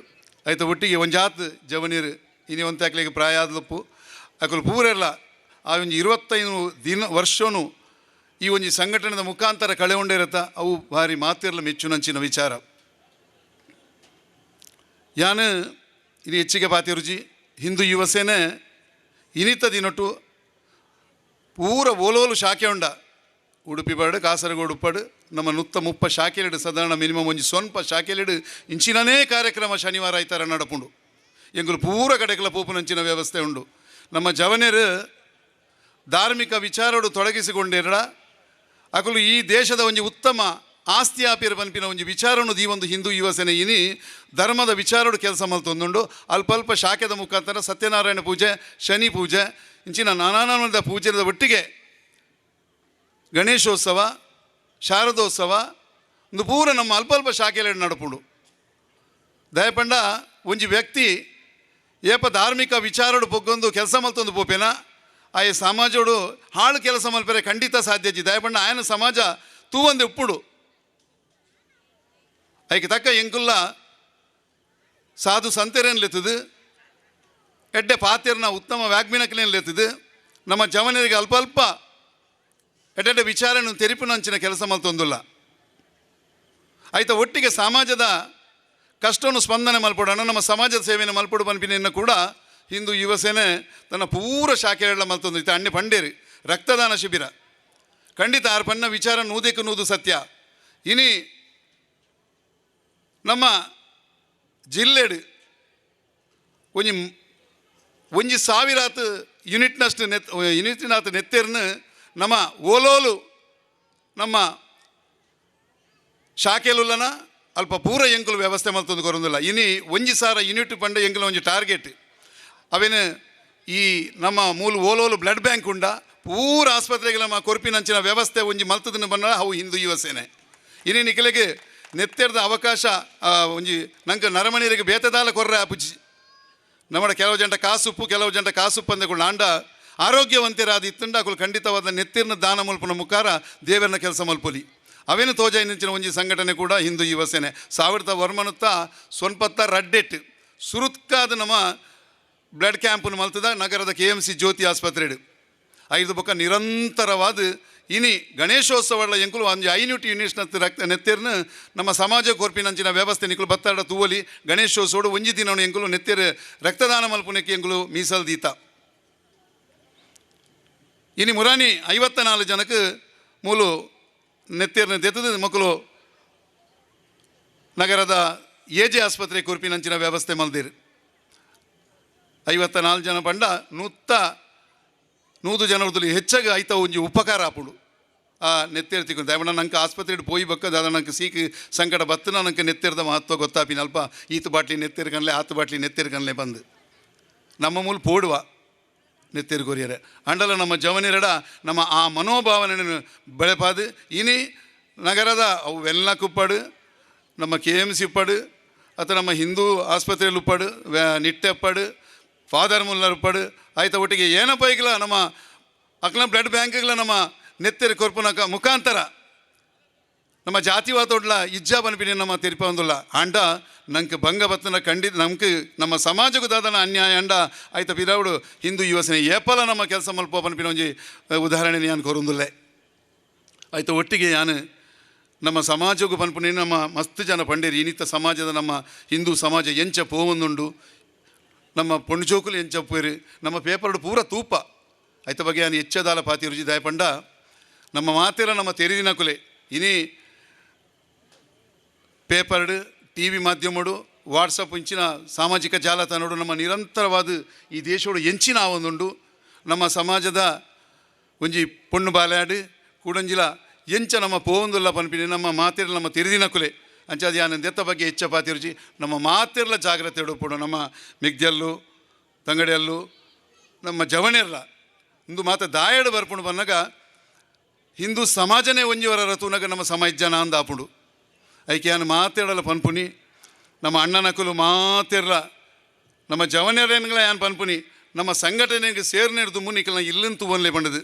ಐತ ಒಟ್ಟಿಗೆ ಒಂಜಾತ್ ಜವನೀರು ಇನಿ ಒಂತೆ ಅಕ್ಲಿಗೆ ಪ್ರಾಯ ಆದ್ಲಪ್ಪು ಅಕಲು ಪೂರೆಲ್ಲ ಆ ಒಂಜಿ 25 ವರ್ಷನೂ ಈ ಒಂಜಿ ಸಂಘಟನೆದ ಮುಖಾಂತರ ಕಳೆ ಉಂಡಿರತ್ತ ಅವು ಭಾರಿ ಮಾತಿರಲ್ಲ ಮೆಚ್ಚುನಂಚಿನ ವಿಚಾರ ಯಾನು ಇನ್ನು ಹೆಚ್ಚಿಗೆ ಪಾತಿರುಜಿ ಹಿಂದೂ ಯುವ ಸೇನೆ ಇನಿತ ದಿನೊಟ್ಟು ಪೂರ ಓಲೋಲು ಶಾಖೆ ಉಂಡ ಉಡುಪಿ ಬಾಡು ಕಾಸರಗೋಡು ಉಪ್ಪಡು ನಮ್ಮ 130 ಶಾಖೆಲಿಡು ಸಾಧಾರಣ ಮಿನಿಮಮ್ ಒಂಜಿ ಸ್ವಲ್ಪ ಶಾಖೆಲಿಡು ಇಂಚಿನೇ ಕಾರ್ಯಕ್ರಮ ಶನಿವಾರ ಆಯ್ತಾರ ನಡಪುಂಡು ಎಂಗುಲು ಪೂರ ಕಡೆಗೆಲ್ಲ ಪೋಪುನಂಚಿನ ವ್ಯವಸ್ಥೆ ಉಂಡು. ನಮ್ಮ ಜವನೇರು ಧಾರ್ಮಿಕ ವಿಚಾರಡು ತೊಡಗಿಸಿಕೊಂಡಿರಡ ಅಕಲು ಈ ದೇಶದ ಒಂಜಿ ಉತ್ತಮ ಆಸ್ತಿ ಆಪಿರ ಪನ್ಪಿನ ಒಂಜಿ ವಿಚಾರನು ಈ ಒಂದು ಹಿಂದೂ ಯುವ ಸೇನೆ ಇನಿ ಧರ್ಮದ ವಿಚಾರಡು ಕೆಲಸ ಮಲ್ತೊಂದುಂಡು ಅಲ್ಪ ಶಾಖೆದ ಮುಖಾಂತರ ಸತ್ಯನಾರಾಯಣ ಪೂಜೆ ಶನಿ ಪೂಜೆ ಇಂಚಿನ ನಾನಾನದ ಪೂಜೆದ ಒಟ್ಟಿಗೆ ಗಣೇಶೋತ್ಸವ ಶಾರದೋತ್ಸವ ಒಂದು ಪೂರ ನಮ್ಮ ಅಲ್ಪ ಶಾಖೆಯಲ್ಲಿ ನಡಪುಂಡು ದಯಪಂಡ ಒಂಜಿ ವ್ಯಕ್ತಿ ಏಪ ಧಾರ್ಮಿಕ ವಿಚಾರಡು ಪೊಗ್ಗೊಂದು ಕೆಲಸ ಮಲ್ತೊಂದು ಪೋಪೇನ ಆಯ ಸಮಾಜೋಡು ಹಾಳು ಕೆಲಸ ಮಲ್ಪರೆ ಖಂಡಿತ ಸಾಧ್ಯಜಿ ದಯಪಂಡ ಆಯನ ಸಮಾಜ ತೂವೊಂದು ಉಪ್ಪುಡು ಐಕೆ ತಕ್ಕ ಎಂಕುಲ್ಲ ಸಾಧು ಸಂತೆರೇನು ಲೆತ್ತದು ಎಡ್ಡೆ ಪಾತೆರ್ನ ಉತ್ತಮ ವ್ಯಾಗ್ಮಿನಕ್ಲೇನು ಲೆತ್ತದು ನಮ್ಮ ಜವನರಿಗೆ ಅಲ್ಪ ಎಡ್ಡೆ ವಿಚಾರನು ತೆರಿಪುನಂಚಿನ ಕೆಲಸ ಮಲ್ತೊಂದುಲ್ಲ ಆಯ್ತ ಒಟ್ಟಿಗೆ ಸಮಾಜದ ಕಷ್ಟವನ್ನು ಸ್ಪಂದನೆ ಮಲ್ಪಡೋಣ ನಮ್ಮ ಸಮಾಜದ ಸೇವೆಯನ್ನು ಮಲ್ಪಡು ಪನ್ಪಿನ ಕೂಡ ಹಿಂದೂ ಯುವ ಸೇನೆ ತನ್ನ ಪೂರ ಶಾಖೆಗಳ ಮಲ್ತೊಂದು ಇತ್ತು ಅಣ್ಣೆ ಪಂಡೇರಿ ರಕ್ತದಾನ ಶಿಬಿರ ಖಂಡಿತ ಆರು ಪನ್ನ ವಿಚಾರ ನೂದೇಕು ನೂದು ಸತ್ಯ ಇನಿ ನಮ್ಮ ಜಿಲ್ಲೆಡು ಒಂಜಿ ಸಾವಿರಾತ್ ಯೂನಿಟ್ನಷ್ಟು ಯೂನಿಟ್ನಾತ್ ನೆತ್ತೇರ್ನು ನಮ್ಮ ಓಲೋಲು ನಮ್ಮ ಶಾಖೆಲುಲ್ಲನ ಅಲ್ಪ ಪೂರ ಎಂಕುಲು ವ್ಯವಸ್ಥೆ ಮಲ್ತೊಂದು ಕೊರೊಂದಿಲ್ಲ ಇನಿ 1,000 ಯೂನಿಟ್ ಪಂಡ ಎಂಕುಲ ಒಂಜಿ ಟಾರ್ಗೆಟ್ ಅವೇನು ಈ ನಮ್ಮ ಮೂಲ ಓಲೋಲು ಬ್ಲಡ್ ಬ್ಯಾಂಕ್ ಉಂಡ ಪೂರ ಆಸ್ಪತ್ರೆಗೆ ನಮ್ಮ ಕೊರ್ಪಿನಂಚಿನ ವ್ಯವಸ್ಥೆ ಒಂಜಿ ಮಲ್ತದನ್ನು ಬಂದ ಅವು ಹಿಂದೂ ಯುವ ಸೇನೆ ಇನಿ ನಿಖಲೆಗೆ ನೆತ್ತೆರ್ದ ಅವಕಾಶ ಒಂಜಿ ನಂಗೆ ನರಮಣಿಯರಿಗೆ ಬೇತದಾಲ ಕೊರ್ರೆ ಆಪುಜಿ ನಮ್ಮ ಕೆಲವು ಜಂಟ ಕಾಸುಪ್ಪು ಕೆಲವು ಜಂಟ ಕಾಸುಪ್ಪು ಅಂದಗಳು ಆಂಡ ಆರೋಗ್ಯವಂತರಾದ ಇತ್ತಂಡ ಅಕುಲು ಖಂಡಿತವಾದ ನೆತ್ತಿರ್ನ ದಾನ ಮಲ್ಪನ ಮುಖಾರ ದೇವರನ್ನ ಕೆಲಸ ಮಲ್ಪೊಲಿ ಅವೇನು ತೋಜಾಯಿ ನಿಂಚಿನ ಒಂಜಿ ಸಂಘಟನೆ ಕೂಡ ಹಿಂದೂ ಯುವ ಸೇನೆ 1000 ವರ್ಮನುತ್ತ ಸೊನ್ಪತ್ತ ರಡ್ಡೆಟ್ ಸುರುತ್ಕಾದ ನಮ್ಮ ಬ್ಲಡ್ ಕ್ಯಾಂಪನ್ನು ಮಲ್ತದ ನಗರದ KMC ಜ್ಯೋತಿ ಆಸ್ಪತ್ರೆ 5 ಬೊಕ್ಕ ನಿರಂತರವಾದ ಇನಿ ಗಣೇಶೋತ್ಸವಗಳ ಎಂಕುಲು ಒಂದು 500 ಯೂನಿಟ್ಸ್ನ ರಕ್ತ ನೆತ್ತೇರ್ನ ನಮ್ಮ ಸಮಾಜ ಕೊರ್ಪಿನಂಚಿನ ವ್ಯವಸ್ಥೆ ನಿಕಲು ಬತ್ತಾಡ ತೂವಲಿ ಗಣೇಶೋತ್ಸವ ಒಂಜಿ ದಿನ ಎಂಕುಲು ನೆತ್ತೇರು ರಕ್ತದಾನ ಮಲ್ಪುನಕ್ಕೆ ಎಂಕುಲು ಮೀಸಲ್ ದೀತ ಇನಿ ಮುರಾನಿ 54 ಜನಕ್ಕೆ ಮೂಲು ನೆತ್ತೇರ್ನ ದೆತ್ತದ ಮಕ್ಕಳು ನಗರದ AJ ಆಸ್ಪತ್ರೆ ಕೊರ್ಪಿನಂಚಿನ ವ್ಯವಸ್ಥೆ ಮಲ್ದಿರು 54 ಜನ ಪಂಡ 100 ಜನರದಲ್ಲಿ ಹೆಚ್ಚಾಗಿ ಆಯ್ತಾ ಒಂಜಿ ಉಪಕಾರ ಆಪುಡು ಆ ನೆತ್ತೆರ್ತಿಕೊಂಡು ದಯಮಾಡ ನಂಗೆ ಆಸ್ಪತ್ರೆಗೆ ಪೋಯಿ ಬಕ್ಕದ ಅದ ನಂಗೆ ಸೀಕ್ ಸಂಕಟ ಬತ್ತನ ನಂಗೆ ನೆತ್ತೆರ್ದ ಮಹತ್ವ ಗೊತ್ತಾಪಿನ ಅಲ್ಪ ಈತು ಬಾಟ್ಲಿ ನೆತ್ತೆರ್ಕನ್ಲೆ ಆತು ಬಾಟ್ಲಿ ನೆತ್ತೆರ್ಕನ್ಲೆ ಬಂದು ನಮ್ಮ ಮೂಲ ಪೋಡುವ ನೆತ್ತೆರು ಕೊರಿಯರೆ ಅಂಡಲ ನಮ್ಮ ಜವನಿರಡ ನಮ್ಮ ಆ ಮನೋಭಾವನೆಯನ್ನು ಬೆಳೆಪಾದು ಇನಿ ನಗರದ ಅವೆಲ್ಲ ಕುಪ್ಪಡು ನಮ್ಮ KMC ಉಪ್ಪಡು ಅಥವಾ ನಮ್ಮ ಹಿಂದೂ ಆಸ್ಪತ್ರೆಯಲ್ಲಿ ಉಪ್ಪಡು ನಿಟ್ಟೆಪ್ಪಡು ಫಾದರ್ ಮುಲ್ಲರ್ ಉಪ್ಪಡು ಆಯ್ತಾ ಒಟ್ಟಿಗೆ ಏನಪ್ಪ ಈಗಲ ನಮ್ಮ ಅಕ್ಲ ಬ್ಲಡ್ ಬ್ಯಾಂಕ್ಗಳ ನಮ್ಮ ನೆತ್ತೆರು ಕೊರ್ಪುನಕ ಮುಖಾಂತರ ನಮ್ಮ ಜಾತಿವಾತೋಡ್ಲ ಇಜ್ಜಾ ಬನ್ಪಿನಿ ನಮ್ಮ ತಿರುಪ ಒಂದಿಲ್ಲ ಅಂಡ ನಂಗೆ ಭಂಗ ಬತ್ತನ ಖಂಡಿತ ನಮ್ಗೆ ನಮ್ಮ ಸಮಾಜಕ್ಕೂ ದಾದನ ಅನ್ಯಾಯ ಅಂಡ ಆಯ್ತಾ ಪಿರಾವುಡು ಹಿಂದೂ ಯುವಸೇನೆ ಏಪಲ ನಮ್ಮ ಕೆಲಸ ಮಲ್ಪ ಬನ್ಪಿನ ಒಂಜಿ ಉದಾಹರಣೆ ನಾನು ಕೊರೊಂದಿಲ್ಲ ಆಯ್ತಾ ಒಟ್ಟಿಗೆ ನಾನು ನಮ್ಮ ಸಮಾಜಕ್ಕೂ ಪನ್ಪುನಿ ನಮ್ಮ ಮಸ್ತ್ ಜನ ಪಂಡೇರಿ ಇನ್ನಿತ ಸಮಾಜದ ನಮ್ಮ ಹಿಂದೂ ಸಮಾಜ ಎಂಚ ಪೋವೊಂದುಂಡು ನಮ್ಮ ಪೊಣ್ಜೋಕುಲು ಎಂಚ ಪೋರಿ ನಮ್ಮ ಪೇಪರ್ಡು ಪೂರ ತೂಪ ಆಯ್ತ ಬಗ್ಗೆ ನಾನು ಹೆಚ್ಚದಾಲ ಪಾತಿ ರುಚಿ ದಾಯಪಂಡ ನಮ್ಮ ಮಾತೆಲ್ಲ ನಮ್ಮ ತೆರಿದಿನ ಕುಲೆ ಇನಿ ಪೇಪರ್ಡು TV ಮಾಧ್ಯಮಡು ವಾಟ್ಸಪ್ ಇಂಚಿನ ಸಾಮಾಜಿಕ ಜಾಲತಾಣೋಡು ನಮ್ಮ ನಿರಂತರವಾದ ಈ ದೇಶೋಡು ಎಂಚಿನ ಒಂದುಂಡು ನಮ್ಮ ಸಮಾಜದ ಒಂಜಿ ಪೊಣ್ಣು ಬಾಲ್ಯಾಡು ಕೂಡಂಜಿಲ ಎಂಚ ನಮ್ಮ ಪೋವಂದುಲ್ಲ ಪನ್ಪಿನಿ ನಮ್ಮ ಮಾತೆರ್ಲ ನಮ್ಮ ತೆರಿದಿನ ಕುಲೆ ಅಂಚಾದ ಯಾನ ದೆತ್ತ ಬಗ್ಗೆ ಹೆಚ್ಚ ಪಾತಿರುಚಿ ನಮ್ಮ ಮಾತೆರ್ಲ ಜಾಗ್ರತೆ ಉಡುಪುಡು ನಮ್ಮ ಮಿಗ್ಜಲ್ಲು ತಂಗಡಿಯಲ್ಲು ನಮ್ಮ ಜವಣಿರ್ಲ ಇಂದು ಮಾತ ದಾಯಡು ಬರ್ಪುಂಡು ಬಂದಾಗ ಹಿಂದೂ ಸಮಾಜನೇ ಒಂಜಿವರ ರತುನಗ ನಮ್ಮ ಸಮಾಜ ಜನ ಅಂದ ಆಪುಡು ಐಕೆ ಯಾನು ಮಾತೆರಲ ಪನ್ಪುನಿ ನಮ್ಮ ಅಣ್ಣನಕುಲು ಮಾತೆರ್ಲ ನಮ್ಮ ಜವನಿಯರೇನ್ಗಳ ಯಾನ್ ಪನ್ಪುನಿ ನಮ್ಮ ಸಂಘಟನೆಗೆ ಸೇರ್ನೇಡು ತುಂಬು ನಿಖಲ್ನ ಇಲ್ಲಂತ ತೂವನ್ಲೆ ಬಂಡದು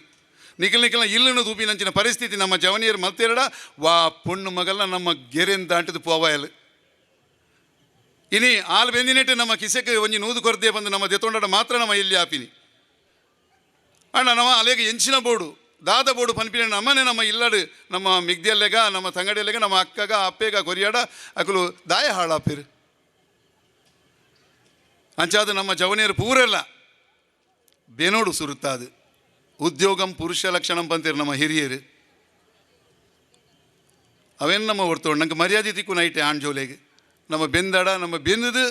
ನಿಖಲ್ನ ಇಲ್ಲನ್ನು ತೂಪಿನಂಚಿನ ಪರಿಸ್ಥಿತಿ ನಮ್ಮ ಜವನಿಯರು ಮಲ್ತೆರಡ ವಾ ಪೊಣ್ಣು ಮಗಲ್ಲ ನಮ್ಮ ಗೆರೆನ್ ದಾಂಟದು ಪೋವಾಯಲು ಇನಿ ಆಲ್ ಬೆಂದಿನೆಟ್ಟು ನಮ್ಮ ಕಿಸೆಗೆ ಒಂಜಿ ನೂದು ಕೊರತೆ ಬಂದು ನಮ್ಮ ದೆತ್ತೊಂಡ ಮಾತ್ರ ನಮ್ಮ ಇಲ್ಲಿ ಆಪಿನಿ ಅಣ್ಣ ನಮ್ಮ ಅಲೆಗೆ ಎಂಚಿನ ಬೋಡು ದಾದ ಬೋಡು ಪನ್ಪಿನ ನಮ್ಮನೆ ನಮ್ಮ ಇಲ್ಲಡು ನಮ್ಮ ಮಿಗ್ದಿಯಲ್ಲೆಗ ನಮ್ಮ ತಂಗಡಿಯಲ್ಲೆಗ ನಮ್ಮ ಅಕ್ಕಗ ಅಪ್ಪೆಗ ಕೊರಿಯಾಡ ಅಕಲು ದಾಯ ಹಾಳಾಪಿರು ಅಂಚಾದ ನಮ್ಮ ಜವನಿಯರು ಪೂರೆಲ್ಲ ಬೇನೋಡು ಸುರುತ್ತಾದು ಉದ್ಯೋಗಂ ಪುರುಷ ಲಕ್ಷಣಂ ಬಂತೀರು ನಮ್ಮ ಹಿರಿಯರು ಅವೇನು ನಮ್ಮ ಹೊರ್ತೋಡು ನಂಗೆ ಮರ್ಯಾದೆ ತಿಕ್ಕು ನೈಟೆ ಆಣ್ಜೋಲೆಗೆ ನಮ್ಮ ಬೆಂದಡ ನಮ್ಮ ಬೆಂದದು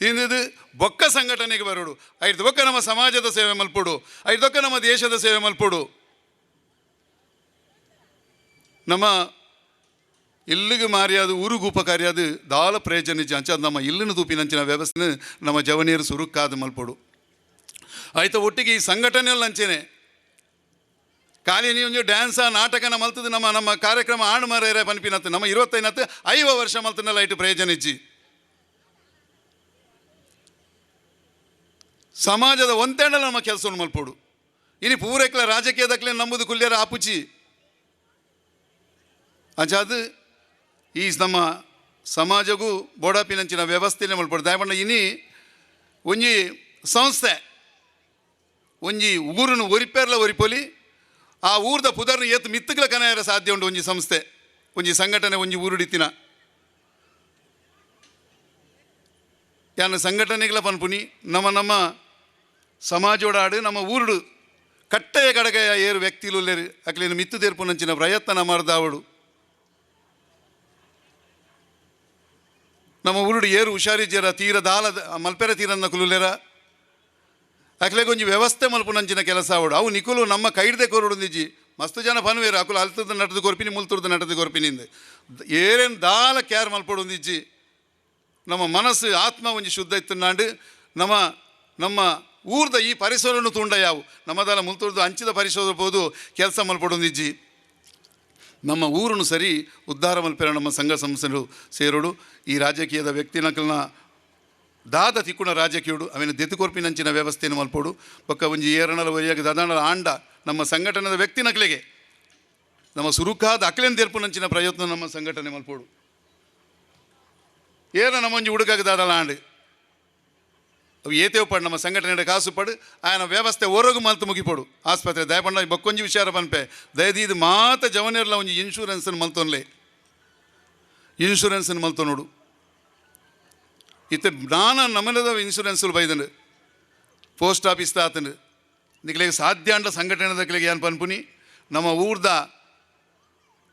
ತಿಂದದು ಬೊಕ್ಕ ಸಂಘಟನೆಗೆ ಬರೋಡು ಐದು ಬೊಕ್ಕ ನಮ್ಮ ಸಮಾಜದ ಸೇವೆ ಮಲ್ಪೋಡು ಐದು ಬೊಕ್ಕ ನಮ್ಮ ದೇಶದ ಸೇವೆ ಮಲ್ಪೋಡು ನಮ್ಮ ಇಲ್ಲಿಗೆ ಮಾರಿಯಾದು ಊರಿಗೂ ಉಪಕಾರಿಯಾದು ದಾಲ ಪ್ರಯೋಜನ ಅಂಚಾದ ನಮ್ಮ ಇಲ್ಲಿನ ತೂಪಿನಂಚಿನ ವ್ಯವಸ್ಥೆ ನಮ್ಮ ಜವನಿಯರು ಸುರುಕ್ಕಾದ ಮಲ್ಪೋಡು ಆಯ್ತಾ ಒಟ್ಟಿಗೆ ಈ ಸಂಘಟನೆಯಲ್ಲಿ ಅಂಚೆನೆ ಖಾಲಿ ನೀವು ಡ್ಯಾನ್ಸ ನಾಟಕನ ಮಲ್ತದ್ದು ನಮ್ಮ ಕಾರ್ಯಕ್ರಮ ಆಣ್ ಮರ ಪನ್ಪಿನತ್ತು ನಮ್ಮ 25 ವರ್ಷ ಮಲ್ತನೆಲ್ಲ ಐಟು ಪ್ರಯೋಜನ ಇಜ್ಜಿ ಸಮಾಜದ ಒಂತೆಂಡಲ್ಲ ನಮ್ಮ ಕೆಲಸವನ್ನು ಮಲ್ಪೋಡು ಇನಿ ಪೂರೈಕಲ ರಾಜಕೀಯದಕ್ಲೆ ನಂಬುದು ಕುಲ್ಯರ ಆಪುಚಿ ಅಂಚಾದ ಈ ನಮ್ಮ ಸಮಾಜಗೂ ಬೋಡಾಪಿನಂಚಿನ ವ್ಯವಸ್ಥೆನೇ ಮಲ್ಪೋಡು ದಯಪಂಡ ಇನಿ ಒಂಜಿ ಸಂಸ್ಥೆ ಒಂಜಿ ಊರನ್ನು ಒರಿಪೇರ್ಲ ಒರಿಪೊಲಿ ಆ ಊರ್ದ ಪುದರ್ನ ಎತ್ತು ಮಿತ್ತುಗಳ ಕನೆಯರ ಸಾಧ್ಯ ಉಂಟು ಒಂಜಿ ಸಂಸ್ಥೆ ಒಂಜಿ ಸಂಘಟನೆ ಒಂಜಿ ಊರುಡಿತಿನ ಯಾನ ಸಂಘಟನೆಗಳ ಪನ್ಪುನಿ ನಮ್ಮ ಸಮಾಜೋಡಾಡು ನಮ್ಮ ಊರುಡು ಕಟ್ಟೆಯ ಕಡಗೆಯ ಏರು ವ್ಯಕ್ತಿಲುಲ್ಲೇರು ಅಕ್ಲೇನು ಮಿತ್ತು ತೆರ್ಪುನಂಚಿನ ಪ್ರಯತ್ನ ಮಾಡ್ದಾವಡು ನಮ್ಮ ಊರುಡು ಏರು ಹುಷಾರಿಜ್ಜರ ತೀರ ದಾಲ ಮಲ್ಪೆರ ತೀರನ್ನ ಕುಲುಲ್ಲೇರ ಅಕ್ಲೆಗೊಂಜಿ ವ್ಯವಸ್ಥೆ ಮಲ್ಪುನಂಚಿನ ಕೆಲಸ ಅವಡು ಅವು ನಿಕುಲು ನಮ್ಮ ಕೈಡ್ದೆ ಕೊರಡುಂದಿಜ್ಜಿ ಮಸ್ತು ಜನ ಪನ್ವೇರು ಅಕುಲು ಅಲ್ತದ ನಟದ ಕೊರ್ಪಿನಿ ಮುಲ್ತುರ್ದ ನಟದ ಕೊರ್ಪಿನಿಂದ ಏರೇನು ದಾಲ ಕ್ಯಾರ್ ಮಲ್ಪಡುಂದಿಜ್ಜಿ ನಮ್ಮ ಮನಸ್ಸು ಆತ್ಮ ಒಂಜಿ ಶುದ್ಧ ಇತ್ತುನಾಂಡು ನಮ್ಮ ಊರ್ದ ಈ ಪರಿಸರವನ್ನು ತುಂಡ ಯಾವು ನಮ್ಮದೆಲ್ಲ ಮುಲ್ತುರ್ದು ಹಂಚಿದ ಪರಿಸರ ಬೋದು ಕೆಲಸ ಮಲ್ಪಡೊಂದಿಜ್ಜಿ ನಮ್ಮ ಊರನ್ನು ಸರಿ ಉದ್ಧಾರ ಮಲ್ಪೆರ ನಮ್ಮ ಸಂಘ ಸಂಸ್ಥೆಗಳು ಸೇರೋಡು ಈ ರಾಜಕೀಯದ ವ್ಯಕ್ತಿನಕಲ್ನ ದಾದ ತಿಕ್ಕುಣ ರಾಜಕೀಯಡು ಅವೇನು ದೆತ್ತುಕೊರ್ಪಿನಂಚಿನ ವ್ಯವಸ್ಥೆಯನ್ನು ಮಲ್ಪೋಡು ಪಕ್ಕ ಒಂಜಿ ಏರಣಲ ಒಯ್ಯಾಗ ದದಾಣಲ ಆಂಡ ನಮ್ಮ ಸಂಘಟನೆದ ವ್ಯಕ್ತಿನಕ್ಲೆಗೆ ನಮ್ಮ ಸುರುಕಾದ ಅಕ್ಲೆನ್ ತೆರ್ಪುನಂಚಿನ ಪ್ರಯತ್ನ ನಮ್ಮ ಸಂಘಟನೆ ಮಲ್ಪೋಡು ಏನ ನಮ್ಮೊಂಜಿ ಹುಡುಗಾಗ ದಾದಲ ಆಂಡ್ ಅವು ಏತೇವ್ ಪಡು ನಮ್ಮ ಸಂಘಟನೆ ಕಾಸು ಪಡು ಆಯನ ವ್ಯವಸ್ಥೆ ಹೊರಗು ಮಲ್ತು ಮುಗಿಪೋಡು ಆಸ್ಪತ್ರೆ ದಯಪಂಡ ಬಕ್ಕೊಂಜಿ ವಿಚಾರ ಪನ್ಪೆ ದಯದೀದು ಮಾತ ಜವನಿರ್ಲ ಒಂಜಿ ಇನ್ಶೂರೆನ್ಸನ್ನು ಮಲ್ತೊನ್ಲೆ ಇನ್ಶೂರೆನ್ಸನ್ನು ಮಲ್ತು ನೋಡು ಇತ್ತೆ ನಾನಾ ನಮನದ ಇನ್ಶೂರೆನ್ಸುಲು ಬೈದನು ಪೋಸ್ಟ್ ಆಫೀಸ್ ತಾತನು ನಿಕ್ಲೆಗೆ ಸಾಧ್ಯ ಅಂಡ ಸಂಘಟನೆದಕ್ಲೆಗೆ ಏನು ಪನ್ಪುನಿ ನಮ್ಮ ಊರ್ದ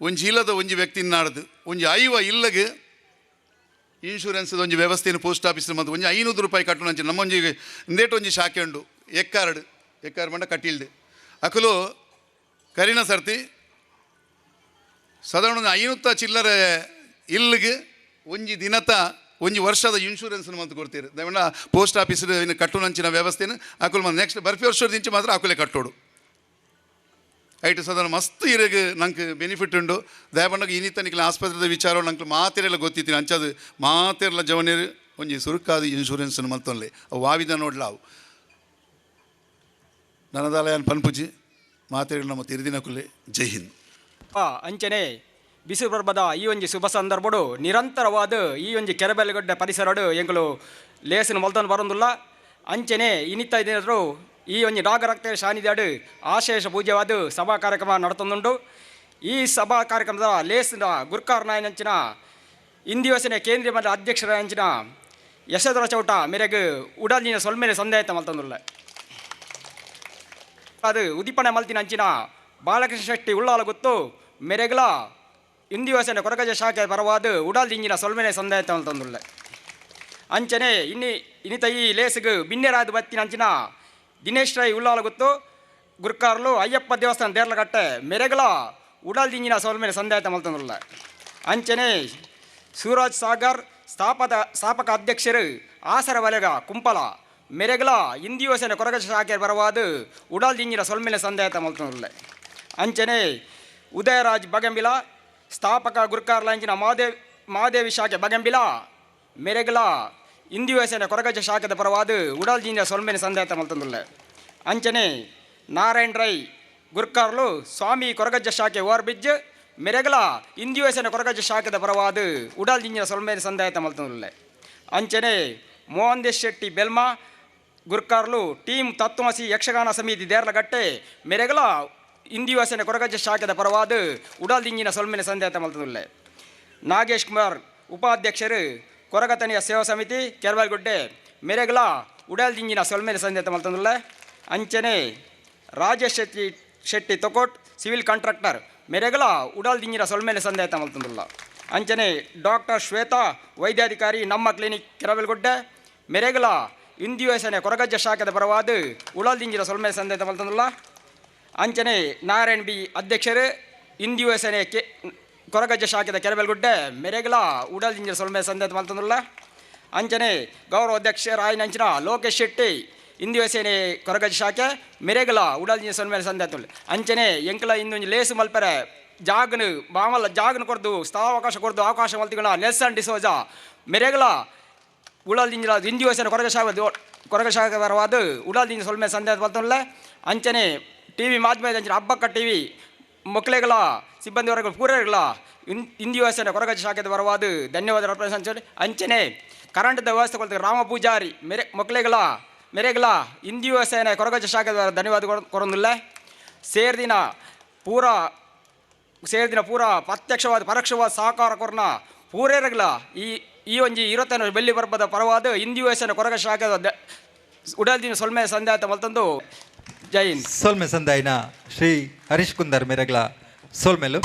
ಒಂಜಿ ಇಲ್ಲದ ಒಂಜಿ ವ್ಯಕ್ತಿನ ನಾಡ್ದು ಒಂಜಿ ಐವ ಇಲ್ಲಗೆ ಇನ್ಶೂರೆನ್ಸ್ದು ಒಂಜಿ ವ್ಯವಸ್ಥೆಯನ್ನು ಪೋಸ್ಟ್ ಆಫೀಸ್ ಮತ್ತು ಒಂಜಿ 500 ರೂಪಾಯಿ ಕಟ್ಟು ಅಂಚೆ ನಮ್ಮೊಂಜಿ ಇಂದೇಟು ಒಂಜಿ ಶಾಖೆ ಉಂಡು ಎಕ್ಕಾರ್ಡ್ ಮಂಡ ಕಟ್ಟಿಲ್ಡು ಅಕಲು ಕರಿನ ಸರ್ತಿ ಸಾಧಾರಣ 500 ಚಿಲ್ಲರೆ ಇಲ್ಲಿಗೆ ಒಂಜಿ ದಿನತ ಒಂಜಿ ವರ್ಷದ ಇನ್ಶೂರೆನ್ಸ್ನ ಮಂತ್ ಕೊಡ್ತೀರಿ ದಯಮಾಡಿ ಪೋಸ್ಟ್ ಆಫೀಸ್ ಕಟ್ಟುನಂಚಿನ ವ್ಯವಸ್ಥೆನ ಅಕುಲ್ ಮತ್ತು ನೆಕ್ಸ್ಟ್ ಬರ್ಫಿ ವರ್ಷದಿಂಚೆ ಮಾತ್ರ ಅಕುಲೆ ಕಟ್ಟೋಡು ಐಟು ಸಾಧಾರಣ ಮಸ್ತ್ ಇರಗೆ ನಂಗೆ ಬೆನಿಫಿಟ್ ಉಂಡು ದಯಪಂಡಗೆ ಇನ್ನಿತ್ತ ನಿಕ್ಲ ಆಸ್ಪತ್ರೆದ ವಿಚಾರ ನಂಗೆ ಮಾತೆರೆಲ್ಲ ಗೊತ್ತಿತ್ತೀನಿ ಅಂಚದು ಮಾತೆರೆಲ್ಲ ಜವನೇರು ಒಂಜಿ ಸುರುಕಾದ ಇನ್ಶೂರೆನ್ಸ್ನ ಮಲ್ತೊನ್ಲೆ ಅವು ವಾವಿದ ನೋಡ್ಲ ಅವು ನನದಾಲಯನ್ ಪನ್ಪುಜಿ ಮಾತೆರೆಗಳು ನಮ್ಮ ತಿರುದಿನ ಕುಲ್ಲೆ ಜೈ ಹಿಂದ್ ಅಂಚನೆ ಬಿಸಿಲು ಬರ್ಬದ ಈ ಒಂಜಿ ಶುಭ ಸಂದರ್ಭಡು ನಿರಂತರವಾದ ಈ ಒಂಜಿ ಕೆರೆಬೆಲೆಗಡ್ಡೆ ಪರಿಸರಡು ಎಂಗಳು ಲೇಸಿನ ಮಲ್ತೊಂದು ಬರೋದಿಲ್ಲ ಅಂಚನೆ ಇನ್ನಿತ್ತ ದಿನರು ಈ ಒಂಜಿ ನಾಗರಕ್ತ ಶಾನಿದಾಡು ಆಶೇಷ ಪೂಜ್ಯವಾದ ಸಭಾ ಕಾರ್ಯಕ್ರಮ ನಡತೊಂದುಂಡು ಈ ಸಭಾ ಕಾರ್ಯಕ್ರಮದ ಲೇಸಿನ ಗುರ್ಕಾರ್ ನಾಯನಂಚಿನ ಇಂದು ಯೋಜನೆ ಕೇಂದ್ರೀಯ ಮಂಡಲ ಅಧ್ಯಕ್ಷರಂಚಿನ ಯಶೋಧರ ಚೌಟ ಮೇರೆಗೆ ಉಡಲಿನ ಸೊಲ್ಮೇಲೆ ಸಂದೇಹ ಮಲ್ತೊಂದುಲ್ಲ ಅದು ಉದಿಪಣೆ ಮಲ್ತಿನ ಅಂಚಿನ ಬಾಲಕೃಷ್ಣ ಶೆಟ್ಟಿ ಉಳ್ಳಾಲ ಗೊತ್ತು ಮೆರೆಗಲ ಇಂದು ಯೋಜನೆ ಕೊರಗಜ ಶಾಖೆ ಪರವಾದ ಉಡಾಲ್ ದಿಂಜಿನ ಸೊಲ್ಮೇಲೆ ಸಂದೇಹ ಮಲ್ತೊಂದುಲ್ಲ ಅಂಚನೆ ಇನ್ನಿತ ಈ ಲೇಸಿಗೆ ಬಿನ್ನೆರಾದ ಬತ್ತಿನ ಅಂಚಿನ ದಿನೇಶ್ ರೈ ಉಳ್ಳಾಲ ಗೊತ್ತು ಗುರ್ಕಾರ್ಲು ಅಯ್ಯಪ್ಪ ದೇವಸ್ಥಾನ ದೇರ್ಲಗಟ್ಟೆ ಮೆರೆಗಲ ಉಡಾಲ್ ದಿಂಜಿನ ಸೊಲ್ಮೇಲೆ ಸಂದೇಹ ಮಲ್ತೊಂದುಲ್ಲ ಅಂಚನೆ ಸೂರಜ್ ಸಾಗರ್ ಸ್ಥಾಪಕ ಅಧ್ಯಕ್ಷರು ಆಸರ ವಲಗ ಕುಂಪಲ ಮೆರೆಗಲ ಇಂದು ಯೋಜನೆ ಕೊರಗಜ ಶಾಖೆ ಪರವಾದ ಉಡಾಲ್ ದಿಂಜಿನ ಸೊಲ್ಮೇಲೆ ಸಂದೇಹ ಮಲ್ತೊಂದುಲ್ಲ ಅಂಚನೆ ಉದಯರಾಜ್ ಬಗಂಬಿಲ ಸ್ಥಾಪಕ ಗುರ್ಕಾರ್ಲಾಂಚಿನ ಮಾದೇವಿ ಶಾಖೆ ಬಗಂಬಿಲ ಮೆರೆಗಲ ಇಂದು ಯೋಜನೆ ಕೊರಗಜ ಶಾಖದ ಪರವಾದ ಉಡಾಲ್ ದಿಂಜಿನ ಸೊಲ್ಮೇಲೆ ಸಂದೇಹ ಮಲ್ತೊಂದುಲ್ಲ ಅಂಚನೆ ನಾರಾಯಣ್ ರೈ ಗುರ್ಕಾರ್ಲು ಸ್ವಾಮಿ ಕೊರಗಜ್ಜ ಶಾಖೆ ಓವರ್ ಬ್ರಿಡ್ಜ್ ಮೆರೆಗಲ ಇಂದು ಯೋಜನೆ ಕೊರಗಜ್ಜ ಶಾಖದ ಪರವಾದ ಉಡಾಲ್ ದಿಂಜಿನ ಸೊಲ್ಮೇಲೆ ಸಂದೇಹ ಮಲ್ತೊಂದುಲ್ಲ ಅಂಚನೆ ಮೋಹನ್ ದೇಶ್ ಶೆಟ್ಟಿ ಬೆಲ್ಮಾ ಗುರ್ಕಾರ್ಲು ಟೀಮ್ ತತ್ವಮಸಿ ಯಕ್ಷಗಾನ ಸಮಿತಿ ದೇರ್ಲಗಟ್ಟೆ ಮೆರೆಗಲ ಇಂದು ಯೋಜನೆ ಕೊರಗಜ್ಜ ಶಾಖದ ಪರವಾದ ಉಡಾಲ್ ದಿಂಜಿನ ಸೊಲ್ಮೇಲೆ ಸಂದೇಹ ಮಲ್ತೊಂದುಲ್ಲ ನಾಗೇಶ್ ಕುಮಾರ್ ಉಪಾಧ್ಯಕ್ಷರು ಕೊರಗತನಿಯ ಸೇವಾ ಸಮಿತಿ ಕೆರವಲ್ಗುಡ್ಡೆ ಮೆರೆಗಲ ಉಡಾಲ್ ದಿಂಜಿನ ಸೊಲ್ಮೇಲೆ ಸಂದೇಹ ಮಲ್ತೊಂದುಲ್ಲ ಅಂಚನೆ ರಾಜೇಶ್ ಶೆಟ್ಟಿ ತೊಕೋಟ್ ಸಿವಿಲ್ ಕಾಂಟ್ರಾಕ್ಟರ್ ಮೆರೆಗಲ ಉಡಾಲ್ ದಿಂಜಿನ ಸೊಲ್ಮೇಲೆ ಸಂದೇಹ ಮಲ್ತೊಂದುಲ್ಲ ಅಂಚನೆ ಡಾಕ್ಟರ್ ಶ್ವೇತಾ ವೈದ್ಯಾಧಿಕಾರಿ ನಮ್ಮ ಕ್ಲಿನಿಕ್ ಕೆರವಲ್ಗುಡ್ಡೆ ಮೆರೆಗಲ ಇಂದು ಯೋಜನೆ ಕೊರಗಜ್ಜ ಶಾಖದ ಪರವಾದ ಉಡಾಲ್ ದಿಂಜಿನ ಸೊಲ್ಮೇಲೆ ಸಂದೇಹ ಮಲ್ತೊಂದುಲ್ಲ ಅಂಚನೆ ನಾರಾಯಣ್ ಬಿ ಅಧ್ಯಕ್ಷರು ಇಂದು ಯೋಜನೆ ಕೊರಗಜ್ಜ ಶಾಖದ ಕೆರವೆಲ್ಗುಡ್ಡೆ ಮೆರೆಗಲ ಉಡಾಲ್ ದಿಂಜಿನ ಸೊಲ್ಮೇಲೆ ಸಂದೇಹ ಮಲ್ತೊಂದುಲ್ಲ ಅಂಚನೆ ಗೌರವ ಅಧ್ಯಕ್ಷರಾಯನಂಚಿನ ಲೋಕೇಶ್ ಶೆಟ್ಟಿ ಇಂದು ಯೋಜನೆ ಕೊರಗಜ್ಜ ಶಾಖೆ ಮೆರೆಗಲ ಉಡಾಲ್ ದಿಂಜಿನ ಸೊಲ್ಮೇಲೆ ಸಂದೇಹ ಅಂಚನೆ ಎಂಕಲ ಇಂದೊಂದು ಲೇಸು ಮಲ್ಪರೆ ಜಾಗನು ಬಾಮಲ್ಲ ಜಾಗನ ಕೊಡ್ದು ಸ್ಥಳಾವಕಾಶ ಕೊಡ್ದು ಅವಕಾಶ ಮಲ್ತಿಗೋಣ ನೆಲ್ಸನ್ ಡಿಸೋಜ ಮೆರೆಗಲ ಉಡಾಲ್ ದಿಂಜಿನ ಇಂದು ಯೋಜನೆ ಕೊರಗಜ್ಜ ಶಾಖೆ ಪರವಾದ ಉಡಾಲ್ ದಿಂಜಿನ ಸೊಲ್ಮೇಲೆ ಸಂದೇಹ ಮಲ್ತೊಂದುಲ್ಲ ಅಂಚನೆ ಟಿವಿ ಮಾಧ್ಯಮದ ಅಂಚಿನ ಹಬ್ಬಕ್ಕ ಟಿವಿ ಮಕ್ಕಳಿಗಳ ಸಿಬ್ಬಂದಿ ವರ್ಗ ಪೂರೈಗಳ ಇಂದು ಯೋಜನೆ ಕೊರಗಜ್ಜ ಶಾಖದ ಪರವಾದ ಧನ್ಯವಾದ ಅಂಚನೆ ಕರೆಂಟ್ದ ವ್ಯವಸ್ಥೆ ಕೊಡ್ತಾರೆ ರಾಮ ಪೂಜಾರಿ ಮಕ್ಕಳಿಗಳ ಮೆರೆಗಲ ಇಂದು ಯೋಜನೆ ಕೊರಗಜ್ಜ ಶಾಖದ ಧನ್ಯವಾದ ಕೊರೊಂದಿಲ್ಲ ಸೇರ್ದಿನ ಪೂರ ಪ್ರತ್ಯಕ್ಷವಾದ ಪರೋಕ್ಷವಾದ ಸಹಕಾರ ಕೊರನ ಪೂರೇರಗಲ ಈ ಒಂಜಿ 25 ಬೆಳ್ಳಿ ಬರ್ಬದ ಪರವಾದ ಇಂದು ಯೋಜನೆ ಕೊರಗಜ್ಜ ಶಾಖದ ಉಡಾಲ್ ದಿಂಜಿನ ಸೊಲ್ಮೇಲೆ ಸಂದೇಹ ಮಲ್ತೊಂದು ಜೈ ಹಿಂದ್ ಸೋಲ್ಮೆ ಸಂದಾಯಿನ ಶ್ರೀ ಹರೀಶ್ ಕುಂದರ್ ಮೆರೆಗ್ಲ ಸೋಲ್ಮೆಲು